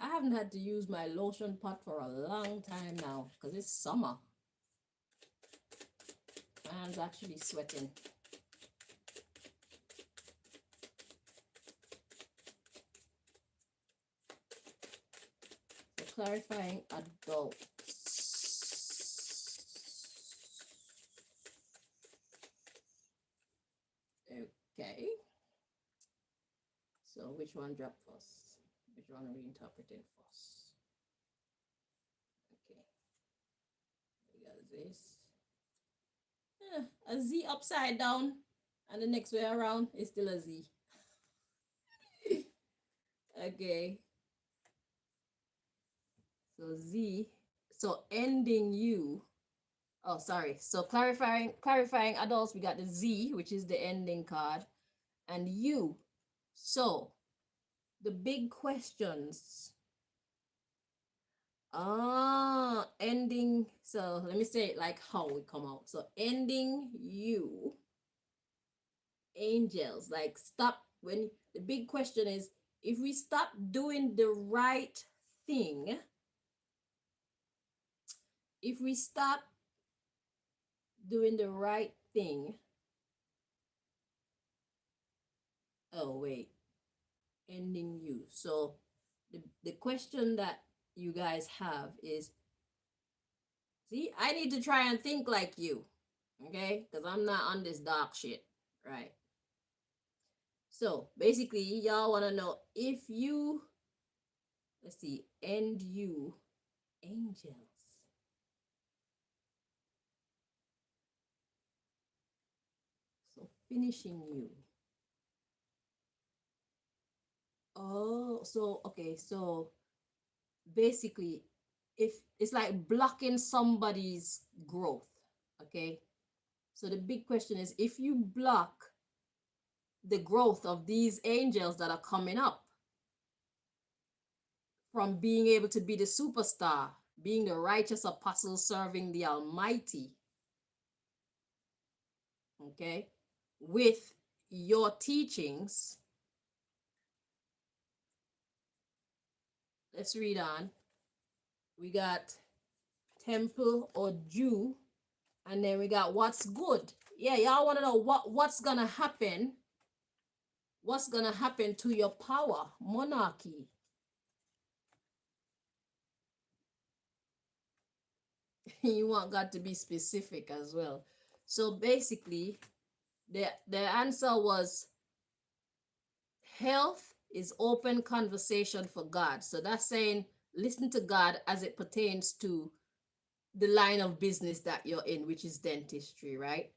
I haven't had to use my lotion pot for a long time now because it's summer. My hands actually sweating. So clarifying adults. Okay. So which one drop first? Which one are we interpreting first? Okay. We got this. A Z upside down, and the next way around is still a Z. Okay. So Z. So ending you Oh, sorry. So clarifying adults, we got the Z, which is the ending card, and U. So the big questions. Ending. So let me say it like how we come out. So ending you, angels. Like stop when the big question is if we stop doing the right thing, if we stop doing the right thing. Oh, wait. Ending you. So the question that you guys have is, see, I need to try and think like you, okay? Because I'm not on this dark shit, right? So basically, y'all want to know if you, let's see, end you, angels. So finishing you. Oh, so, okay, so basically, if it's like blocking somebody's growth, okay? So the big question is if you block the growth of these angels that are coming up from being able to be the superstar, being the righteous apostle serving the Almighty, okay, with your teachings, let's read on. We got temple or Jew, and then we got what's good. Yeah, y'all want to know what's gonna happen. What's gonna happen to your power, monarchy? You want God to be specific as well. So basically, the answer was health is open conversation for God. So that's saying listen to God as it pertains to the line of business that you're in, which is dentistry, right?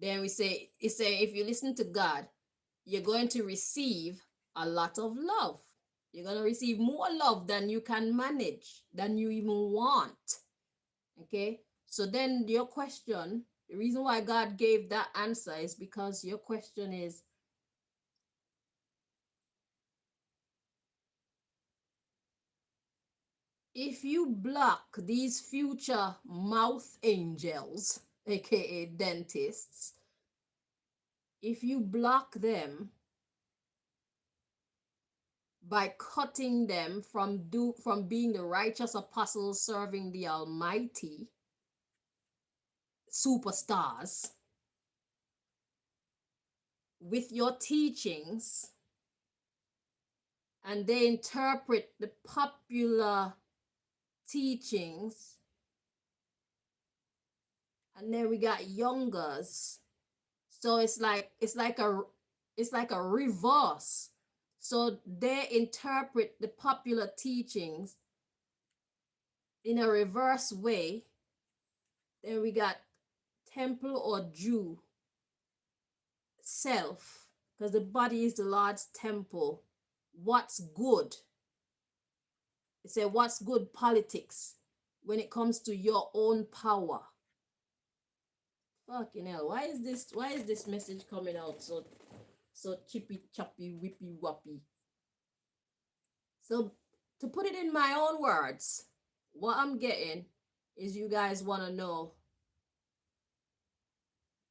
Then we say it's saying if you listen to God, you're going to receive a lot of love. You're going to receive more love than you can manage, than you even want. Okay? So then your question, the reason why God gave that answer is because your question is if you block these future mouth angels, aka dentists, if you block them by cutting them from being the righteous apostles serving the Almighty, superstars, with your teachings, and they interpret the popular teachings, and then we got youngers. So it's like a reverse. So they interpret the popular teachings in a reverse way. Then we got temple or Jew, self, because the body is the Lord's temple. What's good? It said, what's good politics when it comes to your own power? Fucking hell, why is this message coming out so chippy choppy whippy whoppy? So to put it in my own words, what I'm getting is you guys want to know,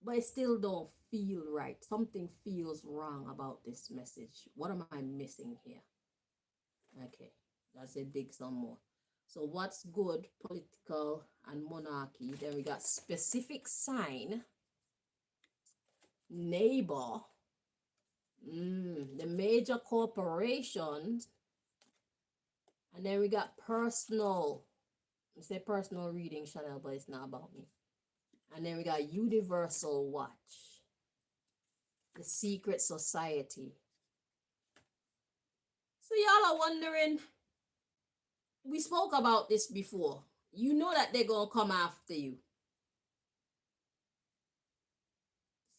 but it still don't feel right. Something feels wrong about this message. What am I missing here? Okay, let's say dig some more. So what's good, political and monarchy? Then we got specific sign, neighbor, the major corporations, and then we got personal. I say personal reading, Chanel, but it's not about me. And then we got universal watch, the secret society. So y'all are wondering, we spoke about this before. You know that they're gonna come after you.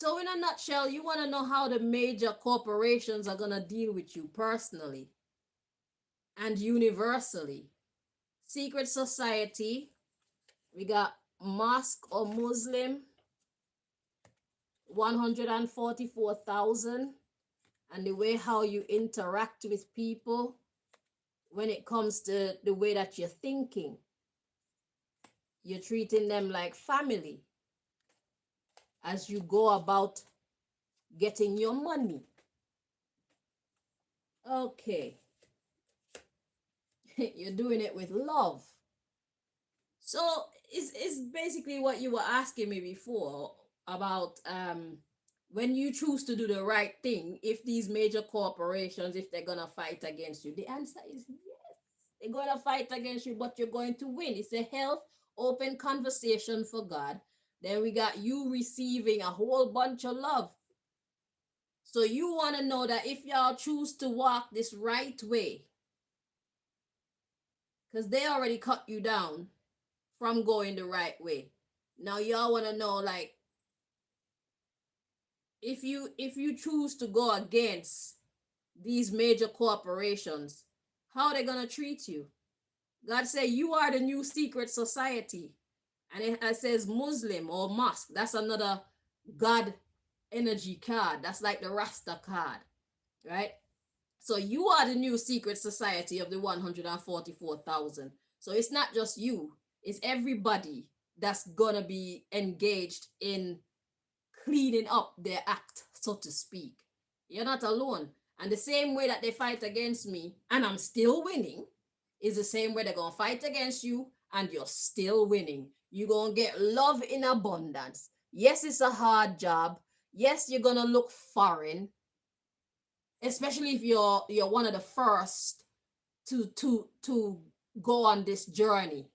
So in a nutshell, you want to know how the major corporations are gonna deal with you personally and universally. Secret society, we got mosque or Muslim, 144,000. And the way how you interact with people when it comes to the way that you're thinking, you're treating them like family as you go about getting your money. Okay. You're doing it with love. So it's basically what you were asking me before about when you choose to do the right thing, if these major corporations, if they're gonna fight against you. The answer is yes. They're gonna fight against you, but you're going to win. It's a health, open conversation for God. Then we got you receiving a whole bunch of love. So you want to know that if y'all choose to walk this right way, because they already cut you down from going the right way. Now y'all want to know, like, if you choose to go against these major corporations, how they gonna treat you? God said you are the new secret society, and it says Muslim or mosque. That's another God energy card. That's like the Rasta card, right? So you are the new secret society of the 144,000. So it's not just you, it's everybody that's gonna be engaged in cleaning up their act, so to speak. You're not alone. And the same way that they fight against me and I'm still winning is the same way they're gonna fight against you and you're still winning. You're gonna get love in abundance. Yes, it's a hard job. Yes, you're gonna look foreign, especially if you're one of the first to go on this journey.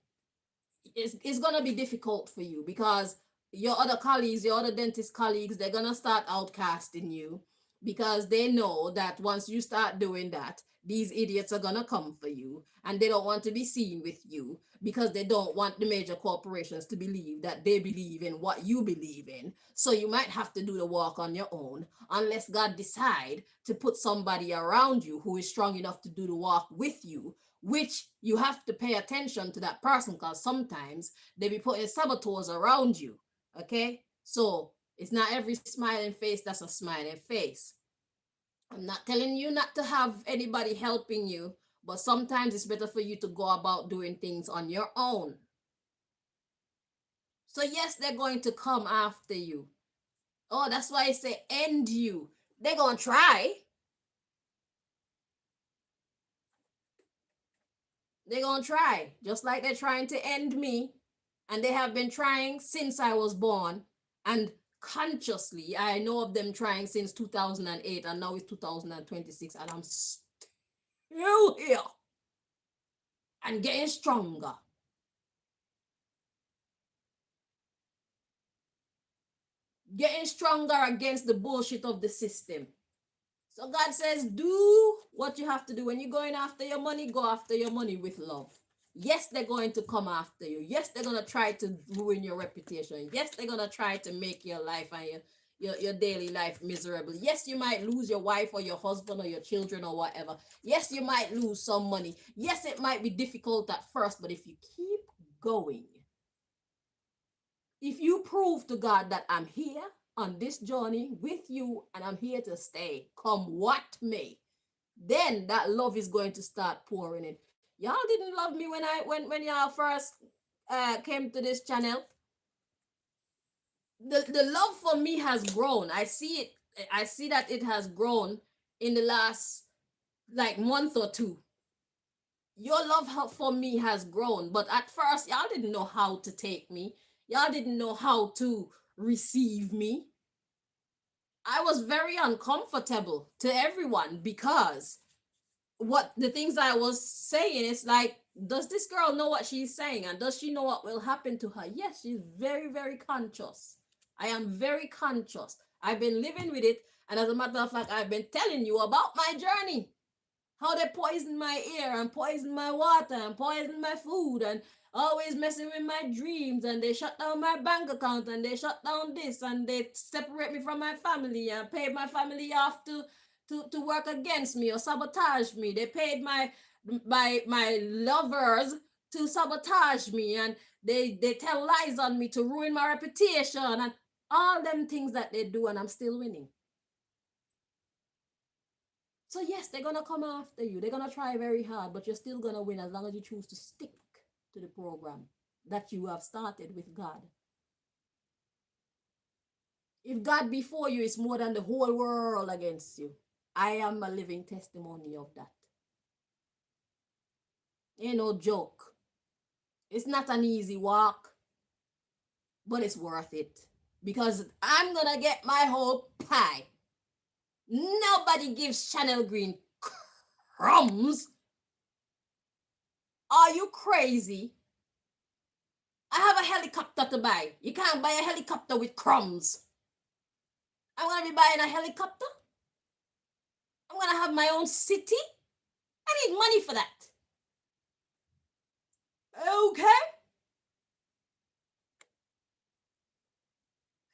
It's gonna be difficult for you because your other colleagues, your other dentist colleagues, they're gonna start outcasting you because they know that once you start doing that, these idiots are gonna come for you and they don't want to be seen with you because they don't want the major corporations to believe that they believe in what you believe in. So you might have to do the work on your own unless God decide to put somebody around you who is strong enough to do the work with you, which you have to pay attention to that person because sometimes they be putting saboteurs around you. Okay, so it's not every smiling face that's a smiling face. I'm not telling you not to have anybody helping you, but sometimes it's better for you to go about doing things on your own. So yes, they're going to come after you. Oh, that's why I say end you. They're gonna try. They're gonna try, just like they're trying to end me, and they have been trying since I was born. And consciously, I know of them trying since 2008, and now it's 2026, and I'm still here and getting stronger. Getting stronger against the bullshit of the system. So God says, do what you have to do. When you're going after your money, go after your money with love. Yes, they're going to come after you. Yes, they're going to try to ruin your reputation. Yes, they're going to try to make your life and your daily life miserable. Yes, you might lose your wife or your husband or your children or whatever. Yes, you might lose some money. Yes, it might be difficult at first, but if you keep going, if you prove to God that I'm here on this journey with you and I'm here to stay, come what may, then that love is going to start pouring in. Y'all didn't love me when y'all first came to this channel. The love for me has grown. I see it. I see that it has grown in the last like month or two. Your love for me has grown, but at first y'all didn't know how to take me. Y'all didn't know how to receive me. I was very uncomfortable to everyone because what the things I was saying is like, does this girl know what she's saying and does she know what will happen to her? Yes, she's very, very conscious. I am very conscious. I've been living with it, and as a matter of fact, I've been telling you about my journey. How they poison my ear and poison my water and poison my food and always messing with my dreams, and they shut down my bank account and they shut down this and they separate me from my family and paid my family off to work against me or sabotage me. They paid my lovers to sabotage me, and they tell lies on me to ruin my reputation, and all them things that they do, and I'm still winning. So yes, they're gonna come after you. They're gonna try very hard, but you're still gonna win as long as you choose to stick to the program that you have started with God. If God before you is more than the whole world against you, I am a living testimony of that. Ain't no joke. It's not an easy walk, but it's worth it. Because I'm gonna get my whole pie. Nobody gives Chanel Green crumbs. Are you crazy? I have a helicopter to buy. You can't buy a helicopter with crumbs. I'm gonna be buying a helicopter. I'm gonna have my own city. I need money for that. Okay.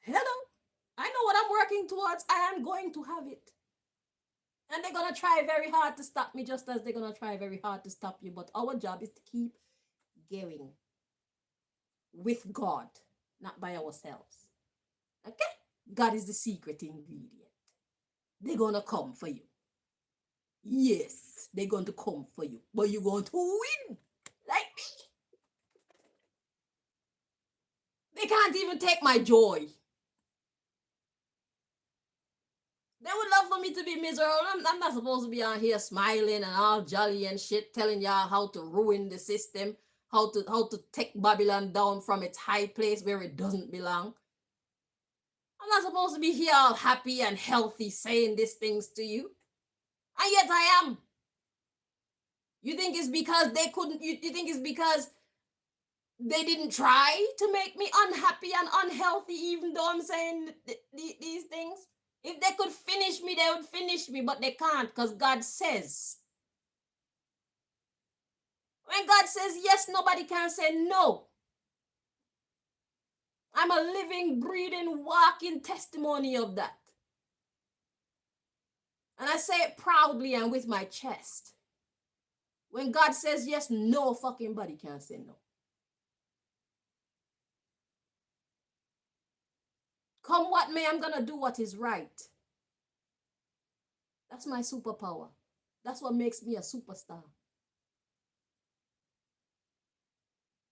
Hello. I know what I'm working towards. I am going to have it. And they're gonna try very hard to stop me, just as they're gonna try very hard to stop you. But our job is to keep going with God, not by ourselves. Okay? God is the secret ingredient. They're gonna come for you. Yes, they're going to come for you. But you're going to win. Like me. They can't even take my joy. They would love for me to be miserable. I'm not supposed to be on here smiling and all jolly and shit, telling y'all how to ruin the system, how to take Babylon down from its high place where it doesn't belong. I'm not supposed to be here all happy and healthy saying these things to you. And yet I am. You think it's because they couldn't, you think it's because they didn't try to make me unhappy and unhealthy, even though I'm saying these things? If they could finish me, they would finish me, but they can't, because God says. When God says yes, nobody can say no. I'm a living, breathing, walking testimony of that. And I say it proudly and with my chest. When God says yes, no fucking body can say no. Come what may, I'm going to do what is right. That's my superpower. That's what makes me a superstar.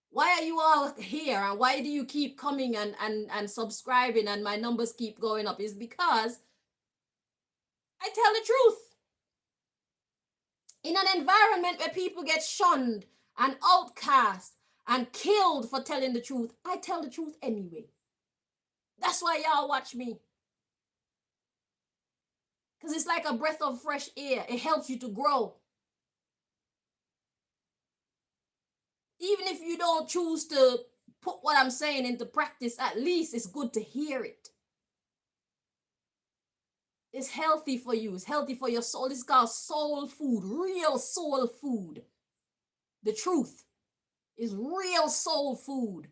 Why are you all here, and why do you keep coming and subscribing and my numbers keep going up? Is because I tell the truth. In an environment where people get shunned and outcast and killed for telling the truth, I tell the truth anyway. That's why y'all watch me. Because it's like a breath of fresh air. It helps you to grow. Even if you don't choose to put what I'm saying into practice, at least it's good to hear it. It's healthy for you. It's healthy for your soul. It's called soul food, real soul food. The truth is real soul food.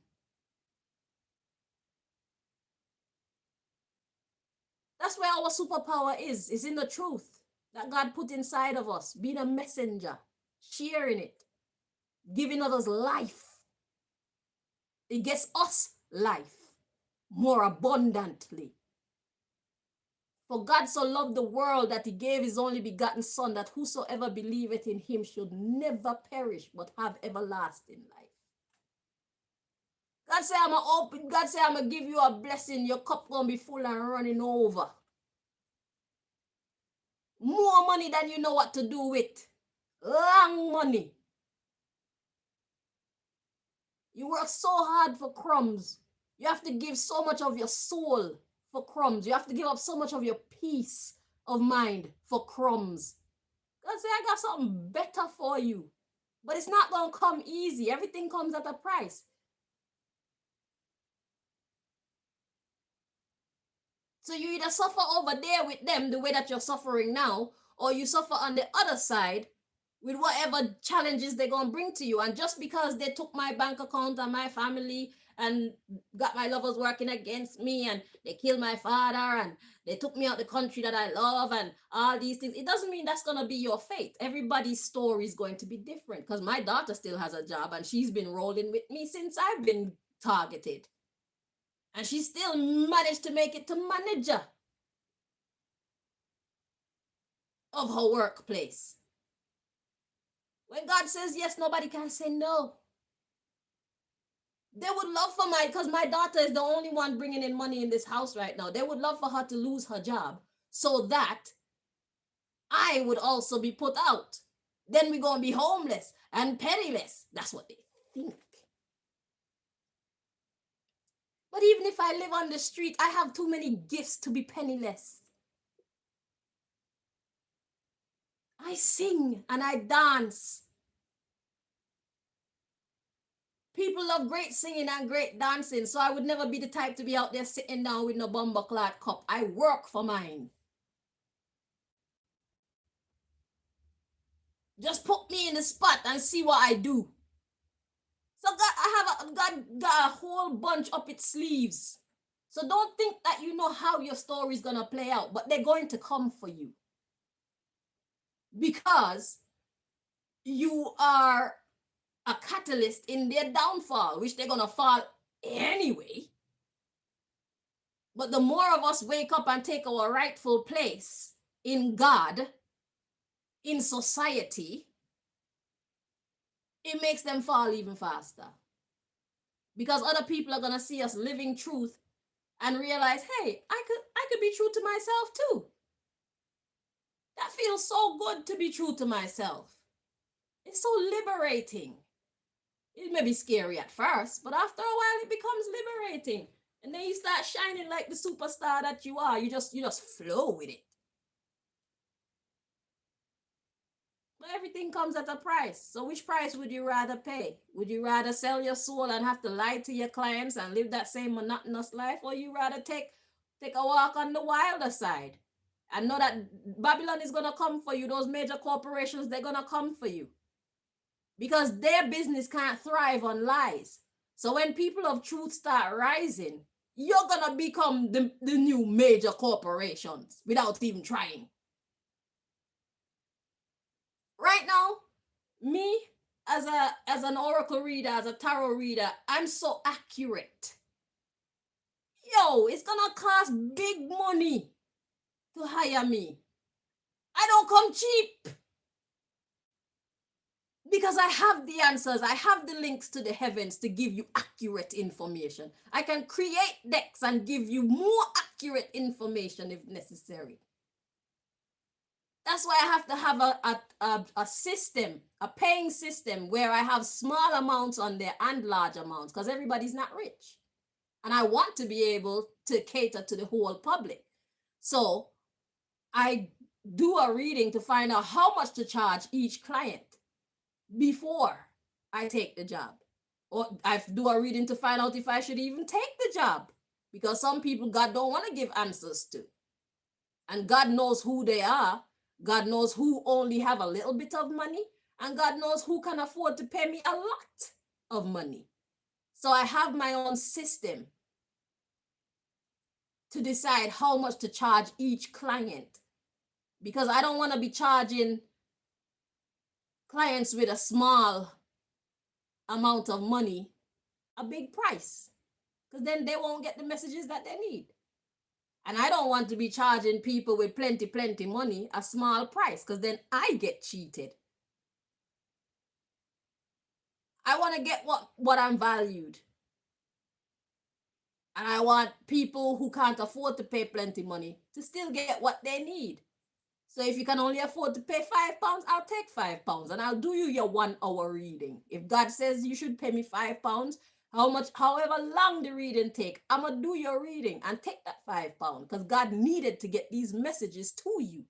That's where our superpower is in the truth that God put inside of us, being a messenger, sharing it, giving others life. It gets us life more abundantly. For God so loved the world that he gave his only begotten Son, that whosoever believeth in him should never perish but have everlasting life. God say I'm gonna open, God say I'm gonna give you a blessing, your cup gonna be full and running over. More money than you know what to do with. Long money. You work so hard for crumbs. You have to give so much of your soul for crumbs. You have to give up so much of your peace of mind for crumbs. God say, I got something better for you. But it's not going to come easy. Everything comes at a price. So you either suffer over there with them the way that you're suffering now, or you suffer on the other side with whatever challenges they're going to bring to you. And just because they took my bank account and my family and got my lovers working against me, and they killed my father, and they took me out the country that I love, and all these things. It doesn't mean that's going to be your fate. Everybody's story is going to be different, because my daughter still has a job, and she's been rolling with me since I've been targeted. And she still managed to make it to manager of her workplace. When God says yes, nobody can say no. They would love for because my daughter is the only one bringing in money in this house right now. They would love for her to lose her job so that I would also be put out. Then we're going to be homeless and penniless. That's what they think. But even if I live on the street, I have too many gifts to be penniless. I sing and I dance. People love great singing and great dancing, so I would never be the type to be out there sitting down with no bomber clot cup. I work for mine. Just put me in the spot and see what I do. So God got a whole bunch up its sleeves. So don't think that you know how your story is going to play out, but they're going to come for you. Because you are a catalyst in their downfall, which they're going to fall anyway. But the more of us wake up and take our rightful place in God, in society, it makes them fall even faster. Because other people are going to see us living truth and realize, hey, I could be true to myself too. That feels so good to be true to myself. It's so liberating. It may be scary at first, but after a while it becomes liberating. And then you start shining like the superstar that you are. You just flow with it. But everything comes at a price. So which price would you rather pay? Would you rather sell your soul and have to lie to your clients and live that same monotonous life? Or you rather take a walk on the wilder side and know that Babylon is going to come for you? Those major corporations, they're going to come for you. Because their business can't thrive on lies. So when people of truth start rising, you're going to become the new major corporations without even trying. Right now, me as an oracle reader, as a tarot reader, I'm so accurate. Yo, it's going to cost big money to hire me. I don't come cheap. Because I have the answers. I have the links to the heavens to give you accurate information. I can create decks and give you more accurate information if necessary. That's why I have to have a system, a paying system where I have small amounts on there and large amounts, because everybody's not rich. And I want to be able to cater to the whole public. So I do a reading to find out how much to charge each client before I take the job. Or I do a reading to find out if I should even take the job. Because some people God don't want to give answers to. And God knows who they are. God knows who only have a little bit of money. And God knows who can afford to pay me a lot of money. So I have my own system to decide how much to charge each client. Because I don't want to be charging clients with a small amount of money a big price. Because then they won't get the messages that they need. And I don't want to be charging people with plenty money a small price, because then I get cheated. I want to get what I'm valued. And I want people who can't afford to pay plenty money to still get what they need. So if you can only afford to pay £5, I'll take £5 and I'll do you your 1 hour reading. If God says you should pay me £5, however long the reading take, I'm going to do your reading and take that £5 because God needed to get these messages to you.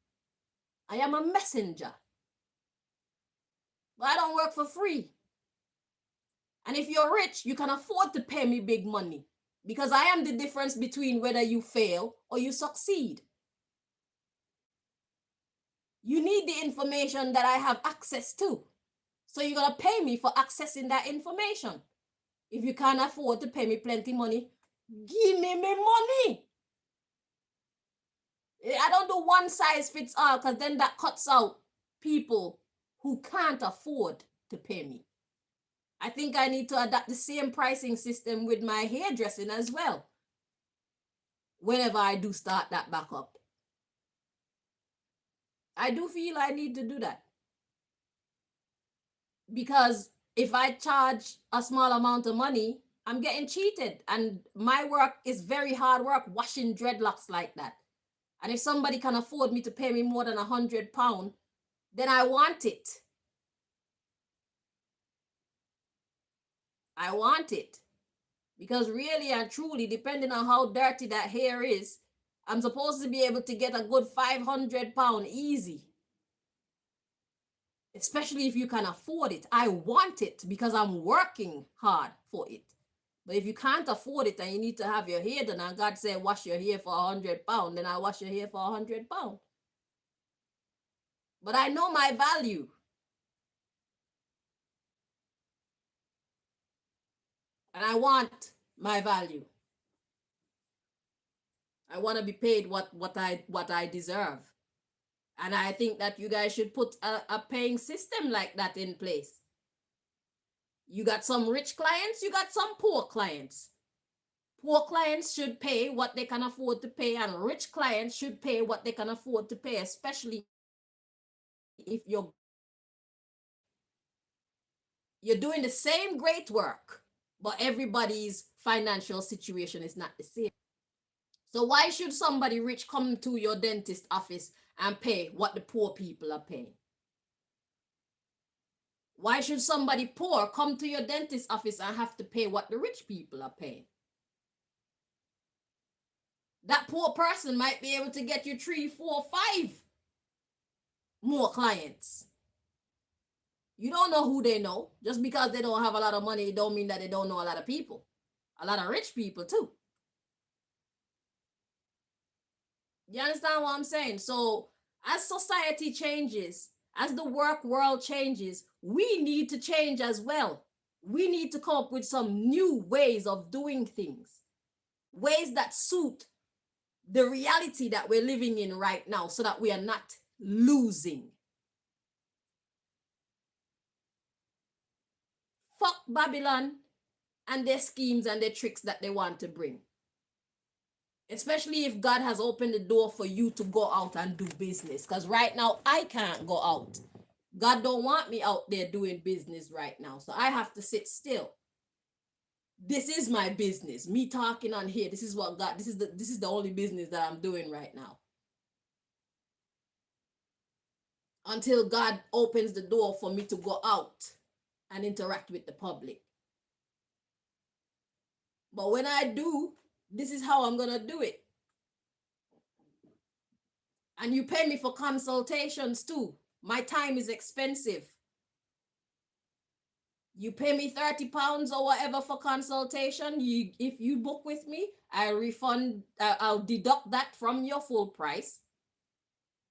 I am a messenger. But I don't work for free. And if you're rich, you can afford to pay me big money because I am the difference between whether you fail or you succeed. You need the information that I have access to. So you're going to pay me for accessing that information. If you can't afford to pay me plenty money, give me my money. I don't do one size fits all, because then that cuts out people who can't afford to pay me. I think I need to adapt the same pricing system with my hairdressing as well, whenever I do start that back up. I do feel I need to do that. Because if I charge a small amount of money, I'm getting cheated. And my work is very hard work, washing dreadlocks like that. And if somebody can afford me to pay me more than £100, then I want it. I want it. Because really and truly, depending on how dirty that hair is, I'm supposed to be able to get a good £500 easy. Especially if you can afford it. I want it because I'm working hard for it. But if you can't afford it and you need to have your hair done, and God said wash your hair for £100, then I wash your hair for £100. But I know my value. And I want my value. I want to be paid what I deserve. And I think that you guys should put a paying system like that in place. You got some rich clients, you got some poor clients. Poor clients should pay what they can afford to pay, and rich clients should pay what they can afford to pay, especially if you're doing the same great work, but everybody's financial situation is not the same. So why should somebody rich come to your dentist office and pay what the poor people are paying? Why should somebody poor come to your dentist office and have to pay what the rich people are paying? That poor person might be able to get you 3, 4, 5 more clients. You don't know who they know. Just because they don't have a lot of money, it don't mean that they don't know a lot of people. A lot of rich people too. You understand what I'm saying? So as society changes, as the work world changes, we need to change as well. We need to come up with some new ways of doing things, ways that suit the reality that we're living in right now, so that we are not losing. Fuck Babylon and their schemes and their tricks that they want to bring. Especially if God has opened the door for you to go out and do business. Because right now, I can't go out. God don't want me out there doing business right now. So I have to sit still. This is my business. Me talking on here. This is what God, this is the only business that I'm doing right now. Until God opens the door for me to go out and interact with the public. But when I do, this is how I'm going to do it. And you pay me for consultations too. My time is expensive. You pay me £30 or whatever for consultation. If you book with me, I'll deduct that from your full price.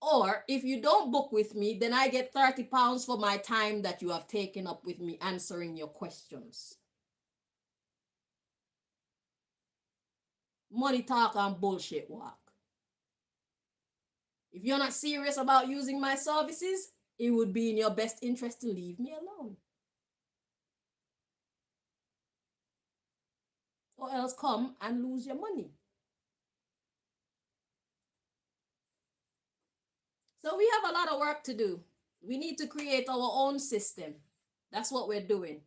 Or if you don't book with me, then I get £30 for my time that you have taken up with me answering your questions. Money talk and bullshit walk. If you're not serious about using my services, it would be in your best interest to leave me alone. Or else come and lose your money. So we have a lot of work to do. We need to create our own system. That's what we're doing.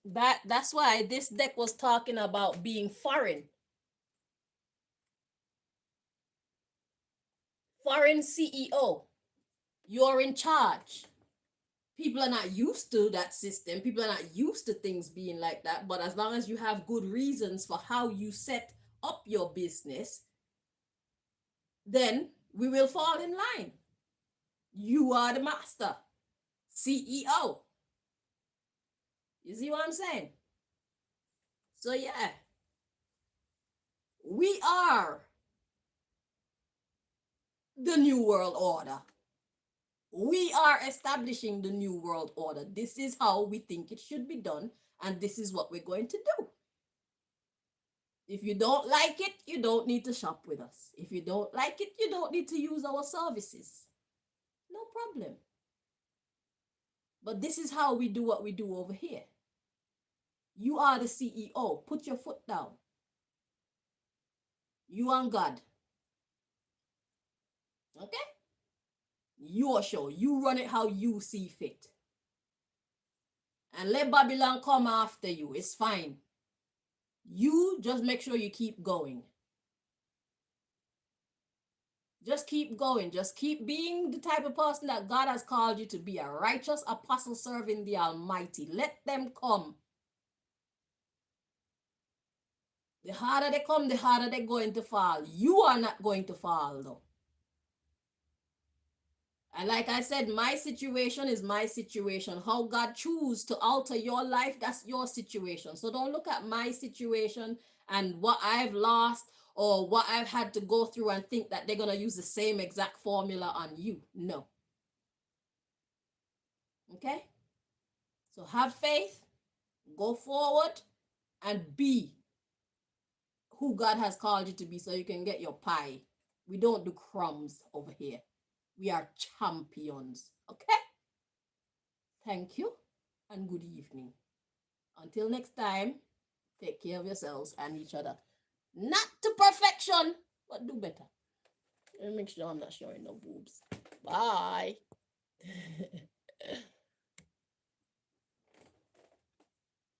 That's why this deck was talking about being foreign. Foreign CEO. You're in charge. People are not used to that system. People are not used to things being like that. But as long as you have good reasons for how you set up your business, then we will fall in line. You are the master, CEO. You see what I'm saying? So yeah, we are the new world order. We are establishing the new world order. This is how we think it should be done, and this is what we're going to do. If you don't like it, you don't need to shop with us. If you don't like it, you don't need to use our services. No problem. But this is how we do what we do over here. You are the CEO. Put your foot down. You and God. Okay? Your show. You run it how you see fit. And let Babylon come after you. It's fine. You just make sure you keep going. Just keep going. Just keep being the type of person that God has called you to be, a righteous apostle serving the Almighty. Let them come. The harder they come, the harder they're going to fall. You are not going to fall, though. And like I said, my situation is my situation. How God chooses to alter your life, that's your situation. So don't look at my situation and what I've lost or what I've had to go through and think that they're going to use the same exact formula on you. No. Okay? So have faith, go forward, and be who God has called you to be so you can get your pie. We don't do crumbs over here. We are champions. Okay? Thank you and good evening. Until next time, take care of yourselves and each other. Not to perfection, but do better. Let me make sure I'm not showing no boobs. Bye.